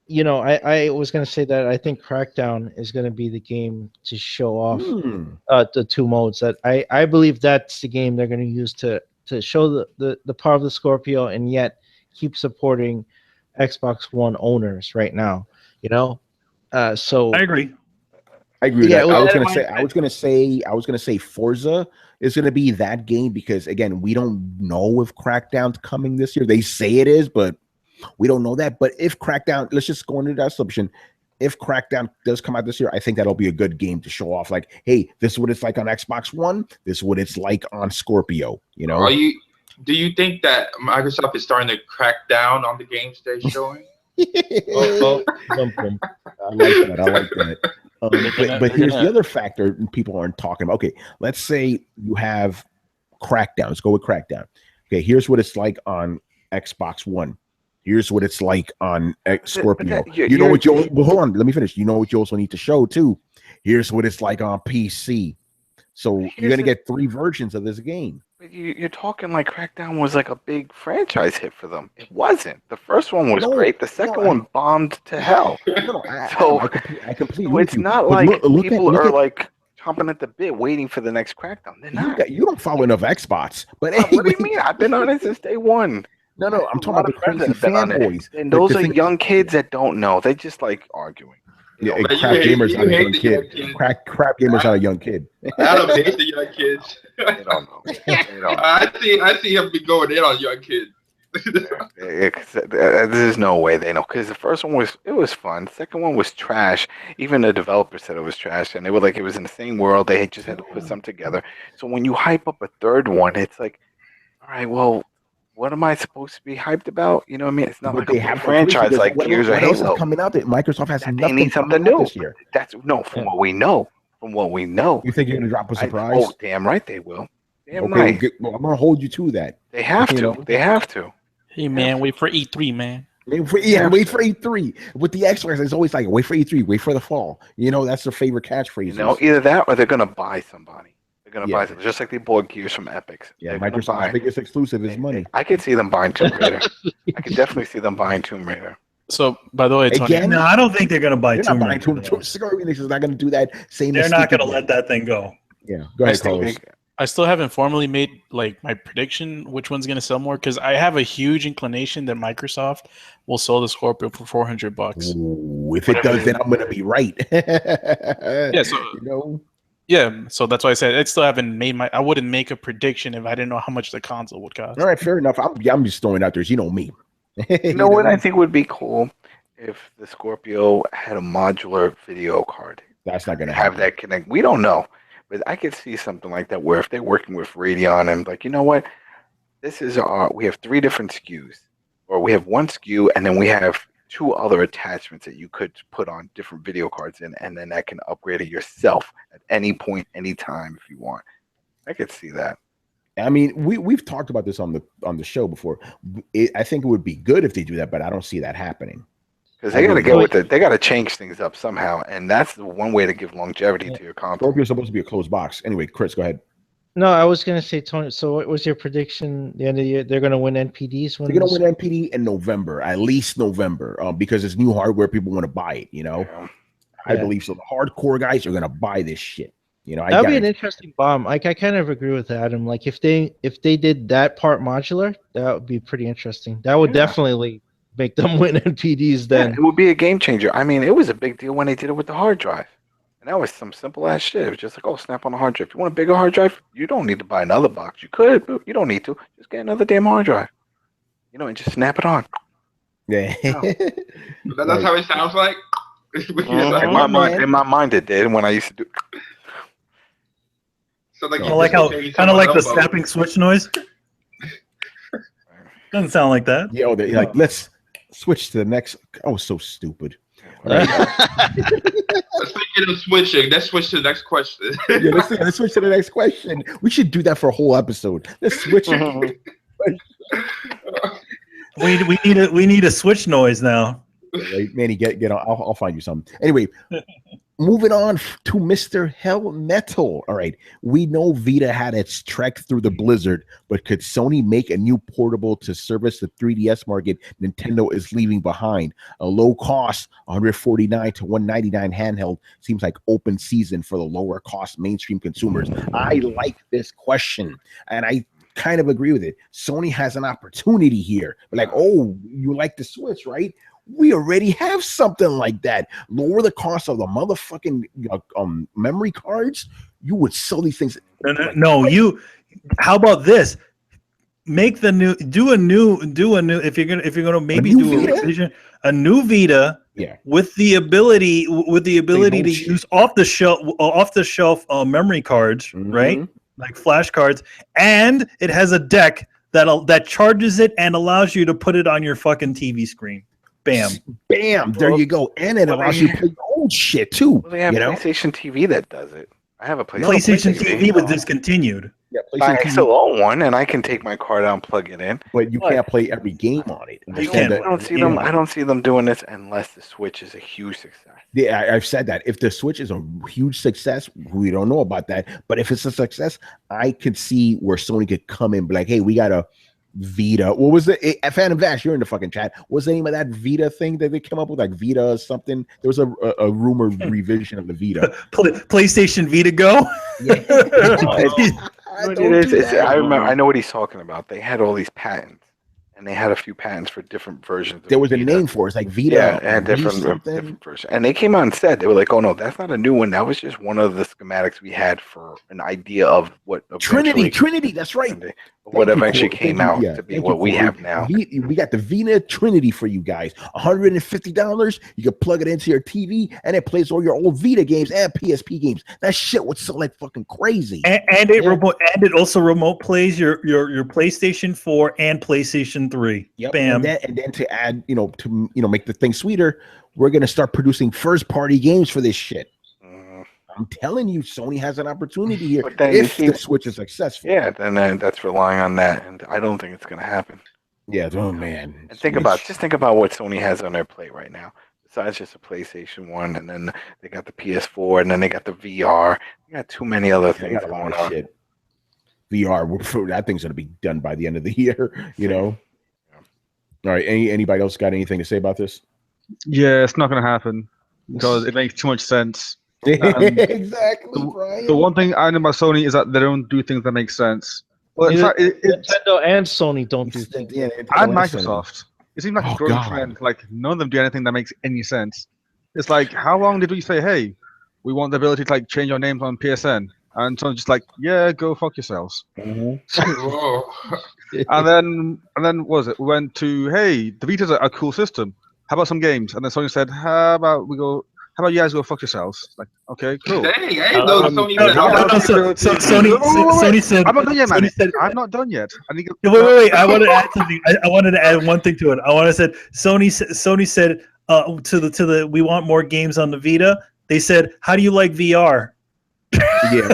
I was going to say that I think Crackdown is going to be the game to show off the two modes. That I believe that's the game they're going to use to show the power of the Scorpio and yet keep supporting Xbox One owners right now. So I agree. I agree. Yeah, I was gonna say Forza is gonna be that game because again, we don't know if Crackdown's coming this year. They say it is, but we don't know that. But if Crackdown, let's just go into that assumption. If Crackdown does come out this year, I think that'll be a good game to show off. Like, hey, this is what it's like on Xbox One. This is what it's like on Scorpio. Do you think that Microsoft is starting to crack down on the games they're showing? I like that. But here's the other factor people aren't talking about. Okay, let's say you have Crackdown. Let's go with Crackdown. Okay, here's what it's like on Xbox One. Here's what it's like on Scorpio. Hold on, let me finish. You know what you also need to show too. Here's what it's like on PC. So you're gonna get 3 versions of this game. But you're talking like Crackdown was like a big franchise hit for them. It wasn't. The first one was great. The second one bombed to hell. I completely. It's not like people are like chomping at the bit, waiting for the next Crackdown. They're not. You don't follow enough Xbox. But What do anyway, you mean? I've been on it since day one. no, I'm talking about the crazy fanboys. And those are young kids that don't know. They just like arguing. Yeah, crap gamers not a young kid. Crap gamers not a young kid. I don't hate the young kids. They don't know. I see him be going in on young kids. There's no way they know, because the first one was fun. The second one was trash. Even the developer said it was trash, and they were like, it was in the same world. They just had to put something together. So when you hype up a third one, it's like, all right, well, what am I supposed to be hyped about? You know what I mean? It's not like a franchise like Gears or Halo. Coming out that Microsoft has they need something new this year. That's from what we know. From what we know. You think you're gonna drop a surprise? Oh, damn right they will. Damn okay, right. Well, I'm gonna hold you to that. They have to. They have to. Hey man, wait for E3, man. Wait for E3. With the Xbox, it's always like wait for E3, wait for the fall. You know, that's their favorite catchphrase. You know, either that or they're gonna buy somebody. They're gonna buy something, just like they bought Gears from Epic. Yeah, Microsoft's biggest exclusive is money. I could see them buying Tomb Raider. I could definitely see them buying Tomb Raider. So, by the way, Tony, again, no, I don't think they're gonna buy Tomb Raider. Square Enix is not gonna do that. They're not gonna let that thing go. Yeah, go ahead, Carlos. I still haven't formally made like my prediction which one's gonna sell more, because I have a huge inclination that Microsoft will sell the Scorpio for $400. Ooh, if it does, then I'm gonna be right. Yeah, so yeah, so that's why I said I still haven't made I wouldn't make a prediction if I didn't know how much the console would cost. All right, fair enough. I'm just throwing it out there. You know me. You know what I think would be cool if the Scorpio had a modular video card. That's not gonna have that connect. We don't know. But I could see something like that where if they're working with Radeon and like, you know what, this is we have 3 different SKUs, or we have 1 SKU and then we have 2 other attachments that you could put on different video cards in, and then that can upgrade it yourself at any point, any time if you want. I could see that. I mean, we've talked about this on the show before. I think it would be good if they do that, but I don't see that happening. Because they got to go with it. They got to change things up somehow, and that's the one way to give longevity to your console. Scorpio's supposed to be a closed box. Anyway, Chris, go ahead. No, I was gonna say, Tony. So, what was your prediction? The end of the year, they're gonna win NPDs. They're gonna win NPD in November, at least November, because it's new hardware. People want to buy it. You know, I believe so. The hardcore guys are gonna buy this shit. You know, that'd be an interesting bomb. Like, I kind of agree with Adam. Like, if they did that part modular, that would be pretty interesting. That would definitely make them win NPDs then. Yeah, it would be a game changer. I mean, it was a big deal when they did it with the hard drive. And that was some simple ass shit. It was just like, oh, snap on a hard drive. If you want a bigger hard drive, you don't need to buy another box. You could, but you don't need to. Just get another damn hard drive. You know, and just snap it on. Yeah. That's how it sounds like? In my mind it did when I used to do. So like, kind of like the snapping switch noise. Doesn't sound like that. Yeah, they're like, let's switch to the next. Oh, so stupid. Speaking of switching, let's switch to the next question. Yeah, let's switch to the next question. We should do that for a whole episode. Let's switch. We need a switch noise now. Right, Manny, get on. I'll find you something. Anyway, moving on to Mr. Hell Metal. All right, we know Vita had its trek through the blizzard, but could Sony make a new portable to service the 3DS market Nintendo is leaving behind? A low cost, $149 to $199 handheld seems like open season for the lower cost mainstream consumers. I like this question, and I kind of agree with it. Sony has an opportunity here. Like, oh, you like the Switch, right? We already have something like that. Lower the cost of the motherfucking memory cards. You would sell these things. No. How about this? Make the new. Do a new. If you're gonna maybe do a revision, a new Vita. Yeah. With the ability to use off the shelf memory cards, right? Like flash cards, and it has a deck that charges it and allows you to put it on your fucking TV screen. Bam. There you go. And it allows you to play old shit too. Well, they have PlayStation TV that does it. I have a PlayStation TV was discontinued. Yeah, I still own one, and I can take my card out and plug it in. But you can't play every game on it. I don't see them doing this unless the Switch is a huge success. Yeah, I've said that. If the Switch is a huge success, we don't know about that. But if it's a success, I could see where Sony could come in and be like, hey, we got a Vita. What was it? Phantom Vash, you're in the fucking chat. What's the name of that Vita thing that they came up with? Like Vita or something? There was a rumored revision of the Vita. PlayStation Vita Go. I remember. I know what he's talking about. They had all these patents, and they had a few patents for different versions. There was a name for it. It's like Vita. Yeah, and different versions. And they came out and said, they were like, "Oh no, that's not a new one. That was just one of the schematics we had for an idea of what Trinity. That's right. What eventually came out to be what we have now. We got the Vita Trinity for you guys. $150. You can plug it into your TV, and it plays all your old Vita games and PSP games. That shit would sell like fucking crazy. And it also remote plays your PlayStation 4 and PlayStation 3. Yep. Bam. And then to add, make the thing sweeter, we're gonna start producing first party games for this shit. I'm telling you, Sony has an opportunity here if the Switch is successful. Yeah, then that's relying on that, and I don't think it's going to happen. Yeah, oh man. And think about what Sony has on their plate right now. Besides just a PlayStation 1, and then they got the PS4, and then they got the VR. They got too many other things going on. Shit. VR, that thing's going to be done by the end of the year, Yeah. All right, anybody else got anything to say about this? Yeah, it's not going to happen because it makes too much sense. Exactly, Brian. The one thing I know about Sony is that they don't do things that make sense. Well, in fact, Nintendo and Sony don't do things. Yeah, and Microsoft. It seems like a growing trend. Like none of them do anything that makes any sense. It's like, how long did we say, hey, we want the ability to like change our names on PSN? And someone's just like, yeah, go fuck yourselves. Whoa. and then what was it? We went to, hey, the Vita's a cool system. How about some games? And then Sony said, how about you guys go fuck yourselves? Like, okay, cool. Dang, Sony said, I'm not done yet, man. I'm not done yet. Wait. I wanted to add something. I wanted to add one thing to it. Sony said to the we want more games on the Vita. They said, how do you like VR? Yeah.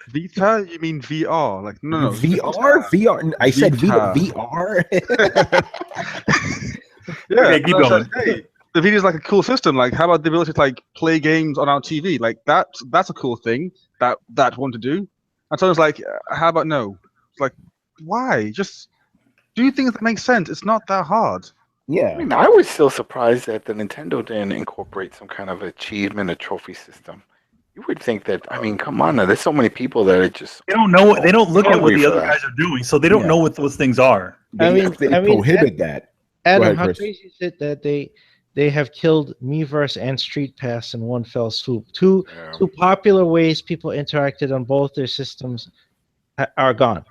Vita? You mean VR? Like no. VR. I said Vita. VR. Yeah. Okay, keep going. Hey, the Vita is like a cool system. Like, how about the ability to like play games on our TV? Like that's a cool thing that want to do. And so it's like, how about no? It's like, why? Just do things that make sense. It's not that hard. Yeah. I mean, I was still surprised that the Nintendo didn't incorporate some kind of achievement or trophy system. You would think that. I mean, come on now. There's so many people that are just they don't know. They don't look at what the other guys are doing, so they don't know what those things are. They prohibit that. Adam, how crazy is it that they have killed Miiverse and Street Pass in one fell swoop? Two popular ways people interacted on both their systems are gone,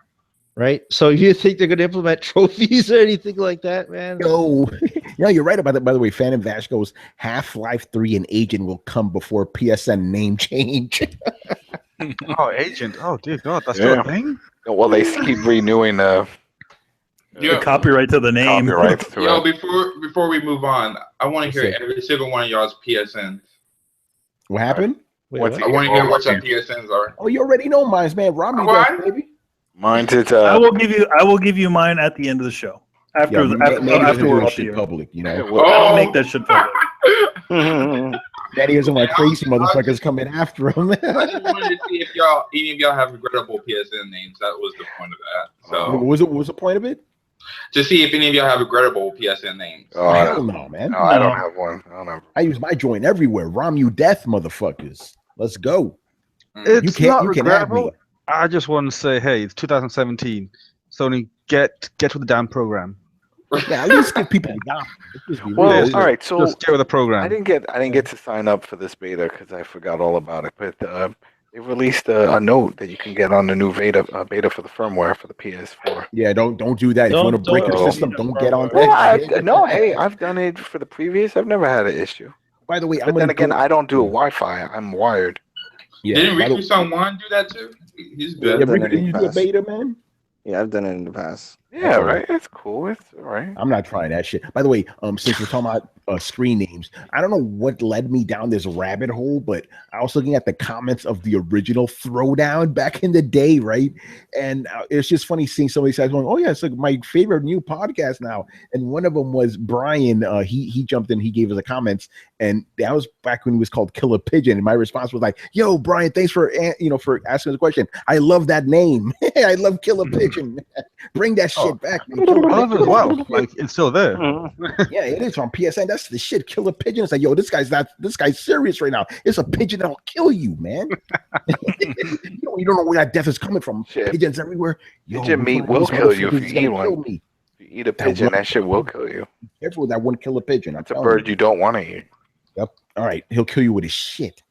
right? So you think they're going to implement trophies or anything like that, man? No, you're right about that. By the way, Phantom Vash goes Half-Life 3 and Agent will come before PSN name change. Oh, Agent! Oh, dear God, that's still a thing. Well, they keep renewing the copyright to the name. Before we move on, I want to hear every single one of y'all's PSNs. What happened? I want to hear what your PSNs are. Oh, you already know mine's, man. Robbie, baby. Mine's it's. I will give you mine at the end of the show. After we're off here. Public, I'll make that shit public. Daddy doesn't want crazy motherfuckers coming after him. I just wanted to see if any of y'all have regrettable PSN names. That was the point of that. So what was the point of it? To see if any of y'all have regrettable PSN names. Oh, hell no, man. No, I don't have one. I use my joint everywhere. Romu Death, motherfuckers. Let's go. It's not regrettable. I just want to say, hey, it's 2017. Sony, get with the damn program. Yeah, at least give people all right. So just get with the program. I didn't get to sign up for this beta because I forgot all about it. But they released a note that you can get on the new beta for the firmware for the PS4. Yeah, don't do that. If you want to break your system, don't get on that. No, hey, I've done it for the previous. I've never had an issue. By the way, but then again, I don't do a Wi-Fi. I'm wired. Yeah. Didn't Riku-san Juan do that too? He's good. Yeah, Riku, did you do a beta, man? Yeah, I've done it in the past. Yeah, right. It's cool. It's all right. I'm not trying that shit. By the way, since we're talking about screen names, I don't know what led me down this rabbit hole, but I was looking at the comments of the original Throwdown back in the day, right? And it's just funny seeing some of these guys going, "Oh yeah, it's like my favorite new podcast now." And one of them was Brian. He jumped in, he gave us the comments, and that was back when he was called Killer Pigeon. And my response was like, "Yo, Brian, thanks for for asking the question. I love that name. I love Killer Pigeon. Bring that shit back, man." I love it as well. Like it's still there. Yeah, it is on PSN. That's the shit. Killer Pigeon. It's like, yo, this guy's serious right now. It's a pigeon that'll kill you, man. You don't know where that death is coming from. Shit. Pigeons everywhere. Pigeon meat will kill you if you eat one. If you eat a pigeon, that shit will kill you. Be careful with that one killer pigeon. It's a bird you don't want to eat. Yep. All right. He'll kill you with his shit.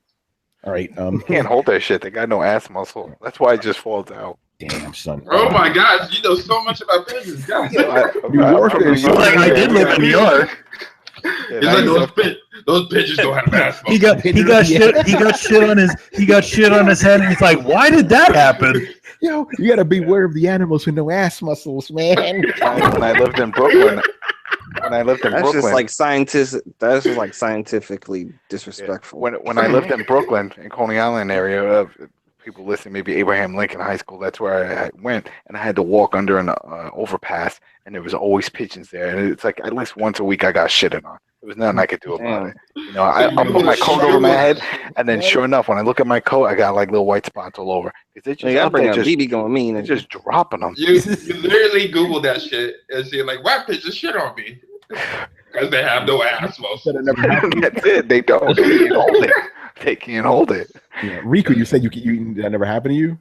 All right. You can't hold that shit. They got no ass muscle. That's why it just falls out. Damn, son. Oh my gosh, you know so much about pigeons, guys. I did live in New York. It's like those pigeons don't have ass muscle. He got shit on his head, and he's like, "Why did that happen?" Yo, you gotta beware of the animals with no ass muscles, man. When I lived in Brooklyn. That's just like scientific. That's just like scientifically disrespectful. When I lived in Brooklyn, in Coney Island area, people listening, maybe Abraham Lincoln High School. That's where I went, and I had to walk under an overpass, and there was always pigeons there. And it's like at least once a week I got shitted on. There was nothing I could do about it. You know, I put my coat over my head, and then sure enough, when I look at my coat, I got like little white spots all over. They just bring a BB going mean and just dropping them. You literally Google that shit and see like, why pigeons shit on me? Because they have no ass muscle. That's it. They don't. They can't hold it. They can't hold it. Yeah. Riku, you said you that never happened to you?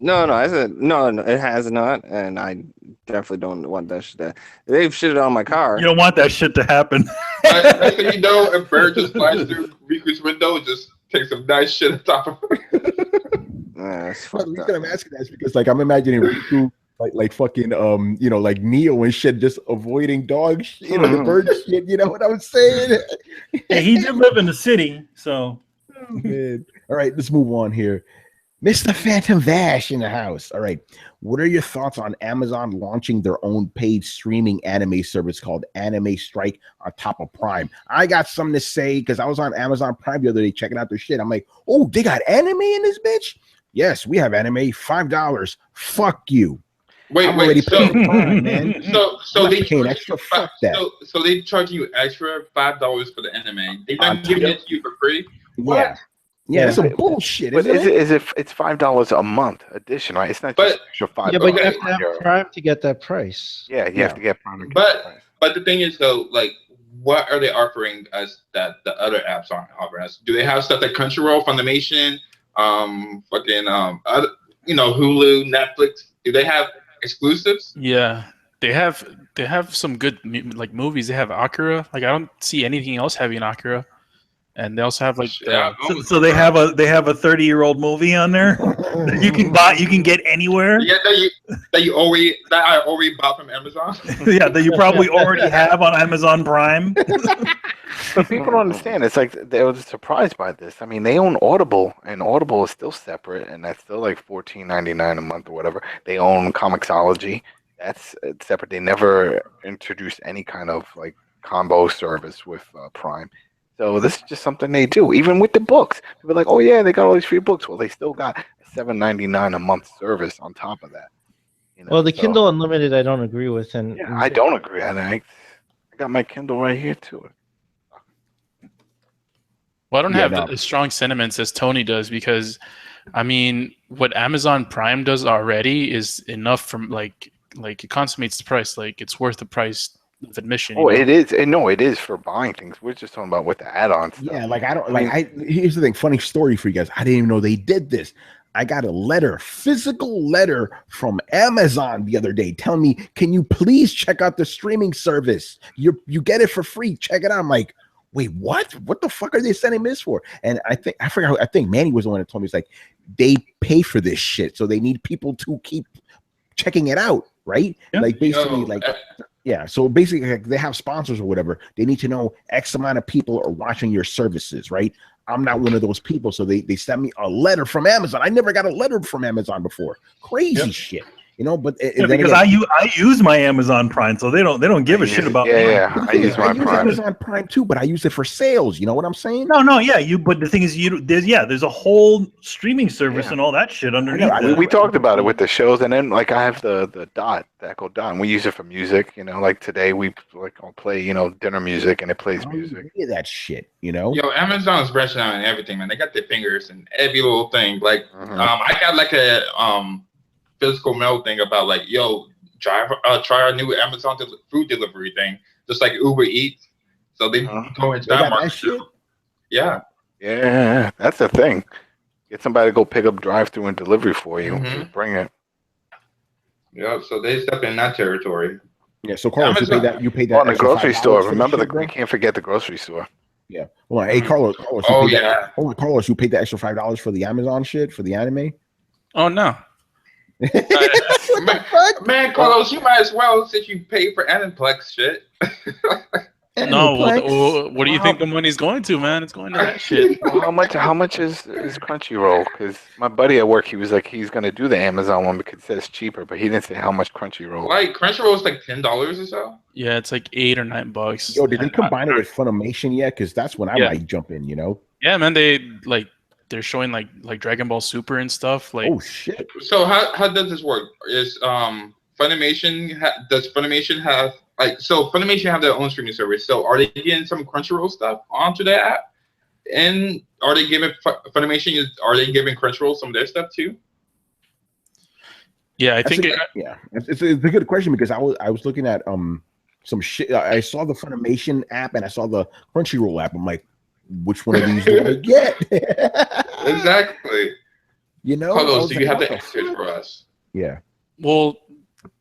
No, I said no, it has not, and I definitely don't want that shit. They've shitted on my car. You don't want that shit to happen. Next thing you know, a bird just flies through Riku's window and just takes some nice shit on top of her. The reason I'm asking that is because like I'm imagining Riku like fucking like Neo and shit, just avoiding dog shit, the bird shit. You know what I'm saying? Yeah, he did live in the city, so. Oh, man. All right, let's move on here. Mr. Phantom Vash in the house. All right. What are your thoughts on Amazon launching their own paid streaming anime service called Anime Strike on top of Prime? I got something to say because I was on Amazon Prime the other day checking out their shit. I'm like, oh, they got anime in this bitch? Yes, we have anime. $5. Fuck you. Wait, Prime, man. So they paying extra. Fuck that. So they charging you extra $5 for the anime. They're not giving it to you for free. Yeah. Yeah, it's some bullshit. But is it? It's $5 a month addition, right? It's not just extra $5. Yeah, but you have to have Prime to get that price. Yeah, you have to get Prime. But the thing is, though, like, what are they offering us that the other apps aren't offering us? Do they have stuff like Crunchyroll, Funimation, other, Hulu, Netflix? Do they have exclusives? Yeah, they have some good like movies. They have Akira. Like I don't see anything else having Akira. And they also have like so they have a 30-year-old movie on there that you can get anywhere. Yeah, that I already bought from Amazon. Yeah, that you probably already have on Amazon Prime. But people don't understand. It's like they were surprised by this. I mean, they own Audible, and Audible is still separate, and that's still like $14.99 a month or whatever. They own Comixology. That's separate. They never introduced any kind of like combo service with Prime. So this is just something they do, even with the books. People are like, oh yeah, they got all these free books. Well, they still got a $7.99 a month service on top of that. Well, the Kindle Unlimited, I don't agree with, and I don't agree. I got my Kindle right here too. Well, I don't have as strong sentiments as Tony does because, I mean, what Amazon Prime does already is enough from like it consummates the price. Like it's worth the price of admission. Oh, it is. No, it is for buying things. We're just talking about with the add-ons. Yeah, like here's the thing. Funny story for you guys. I didn't even know they did this. I got a physical letter from Amazon the other day telling me, can you please check out the streaming service? You get it for free. Check it out. I'm like, wait, what? What the fuck are they sending this for? And I think Manny was the one that told me, it's like, they pay for this shit. So they need people to keep checking it out. Right? Yeah. Like basically yeah. So basically like, they have sponsors or whatever. They need to know X amount of people are watching your services. Right? I'm not one of those people. So they sent me a letter from Amazon. I never got a letter from Amazon before. Crazy shit. You know, but Yeah, because I use my Amazon Prime, so they don't give a shit about. Yeah, I use my Prime. Amazon Prime too, but I use it for sales. You know what I'm saying? No, yeah, but the thing is, there's a whole streaming service and all that shit underneath. We talked about it with the shows, and then like I have the Echo Dot, and we use it for music. You know, like today I'll play dinner music, and it plays music. Hear that shit, you know? Yo, Amazon's branching out and everything, man. They got their fingers in every little thing. Like, I got like a physical mail thing about like, yo, try our new Amazon food delivery thing, just like Uber Eats. So they go into that market. Shit? Yeah, that's the thing. Get somebody to go pick up drive-through and delivery for you. Just bring it. Yeah, so they step in that territory. Yeah, so Carlos, you paid that. Oh, the grocery store. Remember, we can't forget the grocery store. Yeah. Well, hey, Carlos. Carlos, you paid the extra $5 for the Amazon shit for the anime? Oh no. Man, Carlos, you might as well since you paid for Aniplex shit. No, what do you think the money's going to, man? It's going to that shit. Well, how much is Crunchyroll? Because my buddy at work, he was like, he's gonna do the Amazon one because it says cheaper, but he didn't say how much Crunchyroll. Like Crunchyroll is like $10 or so. Yeah, it's like $8 or $9. Yo, did they combine it with Funimation yet? Because that's when I might jump in. You know? Yeah, man. They're showing like Dragon Ball Super and stuff. Like, oh shit. So how does this work? Is Funimation does Funimation have Funimation have their own streaming service? So are they getting some Crunchyroll stuff onto their app? And are they giving Funimation? Are they giving Crunchyroll some of their stuff too? Yeah, I think it's a good question because I was looking at some shit. I saw the Funimation app and I saw the Crunchyroll app. I'm like, which one of these do I get? Exactly. You know, Carlos, do you have the answers for us? Yeah. Well,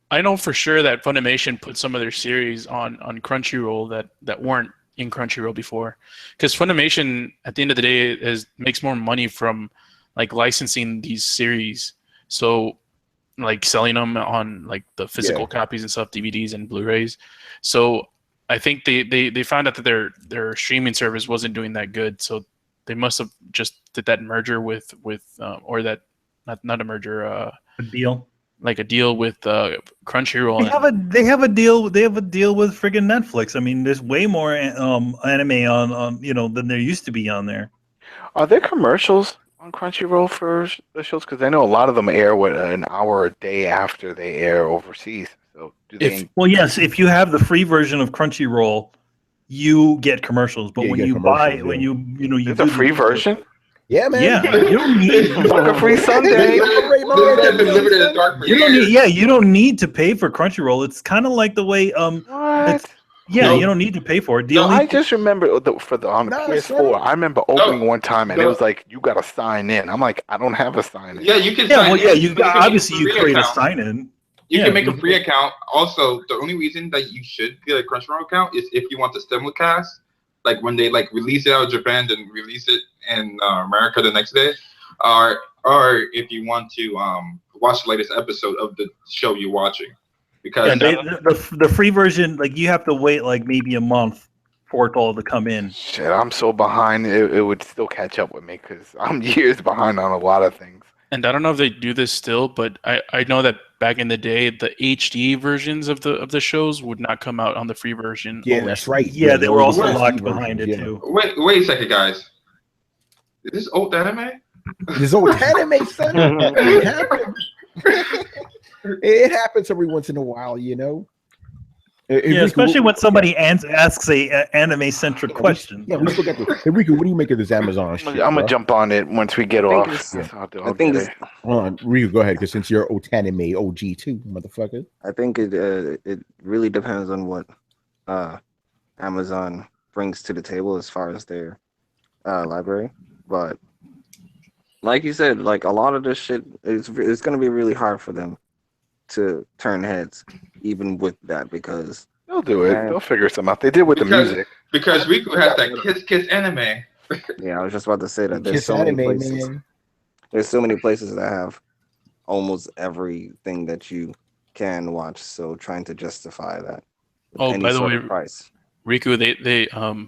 I know for sure that Funimation put some of their series on Crunchyroll that weren't in Crunchyroll before, because Funimation at the end of the day makes more money from like licensing these series, so like selling them on like the physical copies and stuff, DVDs and Blu-rays. So I think they found out that their streaming service wasn't doing that good, so they must have just did that merger with or that not a merger, a deal. Like a deal with Crunchyroll. They have a deal with friggin' Netflix. I mean, there's way more anime on than there used to be on there. Are there commercials on Crunchyroll for the shows? Because I know a lot of them air an hour a day after they air overseas. So yes, if you have the free version of Crunchyroll, you get commercials. But when you it's a free version. Yeah, man. Yeah, you don't need a free Sunday. You don't need to pay for Crunchyroll. It's kind of like the way you don't need to pay for it. I just remember on the PS4. I remember opening one time and it was like you got to sign in. I'm like, I don't have a sign in. Yeah, you can. You create a sign in. You can make a free account. Also, the only reason that you should get a Crunchyroll account is if you want the simulcast, like when they release it out of Japan and release it in America the next day, or if you want to watch the latest episode of the show you're watching, because the free version, you have to wait maybe a month for it all to come in. Shit, I'm so behind. It would still catch up with me because I'm years behind on a lot of things. And I don't know if they do this still, but I know that back in the day, the HD versions of the shows would not come out on the free version. Yeah, that's right. Yeah, they were also locked behind it too. Wait a second, guys. Is this old anime? This old anime, son. It happens every once in a while, you know. Especially when somebody asks a anime-centric question. Yeah, we still got this. Enrico, what do you make of this Amazon shit? I'm gonna jump on it once we get off. I think hold on, Enrico, go ahead, because since you're Otanime OG too, motherfucker. I think it really depends on what Amazon brings to the table as far as their library. But like you said, a lot of this shit it's gonna be really hard for them to turn heads, even with that, because they'll do it. They'll figure something out. They did with the music. Because Riku has that kiss anime. Yeah, I was just about to say that there's so many places. Man. There's so many places that have almost everything that you can watch. So trying to justify that. Oh, by the way, price. Riku, they a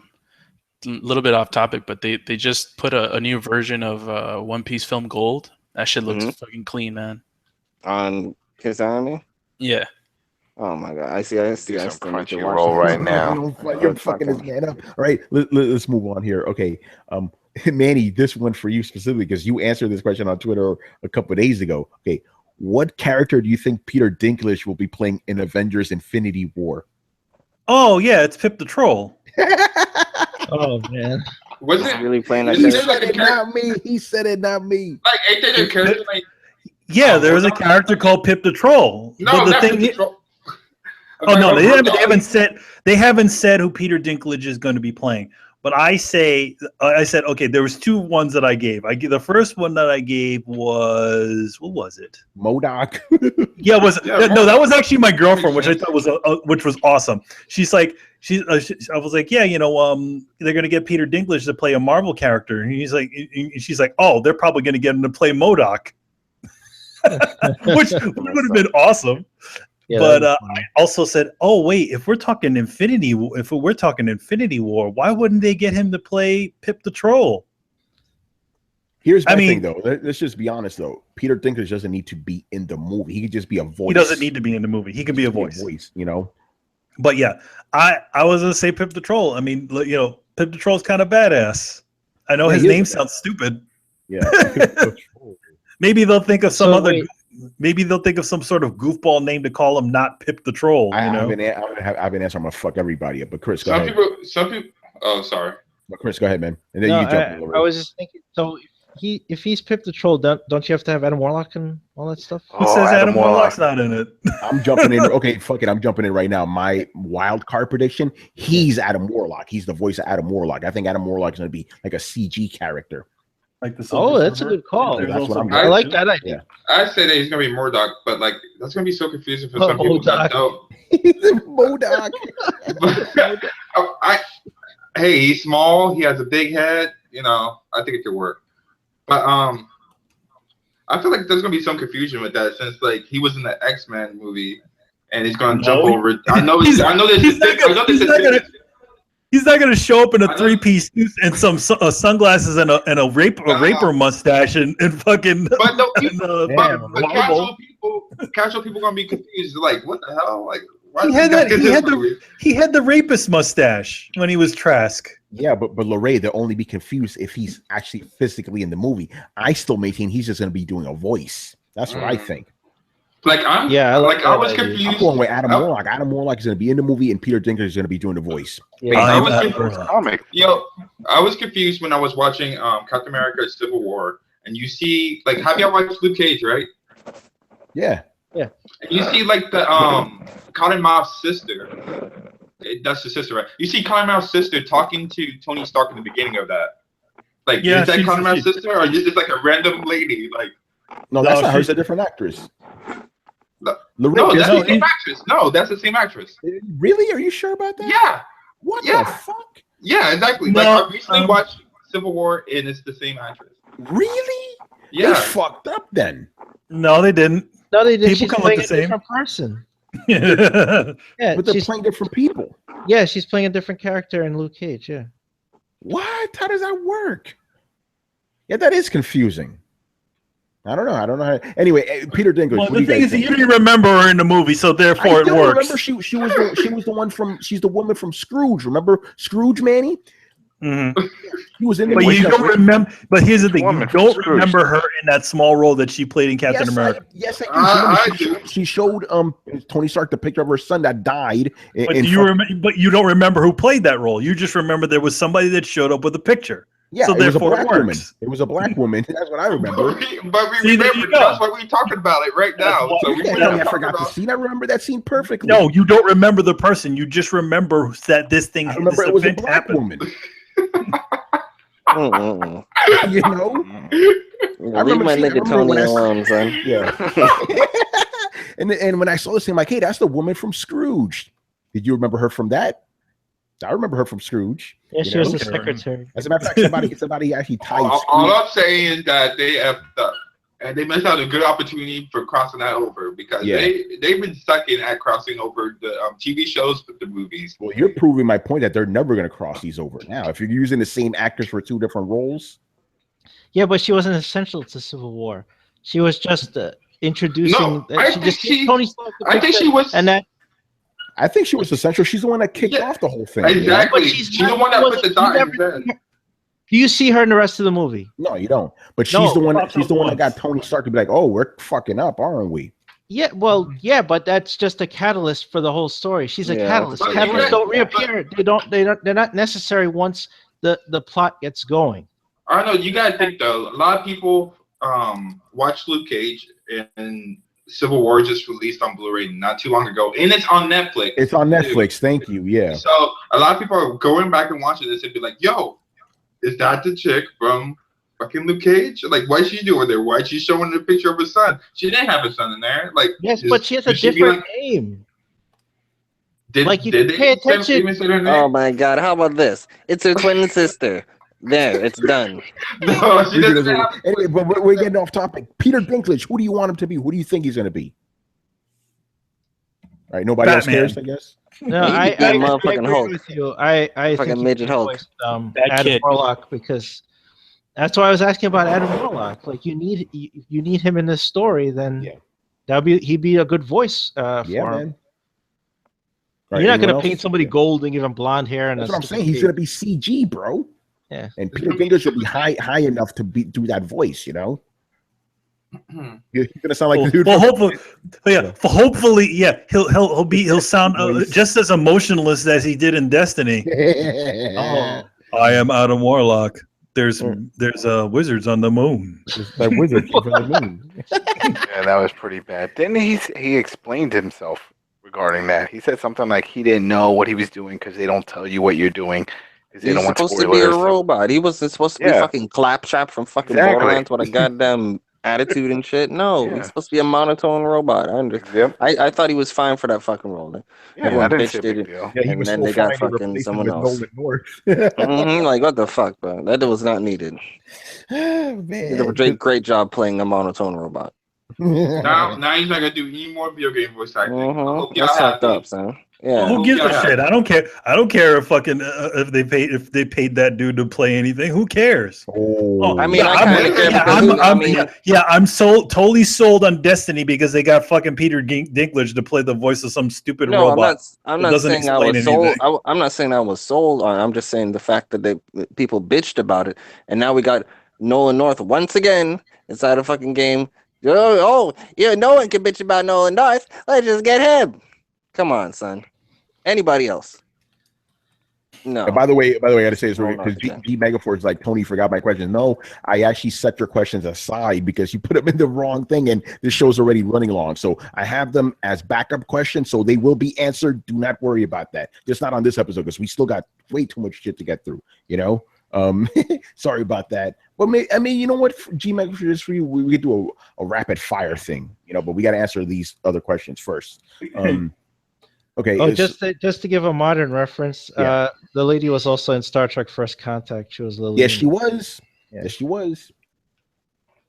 little bit off topic, but they just put a new version of One Piece Film Gold. That shit looks fucking clean, man. On Kiss Anime? Yeah. Oh my god! I see. I still need to watch Crunchyroll this. right now. You're fucking this man up. All right, let's move on here. Okay, Manny, this one for you specifically because you answered this question on Twitter a couple of days ago. Okay, what character do you think Peter Dinklage will be playing in Avengers: Infinity War? Oh yeah, it's Pip the Troll. Oh man, Was He's it really playing that He shit. said it, not me. He said it, not me. like ain't there a character like? Yeah, there is a no. character called Pip the Troll. No, but the not thing. Pip the Troll. Oh no, they haven't said who Peter Dinklage is going to be playing. But I said okay. There was two ones that I gave. The first one that I gave was what was it? MODOK. Yeah, no, that was actually my girlfriend, which I Makes thought was awesome. She's like, I was like, yeah, they're gonna get Peter Dinklage to play a Marvel character, and she's like, oh, they're probably gonna get him to play MODOK, which would have been awesome. yeah, But I also said, oh wait, if we're talking Infinity War, why wouldn't they get him to play Pip the Troll? Here's my thing, though. Let's just be honest, though. Peter Dinklage doesn't need to be in the movie. He could just be a voice. He doesn't need to be in the movie. He can be a voice. But yeah, I was gonna say Pip the Troll. I mean, Pip the Troll's kind of badass. I know his name sounds stupid. Yeah. Maybe they'll think of Maybe they'll think of some sort of goofball name to call him, not Pip the Troll. I've been answering. I'm gonna fuck everybody up. But Chris, go ahead. Some people. Oh, sorry. But Chris, go ahead, man. And then you jump in. I was just thinking. So if he's Pip the Troll, don't you have to have Adam Warlock and all that stuff? Who says Adam Warlock's not in it? I'm jumping in. Okay, fuck it. I'm jumping in right now. My wild card prediction: he's Adam Warlock. He's the voice of Adam Warlock. I think Adam Warlock is gonna be like a CG character. Like the that's a good call. That's what I like that idea. I say that he's gonna be MODOK, but like that's gonna be so confusing for some people that don't. He's MODOK. Hey, he's small. He has a big head. I think it could work. But I feel like there's gonna be some confusion with that since like he was in the X-Men movie and he's gonna jump over. I know there's He's not gonna show up in a 3-piece suit and some sunglasses and a raper mustache and fucking. But no, casual people gonna be confused. Like, what the hell? Like, why he had the rapist mustache when he was Trask. Yeah, but Lorray, they'll only be confused if he's actually physically in the movie. I still maintain he's just gonna be doing a voice. That's what I think. Like I was confused. I'm going with Adam Warlock. Adam Warlock is going to be in the movie, and Peter Dinklage is going to be doing the voice. Yeah. I was confused when I was watching Captain America: Civil War, and you see like, have y'all watched Luke Cage, right? Yeah. And you see like the Cottonmouth's sister. That's the sister, right? You see Cottonmouth's sister talking to Tony Stark in the beginning of that. Like, is that Cottonmouth's sister, or is it just like a random lady? Like, no, that's not her. It's a different actress. No, that's the same actress. No, that's the same actress. Really? Are you sure about that? Yeah. What the fuck? Yeah, exactly. Like I recently watched Civil War, and it's the same actress. Really? Yeah. They fucked up then. No, they didn't. No, they didn't. People She's come playing with the a same different person. Yeah, but they're playing different people. Yeah, she's playing a different character in Luke Cage. Yeah. What? How does that work? Yeah, that is confusing. I don't know. Anyway, Peter Dinklage. Well, the thing is, you didn't remember her in the movie, so therefore it works. Remember, she was the one from. She's the woman from Scrooge. Remember Scrooge, Manny? Mm-hmm. He was in the. But you don't remember. But here's the thing: you don't remember her in that small role that she played in Captain America. Yes, I do. She showed Tony Stark the picture of her son that died. But you don't remember who played that role. You just remember there was somebody that showed up with a picture. Yeah, so therefore it woman. works. It was a black woman. That's what I remember. But we remember. That's why we're talking about it right now. So I forgot the scene. I remember that scene perfectly. No, you don't remember the person. You just remember that this thing. I remember it was a black woman. You know. Leave my nigga Tony alone, son. Yeah. and when I saw this thing, I'm like, hey, that's the woman from Scrooge. Did you remember her from that? I remember her from Scrooge. Yeah, she was the secretary. As a matter of fact, somebody actually tied. All I'm saying is that they effed up, and they missed out a good opportunity for crossing that over because they've been sucking at crossing over the TV shows with the movies. Well, you're proving my point that they're never going to cross these over now. If you're using the same actors for two different roles. Yeah, but she wasn't essential to Civil War. She was just introducing. No, I she think just she- Tony Stark the I think picture, she was. and that. I think she was essential. She's the one that kicked off the whole thing. Exactly. But She's the one that put the dot in his head. Do you see her in the rest of the movie? No, you don't. But she's No, the one. pops She's up the one that once. got Tony Stark to be like, "Oh, we're fucking up, aren't we?" Yeah, well, yeah, but that's just a catalyst for the whole story. She's a Yeah. catalyst. But Catalysts you don't guys- reappear. They're not necessary once the plot gets going. I know you gotta think though. A lot of people watched Luke Cage and Civil War just released on Blu-ray not too long ago, and it's on Netflix. It's on Netflix. Thank you. Yeah. So a lot of people are going back and watching this and be like, "Yo, is that the chick from fucking Luke Cage? Like, what's she doing there? Why is she showing the picture of her son? She didn't have a son in there. Like, Yes, but she has a should she be different like- name. Did, like, you did can they pay attention- even say her name? Oh my god, how about this? It's her twin sister. There, it's done. No, she doesn't have. Anyway, but we're getting off topic. Peter Dinklage. Who do you want him to be? Who do you think he's going to be? All right, nobody Batman. else cares, I guess. No, He'd I be that motherfucking agree Hulk. with you. I Fucking think he midget Hulk. voiced, That Adam kid. Warlock, because that's why I was asking about Adam Warlock. Like, you need him in this story, then Yeah. he'd be a good voice for Yeah, him. man. All right, You're not anyone gonna else? paint somebody gold and give him blonde hair and That's a what I'm stupid saying. He's cape. going to be CG, bro. Yeah. And Peter Dinklage will be high enough to do that voice. You know. You're going to sound like the dude. Well, from- hopefully, he'll sound just as emotionless as he did in Destiny. Oh, I am Adam Warlock. There's wizards on the moon. That wizard from the moon. Yeah, that was pretty bad. Didn't he explained himself regarding that? He said something like he didn't know what he was doing because they don't tell you what you're doing. They He's don't want supposed to be a spoilers. robot. He wasn't supposed to be Yeah. fucking Claptrap from fucking Exactly. Borderlands with a goddamn attitude and shit. No, Yeah. he's supposed to be a monotone robot. Yep. I thought he was fine for that fucking role. Yeah, Everyone I didn't see a bitched it. big deal. Yeah, he And was then so they got fine, fucking replaced him someone with else. Nolan North. Like, what the fuck, bro? That was not needed. Oh, He did a man. great job playing a monotone robot. Now he's not gonna do any more video game voice acting. I hope y'all That's fucked happy. up, son. Yeah. Who gives a Yeah. shit? I don't care. I don't care if fucking if they paid that dude to play anything. Who cares? Oh, I mean, I kinda care because I'm totally sold on Destiny because they got fucking Peter Dinklage to play the voice of some stupid No, robot. I'm It not doesn't saying I explain was sold. anything. I'm not saying I was sold on. I'm just saying the fact that people bitched about it, and now we got Nolan North once again inside a fucking game. Yeah, no one can bitch about Nolan North. Let's just get him. Come on, son. Anybody else? No. And by the way, I got to say this Hold because on, G Megaford's like, Tony forgot my question. No, I actually set your questions aside because you put them in the wrong thing, and this show's already running long. So I have them as backup questions, so they will be answered. Do not worry about that. Just not on this episode because we still got way too much shit to get through. You know, sorry about that. But I mean, you know what, G Megaford, just for you, we could do a rapid fire thing. You know, but we got to answer these other questions first. Okay. Oh, just to give a modern reference, Yeah. the lady was also in Star Trek First Contact. She was Lily. Yes, she was. Yeah. Yes, she was.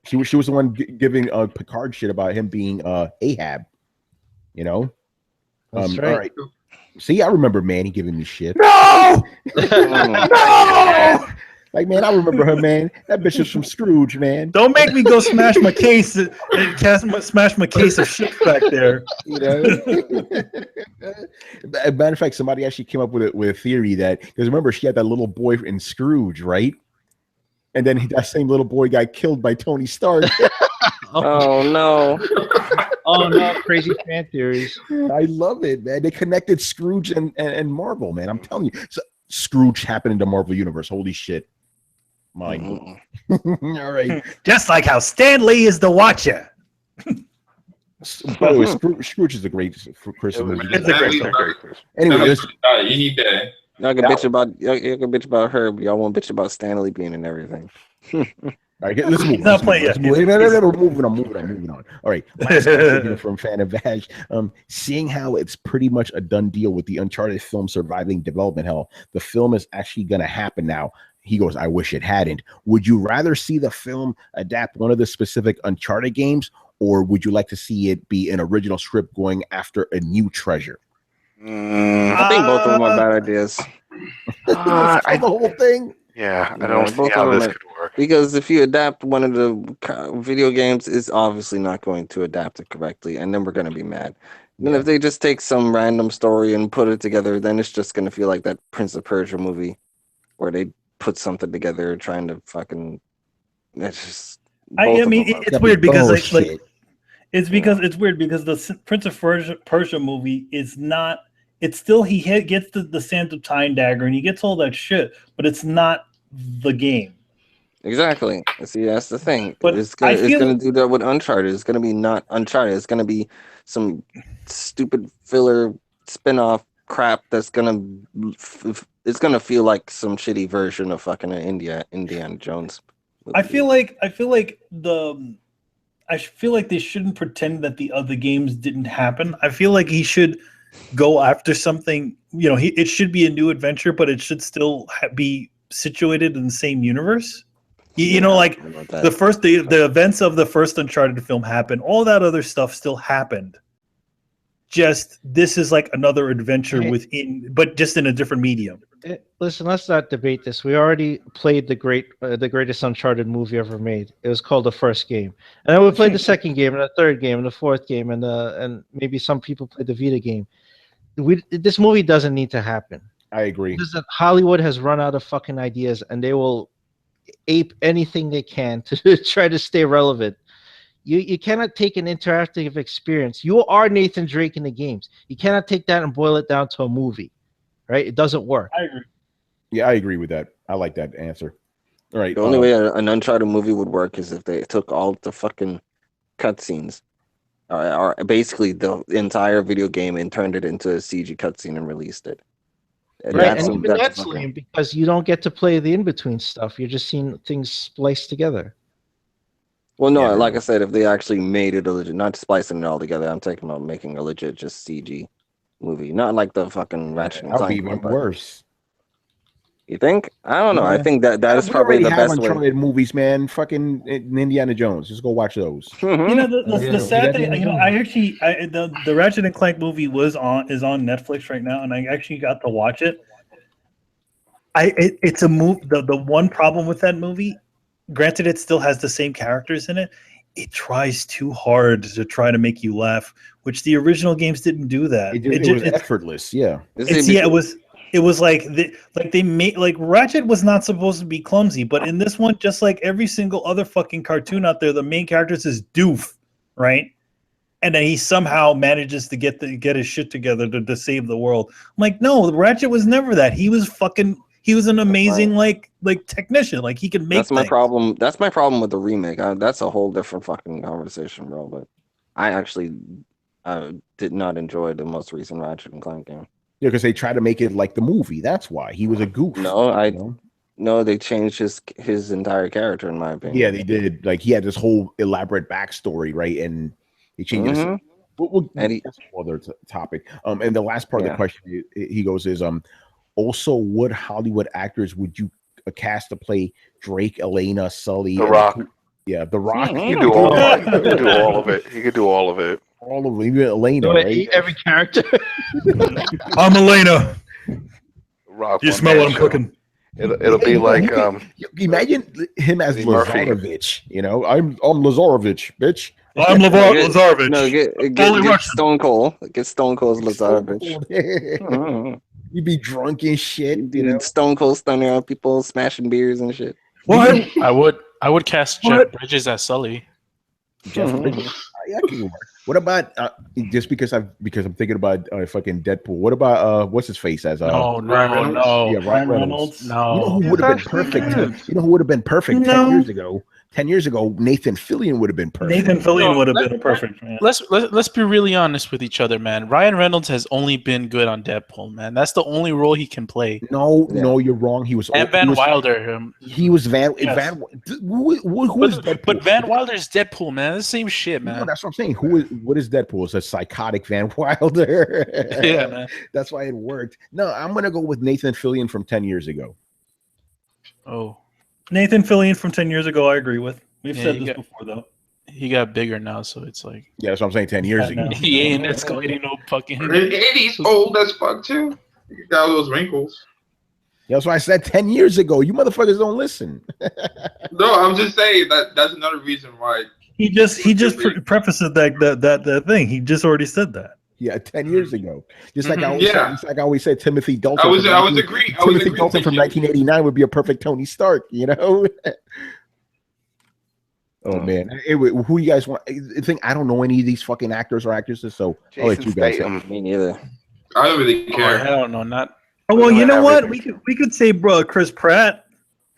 She was the one giving Picard shit about him being Ahab. You know. That's All right. right. See, I remember Manny giving me shit. No, No! Like, man, I remember her, man. That bitch is from Scrooge, man. don't make me go smash my case and smash my case of shit back there. You know. Matter of fact, somebody actually came up with a theory that, because remember, she had that little boy in Scrooge, right? And then that same little boy got killed by Tony Stark. Oh no. Oh no, crazy fan theories. I love it, man. They connected Scrooge and Marvel, man. I'm telling you. So, Scrooge happened in the Marvel universe. Holy shit. Mind blowing. All right. Just like how Stan Lee is the Watcher. By the way, Scrooge is a great Christmas movie. It's a great Anyway, listen. You need that. Y'all can bitch about her, but y'all won't bitch about Stanley being and everything. All right, let's move. Not playing yet. Moving on. All right, last question here from Fan of Vash. Seeing how it's pretty much a done deal with the Uncharted film surviving development hell, the film is actually going to happen now. He goes, I wish it hadn't. Would you rather see the film adapt one of the specific Uncharted games, or would you like to see it be an original script going after a new treasure? I think both of them are bad ideas. The whole thing. Yeah, I Yeah, don't see both how of them this are- could work. Because if you adapt one of the video games, it's obviously not going to adapt it correctly, and then we're going to be mad. Then if they just take some random story and put it together, then it's just going to feel like that Prince of Persia movie where they put something together trying to fucking. It's just. I mean, it's weird because it's weird because the Prince of Persia movie is not. It's still gets the Sands of Time dagger and he gets all that shit, but it's not the game. Exactly. See, that's the thing. But it's gonna do that with Uncharted. It's gonna be not Uncharted. It's gonna be some stupid filler spin-off crap that's gonna it's gonna feel like some shitty version of fucking Indiana Jones movie. I feel like they shouldn't pretend that the other games didn't happen. I feel like he should go after something. You know, it should be a new adventure, but it should still be situated in the same universe. You know, like the events of the first Uncharted film happened. All that other stuff still happened. Just this is like another adventure within, but just in a different medium. Listen, let's not debate this. We already played the greatest Uncharted movie ever made. It was called the first game, and then we played the second game, and the third game, and the fourth game, and maybe some people played the Vita game. This movie doesn't need to happen. I agree. Because Hollywood has run out of fucking ideas, and they will ape anything they can to try to stay relevant. You cannot take an interactive experience. You are Nathan Drake in the games. You cannot take that and boil it down to a movie, right? It doesn't work. I agree. Yeah, I agree with that. I like that answer. All right. The only way an Uncharted movie would work is if they took all the fucking cutscenes, or basically the entire video game, and turned it into a CG cutscene and released it. Right, and even that's lame because you don't get to play the in-between stuff. You're just seeing things spliced together. Well, no, like I said, if they actually made it a legit, not splicing it all together, I'm talking about making a legit just CG movie, not like the fucking Ratchet and Clank. That'd be even worse. You think? I don't know. I think that is probably the best way. Uncharted movies, man. Fucking Indiana Jones. Just go watch those. You know, the sad thing. You know, the Ratchet and Clank movie is on Netflix right now, and I actually got to watch it. It's a movie. The one problem with that movie, granted, it still has the same characters in it. It tries too hard to try to make you laugh, which the original games didn't do that. It was effortless. Yeah. It was like they made Ratchet was not supposed to be clumsy, but in this one, just like every single other fucking cartoon out there, the main character is doof, right? And then he somehow manages to get his shit together to save the world. I'm like, no, Ratchet was never that. He was an amazing like technician. Like he could make. That's my problem. That's my problem with the remake. That's a whole different fucking conversation, bro. But I actually did not enjoy the most recent Ratchet and Clank game. Yeah, because they tried to make it like the movie. That's why he was a goof. No, they changed his entire character, in my opinion. Yeah, they did. Like he had this whole elaborate backstory, right? And they changed it. That's another topic. And the last part of the question he goes is also, what Hollywood actors would you cast to play Drake, Elena, Sully, The Rock? The Rock. He can do all of it. He can do all of it. He could do all of it. All of even Elena, right? Every character. I'm Elena. Rock, you smell what I'm cooking. It'll be like imagine him as Lazarevich. You know, I'm Lazarevich, bitch. I'm Lazarevich. No, get Stone Cold. Get Stone Cold's Lazarevich. You'd be drunk and shit. You know? Stone Cold stunning on people, smashing beers and shit. What? I would cast Jeff Bridges as Sully. Jeff Bridges. What about just because I'm thinking about fucking Deadpool? What about what's his face as Ryan Reynolds? Ryan Reynolds. No. You know who would have been perfect? You know who would have been perfect 10 years ago? 10 years ago, Nathan Fillion would have been perfect. Nathan Fillion would have been perfect, man. Let's be really honest with each other, man. Ryan Reynolds has only been good on Deadpool, man. That's the only role he can play. No, you're wrong. He was Van Wilder. He was Van. Who is Deadpool? But Van Wilder's Deadpool, man. That's the same shit, man. No, that's what I'm saying. What is Deadpool? It's a psychotic Van Wilder. Yeah, man. That's why it worked. No, I'm gonna go with Nathan Fillion from 10 years ago. Oh. Nathan Fillion from 10 years ago, I agree with. We've said this before, though. He got bigger now, so it's like... Yeah, that's what I'm saying, 10 years ago. He ain't escalating no fucking... And he's old as fuck, too. He got all those wrinkles. That's why I said 10 years ago. You motherfuckers don't listen. No, I'm just saying that's another reason why. He just prefaced that thing. He just already said that. Yeah, 10 years ago. Just like I always said, Timothy Dalton. I was agreeing. Timothy Dalton from 1989 would be a perfect Tony Stark, you know? Oh man, who you guys want? I don't know any of these fucking actors or actresses, so I'll let you guys. Me neither. I don't really care. I don't know. Not. Oh well, you know what? We could say, bro, Chris Pratt.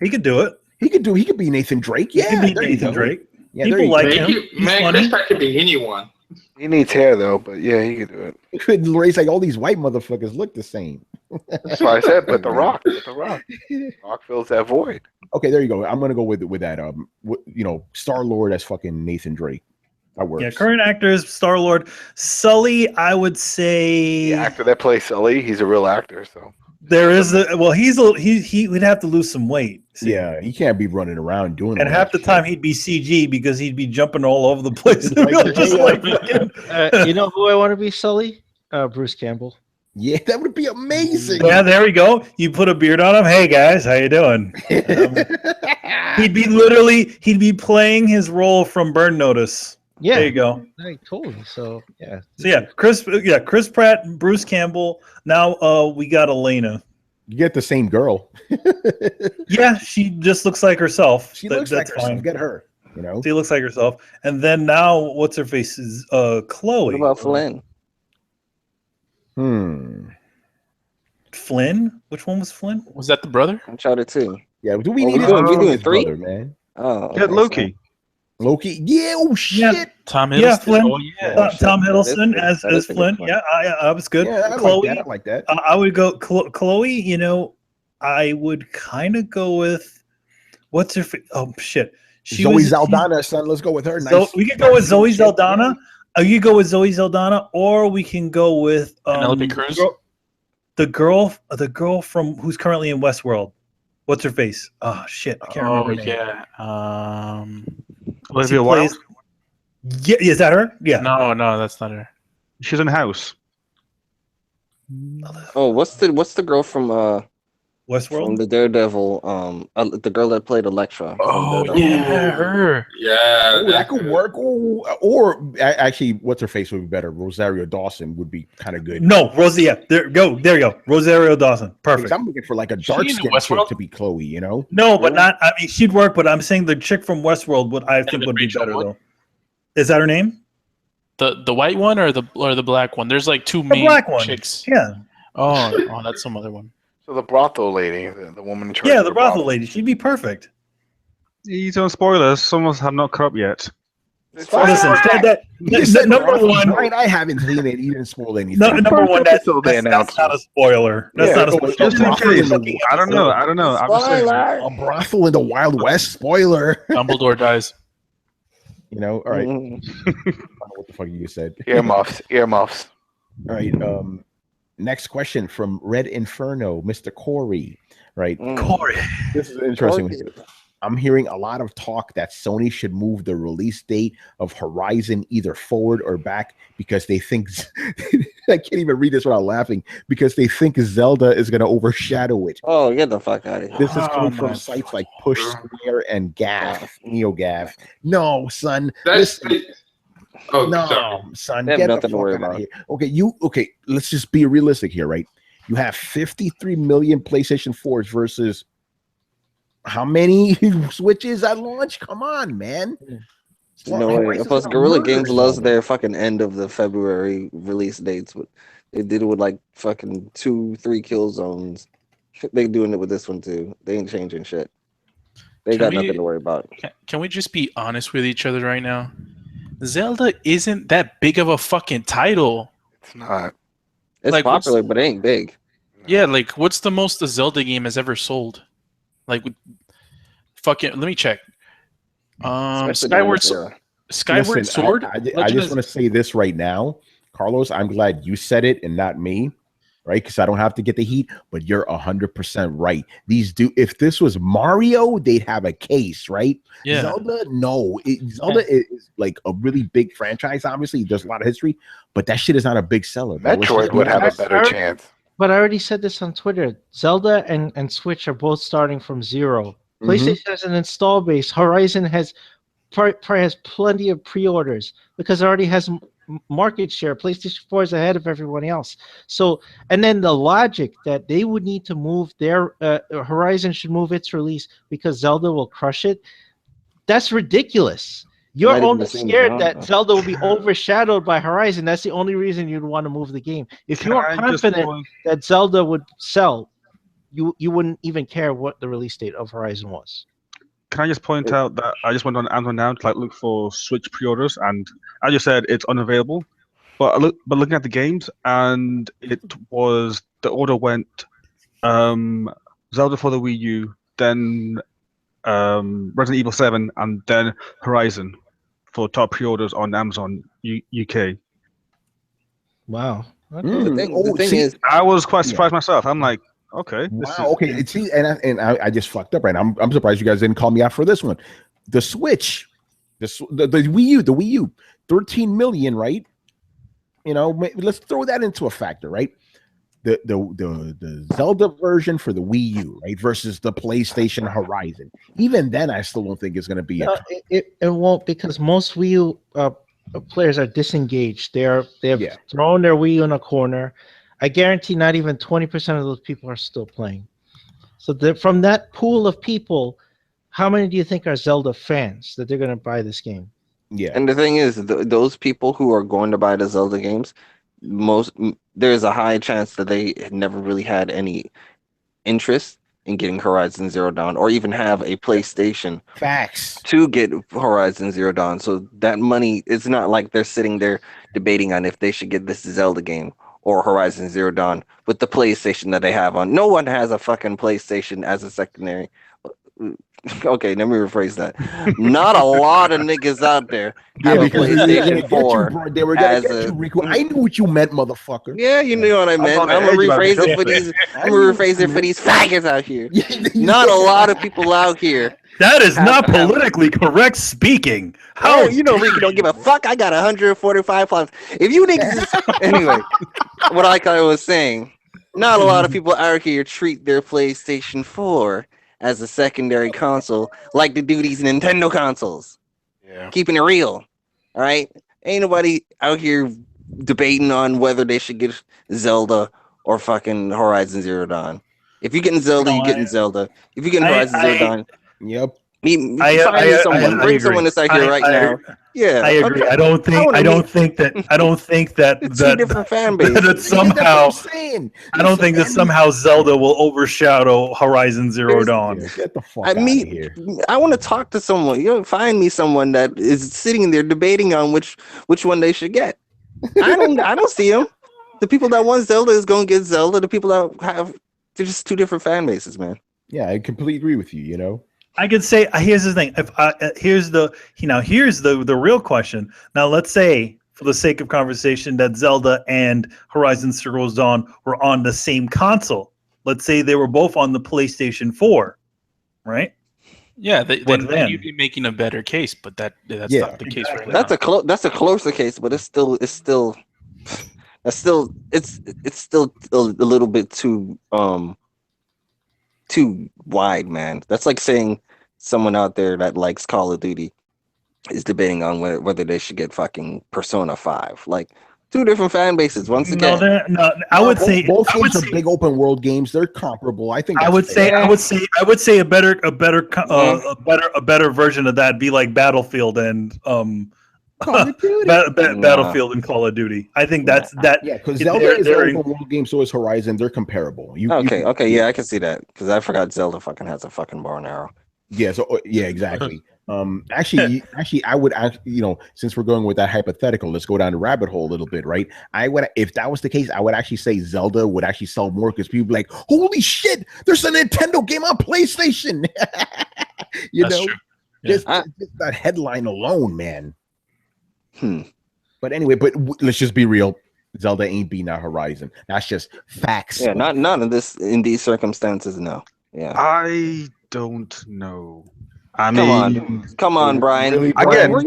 He could do it. He could be Nathan Drake. Yeah, he could be Nathan Drake. Yeah, people like him. Man, Chris Pratt could be anyone. He needs hair though, but yeah, he could do it. He couldn't raise like all these white motherfuckers look the same. That's why I said, but The Rock fills that void. Okay, there you go. I'm gonna go with that. Star Lord as fucking Nathan Drake. That works. Yeah, current actors, Star Lord, Sully. I would say the actor that plays Sully, he's a real actor. So there is he would have to lose some weight. See? Yeah, he can't be running around doing. And half the time he'd be CG because he'd be jumping all over the place. You know who I want to be, Sully? Bruce Campbell. Yeah, that would be amazing. Yeah, there we go. You put a beard on him. Hey guys, how you doing? He'd be playing his role from Burn Notice. Yeah, there you go. Totally. So yeah. So Chris Pratt, Bruce Campbell. Now we got Elena. You get the same girl. Yeah, she just looks like herself. She looks like herself. Get her. You know, she looks like herself. And then now, what's her face is Chloe. What about Flynn? Flynn? Which one was Flynn? Was that the brother? Uncharted 2. Yeah, do we need we doing 3? Brother, man? Oh, get Loki. Loki. Yeah, oh shit. Yeah. Tom Hiddleston. Yeah, Flynn. Oh, yeah. Tom Hiddleston as Flynn. Yeah, I was good. Yeah, Chloe. I like that. I would go Chloe. You know, I would kind of go with what's her? Oh shit. Zoe Saldana, son. Let's go with her. Nice. So we could go with Zoe Saldana. You go with Zoe Saldana, or we can go with Penelope Cruz. The girl from who's currently in Westworld. What's her face? Oh shit, I can't remember. Yeah. Olivia Wilde. Yeah, is that her? Yeah. No, that's not her. She's in House. Oh, what's the girl from Westworld? From the Daredevil, the girl that played Elektra. Oh yeah, her. Yeah, that could work. Or actually, what's her face would be better. Rosario Dawson would be kind of good. No, Rosie. Yeah, there you go. Rosario Dawson, perfect. I'm looking for like a dark skin chick to be Chloe. You know? No, but not. I mean, she'd work. But I'm saying the chick from Westworld would be better though. Is that her name? The white one or the black one? There's like two main black one. chicks. Yeah. Oh, that's some other one. So the brothel lady, the woman in charge. Yeah, the brothel lady. She'd be perfect. You don't spoilers. Some of us have not caught up yet. Listen, number one. Right, I haven't seen it. You didn't spoil anything. Number one, that's not a spoiler. That's not a spoiler. Just in case. I don't know. Spoiler. A brothel in the Wild West. Spoiler. Dumbledore dies. You know. All right. I don't know what the fuck you said. Earmuffs. All right. Next question from Red Inferno, Mr. Corey. Right. Corey. This is interesting. I'm hearing a lot of talk that Sony should move the release date of Horizon either forward or back because they think I can't even read this without laughing because they think Zelda is going to overshadow it. Oh, get the fuck out of here! This is coming from sites like Push Square and Gaff, NeoGAF. No, son. Listen. Oh no, sorry. son. They have Get nothing the to worry fuck out about. of here. Okay. Let's just be realistic here, right? You have 53 million PlayStation 4s versus how many Switches at launch? Come on, man. No way. Plus, Guerrilla Games loves their fucking end of the February release dates. They did it with like fucking 2-3 kill zones. They doing it with this one too. They ain't changing shit. They got nothing to worry about. Can we just be honest with each other right now? Zelda isn't that big of a fucking title. It's not. It's like, popular, but it ain't big. Yeah, like what's the most a Zelda game has ever sold? Like, fucking. Let me check. Skyward Sword. I just want to say this right now, Carlos. I'm glad you said it and not me, right? Because I don't have to get the heat. But you're 100% right. If this was Mario, they'd have a case, right? Yeah. Zelda, no. Zelda is like a really big franchise. Obviously, there's a lot of history, but that shit is not a big seller. Metroid would have a better chance. But I already said this on Twitter. Zelda and Switch are both starting from 0. PlayStation has an install base. Horizon has probably has plenty of pre-orders because it already has market share. PlayStation 4 is ahead of everyone else. So, and then the logic that they would need to move their Horizon should move its release because Zelda will crush it. That's ridiculous. You're only scared that Zelda will be overshadowed by Horizon. That's the only reason you'd want to move the game. If you are confident that Zelda would sell, you wouldn't even care what the release date of Horizon was. Can I just point out that I just went on Amazon now to look for Switch pre-orders, and as you said, it's unavailable. But looking at the games, and the order went Zelda for the Wii U, then Resident Evil 7, and then Horizon for top pre-orders on Amazon UK. Wow. Okay. The thing is, I was quite surprised myself. I'm like, okay. Wow. Okay. See, and I just fucked up, right? I'm surprised you guys didn't call me out for this one. The Switch, the Wii U, 13 million, right? You know, let's throw that into a factor, right? The Zelda version for the Wii U, right, versus the PlayStation Horizon. Even then, I still don't think it's going to be. It won't, because most Wii U players are disengaged. They have thrown their Wii U in a corner. I guarantee not even 20% of those people are still playing. So from that pool of people, how many do you think are Zelda fans that they're going to buy this game? Yeah. And the thing is, those people who are going to buy the Zelda games, there's a high chance that they never really had any interest in getting Horizon Zero Dawn, or even have a PlayStation to get Horizon Zero Dawn. So that money, it's not like they're sitting there debating on if they should get this Zelda game or Horizon Zero Dawn with the PlayStation that they have on. No one has a fucking PlayStation as a secondary. Okay, let me rephrase that. Not a lot of niggas out there have a PlayStation 4. They were gonna get you, Rico. I knew what you meant, motherfucker. Yeah, you knew what I meant. I'm gonna rephrase it for these. I'm gonna rephrase it for these faggots out here. Not a lot of people out here. That is not politically correct speaking. How you know Rico don't give a fuck? I got 145 plus. If you niggas anyway, what I was saying, not a lot of people out here treat their PlayStation 4 as a secondary console like to do these Nintendo consoles. Yeah. Keeping it real. All right? Ain't nobody out here debating on whether they should get Zelda or fucking Horizon Zero Dawn. If you're getting Zelda, you're getting Zelda. If you're getting Horizon Zero Dawn, bring someone that's out here right now. Yeah, I agree. Okay. I don't think that two different fan bases. That somehow I don't think that somehow Zelda will overshadow Horizon Zero Dawn. Get the fuck out of here. I want to talk to someone. Find me someone that is sitting there debating on which one they should get. I don't see them. The people that want Zelda is going to get Zelda. The people that they're just two different fan bases, man. Yeah, I completely agree with you. You know. I could say here's the thing. Here's the real question. Now let's say, for the sake of conversation, that Zelda and Horizon Zero Dawn were on the same console. Let's say they were both on the PlayStation 4, right? Yeah, then you'd be making a better case, but that's not the case right now. That's a closer case, but it's still a little bit too wide, man. That's like saying someone out there that likes Call of Duty is debating on whether they should get fucking Persona 5. Like, two different fan bases. Once again, I would say both games are big open world games. They're comparable. I think. I would say a better version of that be like Battlefield and Battlefield and Call of Duty. I think that's that. Yeah, because Zelda is an open world game, so is Horizon. They're comparable. Okay, yeah, I can see that, because I forgot Zelda fucking has a fucking bow and arrow. Yeah, exactly. Actually, I would, since we're going with that hypothetical, let's go down the rabbit hole a little bit, right? If that was the case, I would actually say Zelda would actually sell more, because people be like, holy shit, there's a Nintendo game on PlayStation. That's true. Yeah. Just that headline alone, man. But anyway, let's just be real. Zelda ain't beating out Horizon. That's just facts. Yeah, not in these circumstances, no. Yeah. I don't know. Come on, Brian. Really, Again, were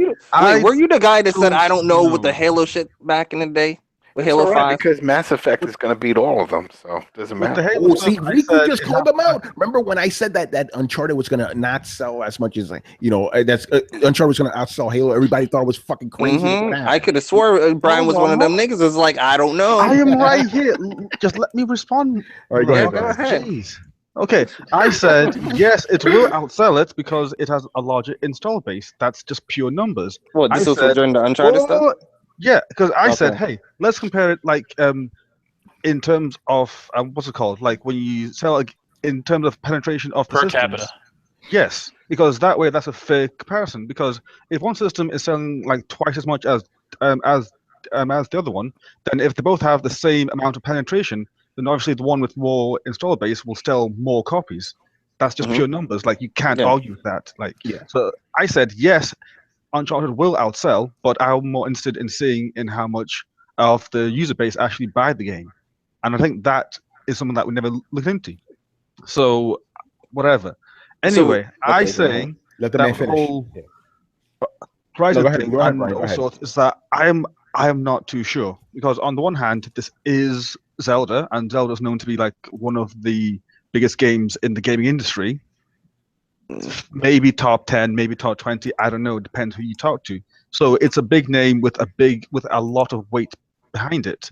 you the guy that said I don't know with the Halo shit back in the day? With Halo all right, 5. Because Mass Effect is going to beat all of them, so it doesn't With the matter. Halo Oh, see, stuff, I Riku said just it called has- them out. Remember when I said that Uncharted was gonna not sell as much as that's Uncharted was gonna outsell Halo? Everybody thought it was fucking crazy. I could have swore Brian was one of them niggas. It's like, I don't know. I am right here. Just let me respond. All right, go Yeah, ahead. go ahead. Jeez. Okay, I said yes, it will outsell it because it has a larger install base. That's just pure numbers. What, this I was said, during the Uncharted stuff? well, yeah, because I said, Okay. hey, let's compare it like in terms of what's it called? Like when you sell in terms of penetration of the Per systems. capita. Yes, because that way that's a fair comparison. Because if one system is selling like twice as much as the other one, then if they both have the same amount of penetration, then obviously the one with more installer base will sell more copies. That's just pure numbers. Like you can't argue with that. Like so, I said yes, Uncharted will outsell, but I'm more interested in seeing in how much of the user base actually buy the game, and I think that is something that we never looked into. So, whatever. Anyway, I saying let the that man finish. whole Horizon No, go ahead, thing go ahead, and Brian, go all ahead. sorts is that I am not too sure, because on the one hand, this is Zelda, and Zelda is known to be like one of the biggest games in the gaming industry. Maybe top 10, maybe top 20. I don't know. It depends who you talk to. So it's a big name with a lot of weight behind it.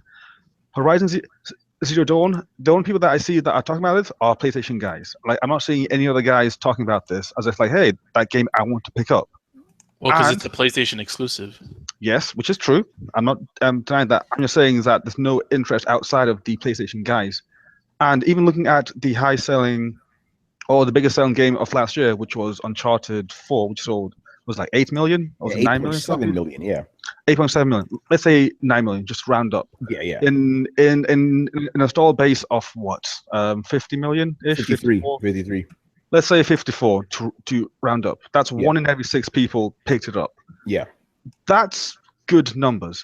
Horizon Zero Dawn. The only people that I see that are talking about it are PlayStation guys. Like I'm not seeing any other guys talking about this as if like, hey, that game I want to pick up. Well, because it's a PlayStation exclusive. Yes, which is true. I'm not denying that. I'm just saying that there's no interest outside of the PlayStation guys. And even looking at the the biggest selling game of last year, which was Uncharted 4, which was like 8 million or 9 million? 7 million, yeah. 8.7 million. Let's say 9 million, just round up. Yeah. In an install base of what? 50 million ish? 53. Let's say 54 to round up. That's 1 in every 6 people picked it up. Yeah. That's good numbers.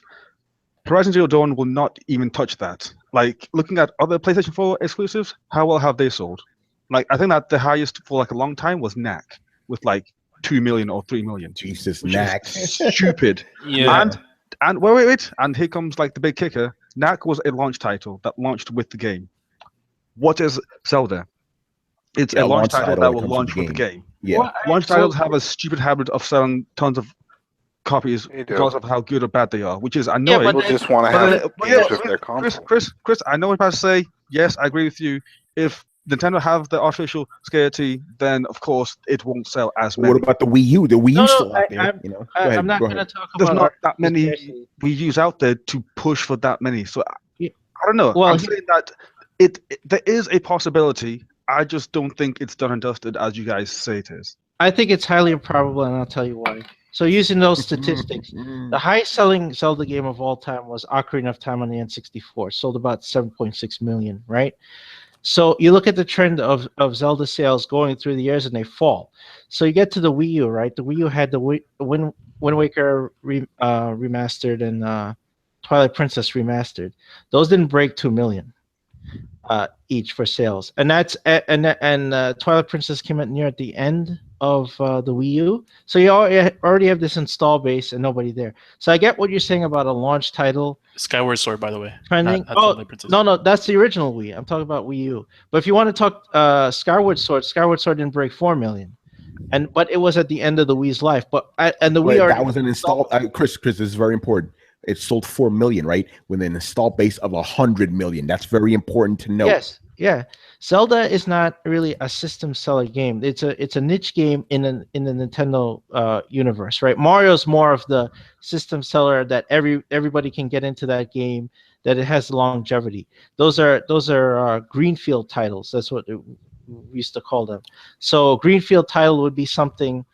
Horizon Zero Dawn will not even touch that. Like looking at other PlayStation 4 exclusives, how well have they sold? Like I think that the highest for like a long time was Knack with like 2 million or 3 million. Jesus, Knack. Stupid. Yeah. And wait. And here comes like the big kicker. Knack was a launch title that launched with the game. What is Zelda? It's a launch title that will launch with the game. Yeah. Well, Launch titles have a stupid habit of selling tons of copies because of how good or bad they are, which is annoying. People just want to have games with their console. Chris, I know what I'm about to say. Yes, I agree with you. If Nintendo have the artificial scarcity, then of course it won't sell as many. What about the Wii U? The Wii U still out there. I'm not going to talk about. There's not that many Wii U's out there to push for that many. So I don't know. Well, I'm saying that there is a possibility. I just don't think it's done and dusted as you guys say it is. I think it's highly improbable, and I'll tell you why. So using those statistics, the highest selling Zelda game of all time was Ocarina of Time on the N64, sold about 7.6 million, right? So you look at the trend of Zelda sales going through the years, and they fall. So you get to the Wii U, right? The Wii U had the Wind Waker remastered and Twilight Princess remastered. Those didn't break 2 million each for sales, and that's and Twilight Princess came out near at the end of the Wii U. So you already have this install base and nobody there. So I get what you're saying about a launch title. Skyward Sword, by the way. Trending. No, that's the original Wii. I'm talking about Wii U. But if you want to talk Skyward Sword didn't break 4 million. But it was at the end of the Wii's life. But and the Wii already that was an install. Chris, this is very important. It sold 4 million, right? With an install base of 100 million. That's very important to note. Yes, yeah. Zelda is not really a system seller game. It's a niche game in the Nintendo universe, right? Mario's more of the system seller that everybody can get into that game. That it has longevity. Those are greenfield titles. That's what we used to call them. So greenfield title would be something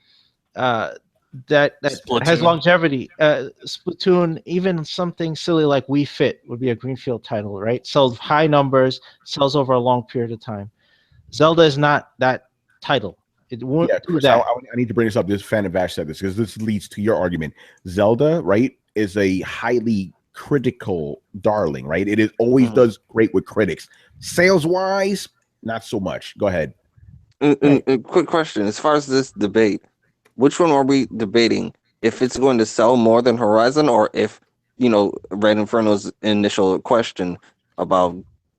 that has longevity. Splatoon, even something silly like Wii Fit would be a greenfield title, right? Sells high numbers, sells over a long period of time. Zelda is not that title. It won't do Chris, that. I need to bring this up. This fan of Ash said this because this leads to your argument. Zelda, right, is a highly critical darling, right? It always does great with critics. Sales wise, not so much. Go ahead. Quick question: as far as this debate, which one are we debating? If it's going to sell more than Horizon, or if Red Inferno's initial question about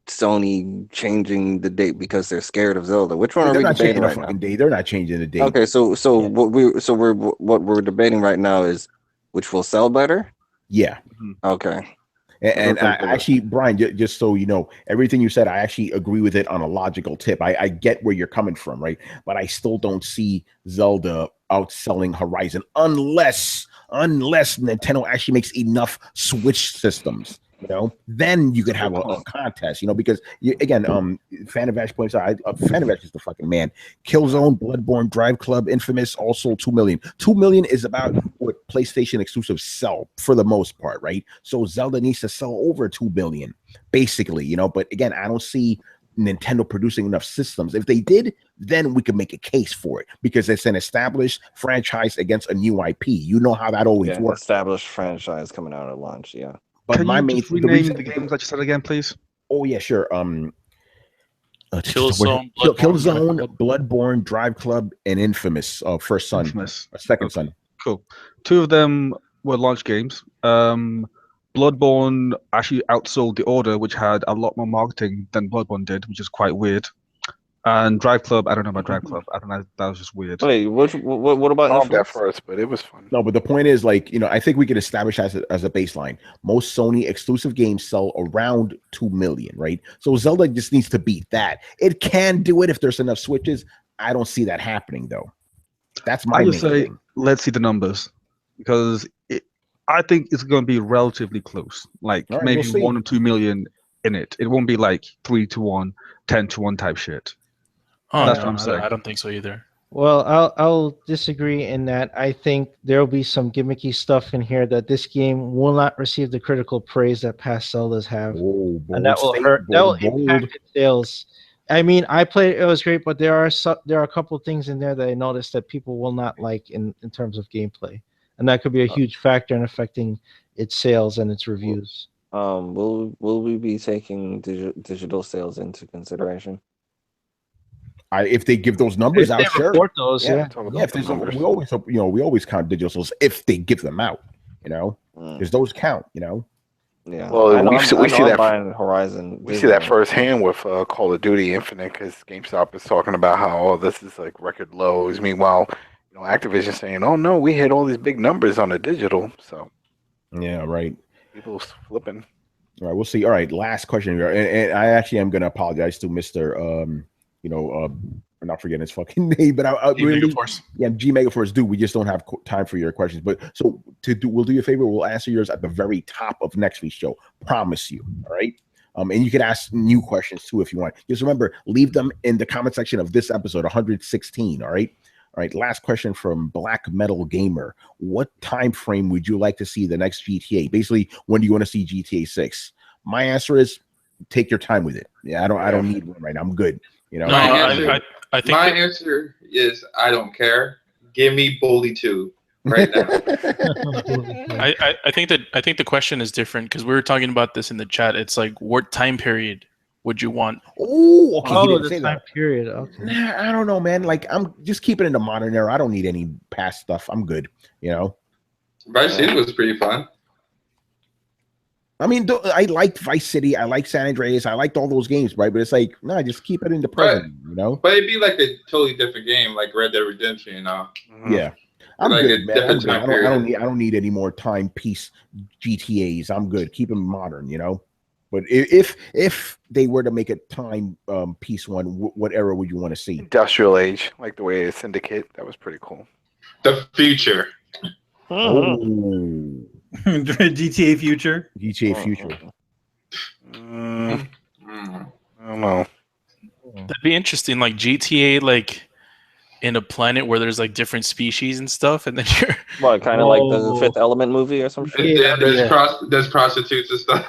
Sony changing the date because they're scared of Zelda. Which one are we debating right now? Date. They're not changing the date. Okay, so what we're debating right now is which will sell better. Yeah. Okay. And I actually, Brian, just so you know, everything you said, I actually agree with it on a logical tip. I get where you're coming from, right? But I still don't see Zelda outselling Horizon unless Nintendo actually makes enough Switch systems. Then you could have a contest, because again, Fanavesh points out, Fanavesh is the fucking man. Killzone, Bloodborne, Drive Club, Infamous, all sold 2 million. 2 million is about what PlayStation exclusives sell for the most part, right? So Zelda needs to sell over 2 billion, basically, But again, I don't see Nintendo producing enough systems. If they did, then we could make a case for it because it's an established franchise against a new IP. You know how that always works. Established franchise coming out at launch, yeah. But Can you just rename the games that you said again, please? Oh yeah, sure. Killzone, Bloodborne, Drive Club, and Infamous. First Son, Second Son. Cool. 2 of them were launch games. Bloodborne actually outsold The Order, which had a lot more marketing than Bloodborne did, which is quite weird. And Drive Club, I don't know about Drive Club. I don't know. That was just weird. Wait, what about that first? But it was fun. No, but the point is, I think we could establish as a baseline. Most Sony exclusive games sell around 2 million, right? So Zelda just needs to beat that. It can do it if there's enough Switches. I don't see that happening though. That's my main thing. Let's see the numbers because I think it's going to be relatively close. Like maybe 1 or 2 million in it. It won't be like 3-1, 10-1 type shit. Oh, that's what I'm saying. I don't think so either. Well, I'll disagree in that I think there will be some gimmicky stuff in here that this game will not receive the critical praise that past Zeldas have, and that will hurt. That will impact its sales. I mean, I played it; was great, but there are a couple of things in there that I noticed that people will not like in terms of gameplay, and that could be a huge factor in affecting its sales and its reviews. Will we be taking digital sales into consideration? If they give those numbers out, sure. Those, if there's we always hope, we always count digital sales if they give them out, because those count, Yeah. Well, we see that Horizon. We see that firsthand with Call of Duty Infinite because GameStop is talking about how this is like record lows. Meanwhile, Activision saying, "Oh no, we hit all these big numbers on the digital." So, yeah, right. People flipping. All right, we'll see. All right, last question here, and I actually am going to apologize to Mr. I'm not forgetting his fucking name, but I really, G Megaforce, dude. We just don't have time for your questions, but so we'll do you a favor. We'll answer yours at the very top of next week's show. Promise you. All right. And you can ask new questions too if you want. Just remember, leave them in the comment section of this episode 116. All right. All right. Last question from Black Metal Gamer. What time frame would you like to see the next GTA? Basically, when do you want to see GTA 6? My answer is take your time with it. Yeah, I don't need one right now. I'm good. I think my answer is I don't care. Give me Bully 2 right now. I think the question is different because we were talking about this in the chat. It's like, what time period would you want? Oh, okay. The time period. Okay. Nah, I don't know, man. Like, I'm just keeping it in the modern era. I don't need any past stuff. I'm good. Vice City was pretty fun. I mean, I liked Vice City. I liked San Andreas. I liked all those games, right? But it's like, no, just keep it in the present, But it'd be like a totally different game, like Red Dead Redemption, Yeah, I'm like good, man. I don't need any more timepiece GTAs. I'm good. Keep them modern, But if they were to make a time piece one, what era would you want to see? Industrial Age, like the way it's Syndicate. That was pretty cool. The future. Oh. GTA Future. I don't know. That'd be interesting. Like GTA, like in a planet where there's like different species and stuff, and then you're kind of like the Fifth Element movie or some shit. Yeah, there's prostitutes and stuff.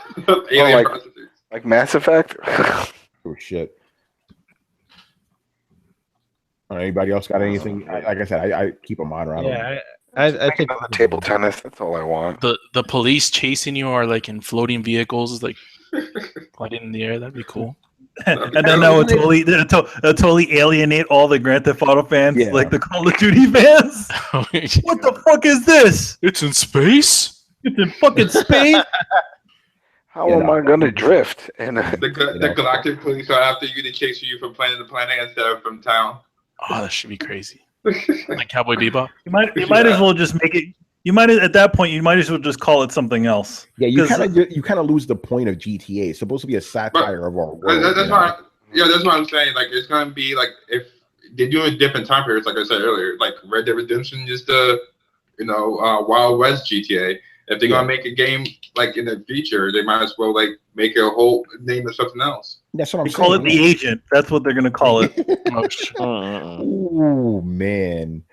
Alien prostitutes. Like Mass Effect. Oh shit. Anybody else got anything? Like I said, I keep them modern. I think table tennis. That's all I want. The police chasing you are like in floating vehicles, like floating in the air. That'd be cool. And then that would totally alienate all the Grand Theft Auto fans, like the Call of Duty fans. What the fuck is this? It's in space. It's in fucking space. How am I gonna drift? And the galactic police are after you to chase you from planet to planet instead of from town. Oh, that should be crazy. Like Cowboy Bebop. You might as well just make it. You might at that point. You might as well just call it something else. Yeah, you kind of lose the point of GTA. It's supposed to be a satire of our world. That's what I'm saying. Like it's gonna be like if they do a different time periods, like I said earlier, like Red Dead Redemption is the Wild West GTA. If they're gonna make a game like in the future, they might as well like make a whole name of something else. That's what I'm saying. Call it The Agent. That's what they're gonna call it. Oh man.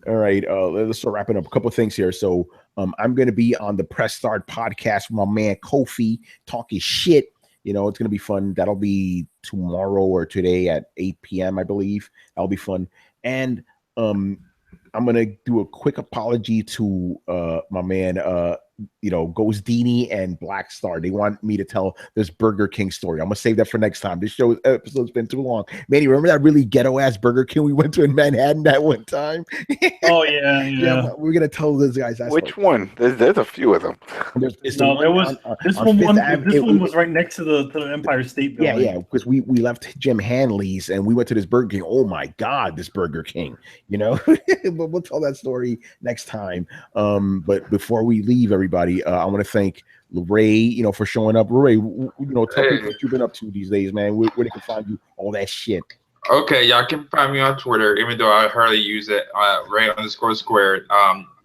All right, let's start wrapping up a couple of things here. So I'm going to be on the Press Start podcast with my man Kofi talking shit. It's going to be fun. That'll be tomorrow or today at 8 p.m., I believe. That'll be fun. And I'm going to do a quick apology to my man, Ghost Dini and Black Star. They want me to tell this Burger King story. I'm going to save that for next time. This episode's been too long. Manny, remember that really ghetto-ass Burger King we went to in Manhattan that one time? Oh, yeah. We're going to tell those guys. Which one? There's a few of them. This one was right next to the Empire State Building. Yeah, because we left Jim Hanley's and we went to this Burger King. Oh, my God, this Burger King, But we'll tell that story next time. But before we leave, everybody, I want to thank Ray, for showing up. Ray, tell people what you've been up to these days, man. Where they can find you, all that shit. Okay, y'all can find me on Twitter, even though I hardly use it. Ray_squared.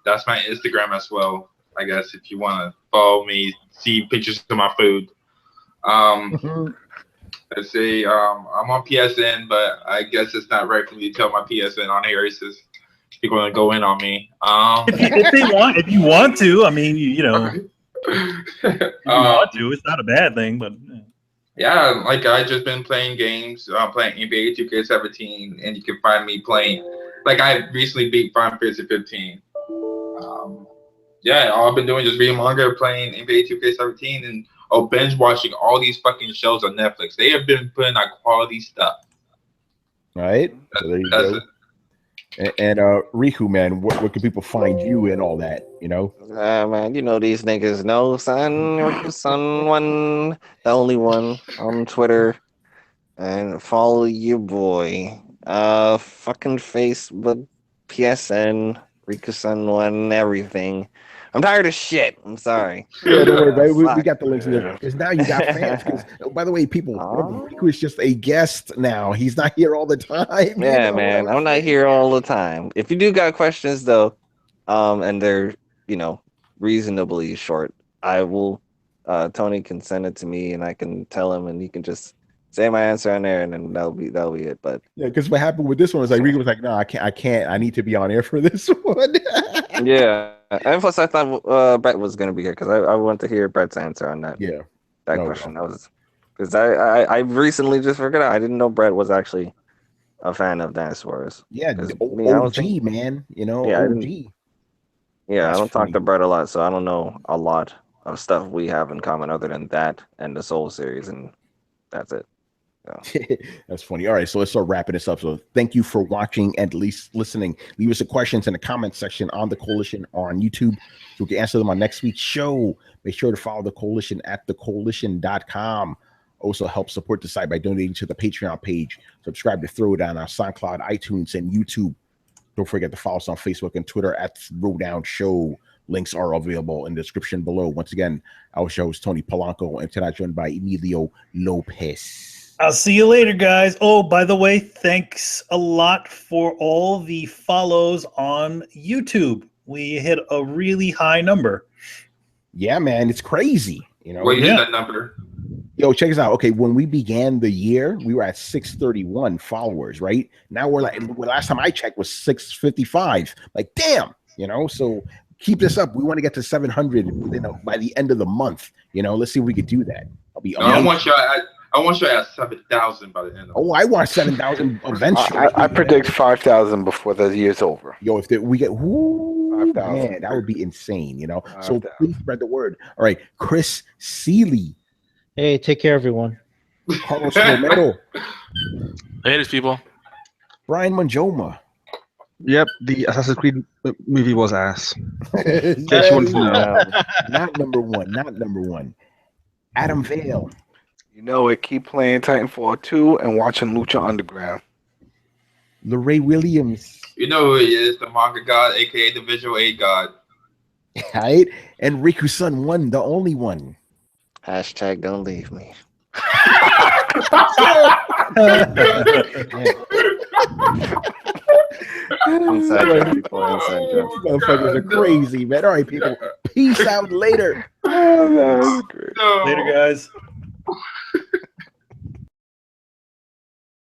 That's my Instagram as well. I guess if you want to follow me, see pictures of my food. Let's see. I'm on PSN, but I guess it's not right for me to tell my PSN on here. It's just people gonna go in on me. If you want to, I mean, if you want to, it's not a bad thing. But yeah, like I just been playing games. Playing NBA 2K17, and you can find me playing. Like I recently beat Final Fantasy 15. Yeah, all I've been doing is reading manga, playing NBA 2K17, and binge watching all these fucking shows on Netflix. They have been putting out quality stuff. Right. So there you go. And Riku, man, what can people find you and all that? Man, these niggas know, son. Riku, son, one, the only one on Twitter, and follow your boy. Fucking Facebook, PSN, Riku, son, one, everything. I'm tired of shit. I'm sorry. Yeah, don't worry, baby. We got the links in there. Because now you got fans. By the way, people, Riku is just a guest now. He's not here all the time. Yeah, man. I'm not here all the time. If you do got questions, though, and they're, reasonably short, I will, Tony can send it to me and I can tell him and he can just say my answer on there and then that'll be it. But yeah, because what happened with this one was like, Riku was like, no, I can't. I need to be on air for this one. Yeah. And plus, I thought Brett was going to be here because I wanted to hear Brett's answer on that. Yeah, that question. That was because I recently just figured out I didn't know Brett was actually a fan of Dynasty Warriors. Yeah, OG, man. OG. Yeah, I don't talk to Brett a lot, so I don't know a lot of stuff we have in common other than that and the Soul series, and that's it. Yeah. That's funny. All right, so let's start wrapping this up. So thank you for watching and at least listening. Leave us some questions in the comment section on the Coalition or on YouTube so we can answer them on next week's show. Make sure to follow the Coalition at thecoalition.com. Also help support the site by donating to the Patreon page. Subscribe to Throwdown on SoundCloud, iTunes, and YouTube. Don't forget to follow us on Facebook and Twitter at Throwdown Show. Links are available in the description below. Once again, our show is Tony Polanco and tonight joined by Emilio Lopez. I'll see you later, guys. Oh, by the way, thanks a lot for all the follows on YouTube. We hit a really high number. Yeah, man, it's crazy. What is that number? Yo, check us out. Okay, when we began the year, we were at 631 followers, right? Now we're like, last time I checked was 655. Like, damn, so keep this up. We want to get to 700 by the end of the month. Let's see if we could do that. I'll be amazing. I want you at 7,000 by the end of the I want 7,000 eventually. I predict 5,000 before the year's over. Yo, if we get, man, that would be insane, So please spread the word. All right, Chris Seeley. Hey, take care, everyone. Carlos Romero. Latest, people. Brian Manjoma. Yep, the Assassin's Creed movie was ass. That wanted is to know. not number one. Not number one. Adam Vale. You know it. Keep playing Titanfall 2 and watching Lucha Underground. LeRae Williams. You know who he is, the manga god, aka the visual aid god. Right? And Riku-san 1, the only one. Hashtag don't leave me. Inside joke, people. Inside joke. Motherfuckers are crazy, man. All right, people. Peace out later. Oh, that was great. No. Later, guys.